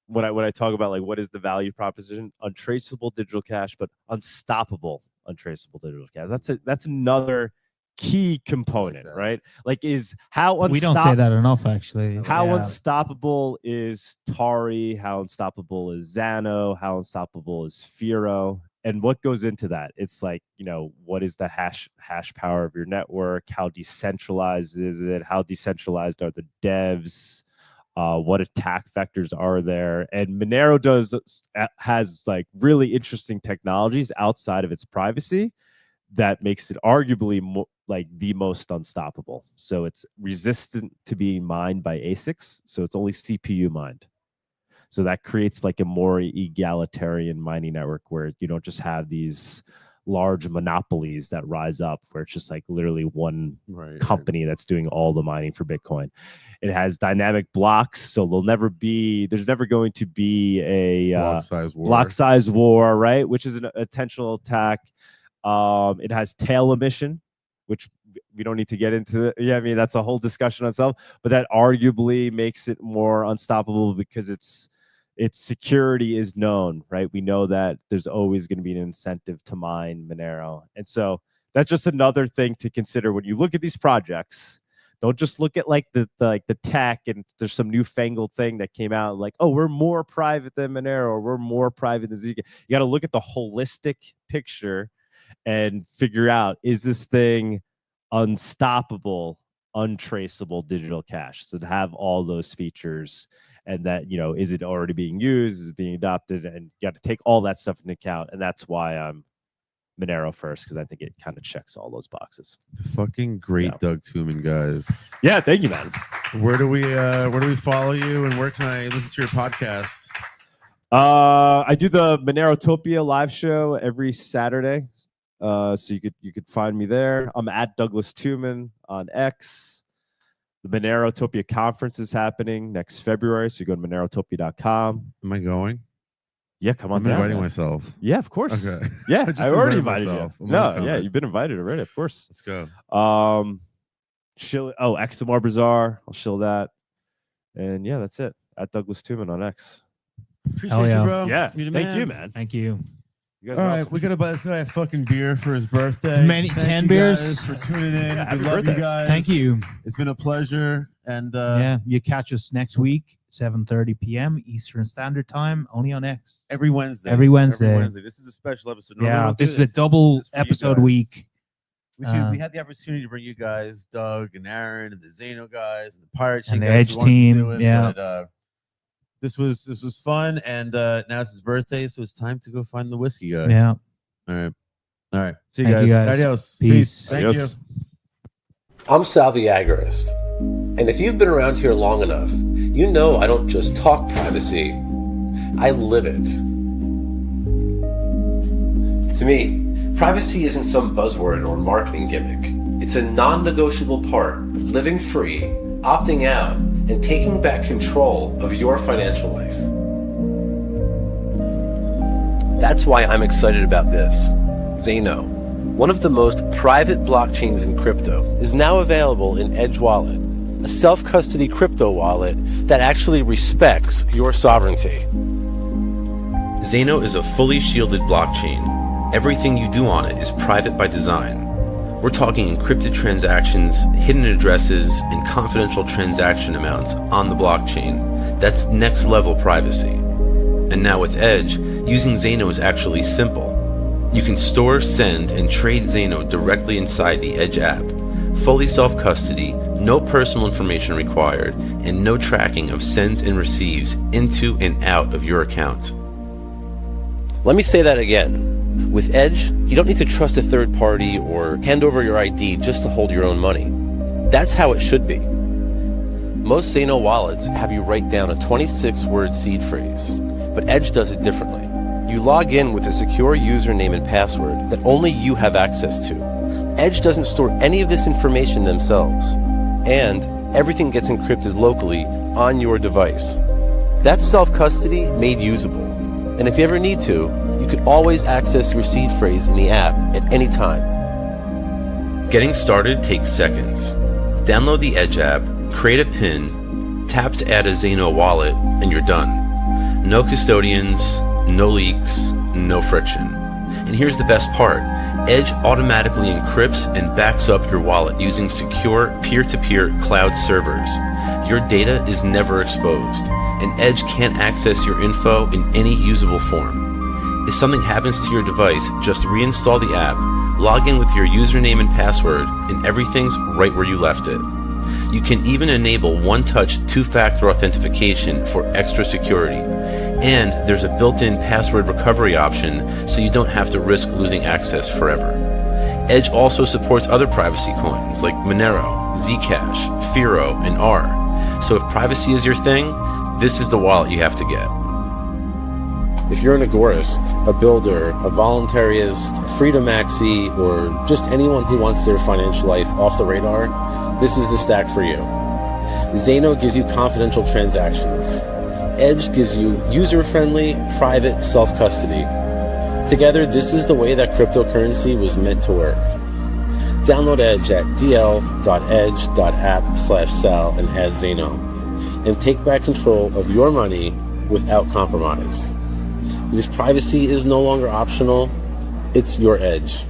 when I talk about like what is the value proposition, untraceable digital cash, but unstoppable untraceable digital cash. That's another key component, right? Like, is how we don't say that enough, actually. How unstoppable is Tari? How unstoppable is Zano? How unstoppable is Firo? And what goes into that? It's like, what is the hash power of your network? How decentralized is it? How decentralized are the devs? What attack vectors are there? And Monero has like really interesting technologies outside of its privacy that makes it arguably like the most unstoppable. So it's resistant to being mined by ASICs. So it's only CPU mined. So that creates like a more egalitarian mining network, where you don't just have these large monopolies that rise up, where it's just like literally one company that's doing all the mining for Bitcoin. It has dynamic blocks, so there's never going to be a block size war, right? Which is an potential attack. It has tail emission, which we don't need to get into. Yeah, I mean, that's a whole discussion on itself, but that arguably makes it more unstoppable, because its security is known, right? We know that there's always going to be an incentive to mine Monero. And so that's just another thing to consider when you look at these projects. Don't just look at like the tech, and there's some newfangled thing that came out like, oh, we're more private than Monero, or we're more private than Zika. You got to look at the holistic picture and figure out, is this thing unstoppable, untraceable digital cash? So to have all those features, and that, is it already being used? Is it being adopted? And you got to take all that stuff into account. And that's why I'm Monero first, because I think it kind of checks all those boxes. Fucking great, Doug Tuman, guys. Yeah, thank you, man. Where do we follow you, and where can I listen to your podcast? I do the Monerotopia live show every Saturday. So you could find me there. I'm at Douglas Tuman on X. The Monerotopia conference is happening next February, so you go to monerotopia.com. Am I going? Yeah, come on. I'm inviting myself. Yeah, of course. Okay. Yeah, I just I already invited invited myself. you. I'm No, coming. yeah, you've been invited already, of course. Let's go. XMR Bazaar. I'll shill that. And yeah, that's it. At Douglas Tuman on X. Appreciate you, bro. Yeah. You're the Thank man. you, man. Thank you. You guys All are right, awesome. we gotta buy this guy a fucking beer for his birthday. Many- Thank 10 you beers. guys for tuning in. Yeah, happy we love birthday. you guys. Thank you. It's been a pleasure. And Yeah, you catch us next week, 7:30 p.m. Eastern Standard Time, only on X. every Wednesday. Every Wednesday. This is a special episode. Normally we Yeah, don't do this is a double This for you episode guys. week. We had the opportunity to bring you guys, Doug and Aaron, and the Zeno guys, and the Pirate Chain And the guys Edge who wanted to team, do it, yeah. But, this was fun, and now it's his birthday, so it's time to go find the whiskey guy. Yeah. All right. See Thank you guys. Adios. Peace. Thank Adios. you. I'm Sal the Agorist, and if you've been around here long enough, you know I don't just talk privacy, I live it. To me, privacy isn't some buzzword or marketing gimmick. It's a non-negotiable part of living free, opting out, and taking back control of your financial life. That's why I'm excited about this. Zeno, one of the most private blockchains in crypto, is now available in Edge Wallet, a self-custody crypto wallet that actually respects your sovereignty. Zeno is a fully shielded blockchain. Everything you do on it is private by design. We're talking encrypted transactions, hidden addresses, and confidential transaction amounts on the blockchain. That's next level privacy. And now with Edge, using Zeno is actually simple. You can store, send, and trade Zeno directly inside the Edge app. Fully self-custody, no personal information required, and no tracking of sends and receives into and out of your account. Let me say that again. With Edge, you don't need to trust a third party or hand over your ID just to hold your own money. That's how it should be. Most Zeno wallets have you write down a 26-word seed phrase, but Edge does it differently. You log in with a secure username and password that only you have access to. Edge doesn't store any of this information themselves, and everything gets encrypted locally on your device. That's self-custody made usable, and if you ever need to, you can always access your seed phrase in the app at any time. Getting started takes seconds. Download the Edge app, create a PIN, tap to add a Zeno wallet, and you're done. No custodians, no leaks, no friction. And here's the best part. Edge automatically encrypts and backs up your wallet using secure peer-to-peer cloud servers. Your data is never exposed, and Edge can't access your info in any usable form. If something happens to your device, just reinstall the app, log in with your username and password, and everything's right where you left it. You can even enable one-touch two-factor authentication for extra security. And there's a built-in password recovery option, so you don't have to risk losing access forever. Edge also supports other privacy coins like Monero, Zcash, Firo, and R. So if privacy is your thing, this is the wallet you have to get. If you're an agorist, a builder, a voluntarist, a freedom maxi, or just anyone who wants their financial life off the radar, this is the stack for you. Zeno gives you confidential transactions. Edge gives you user-friendly, private self-custody. Together, this is the way that cryptocurrency was meant to work. Download Edge at dl.edge.app/sal and add Zeno. And take back control of your money without compromise. Because privacy is no longer optional, it's your edge.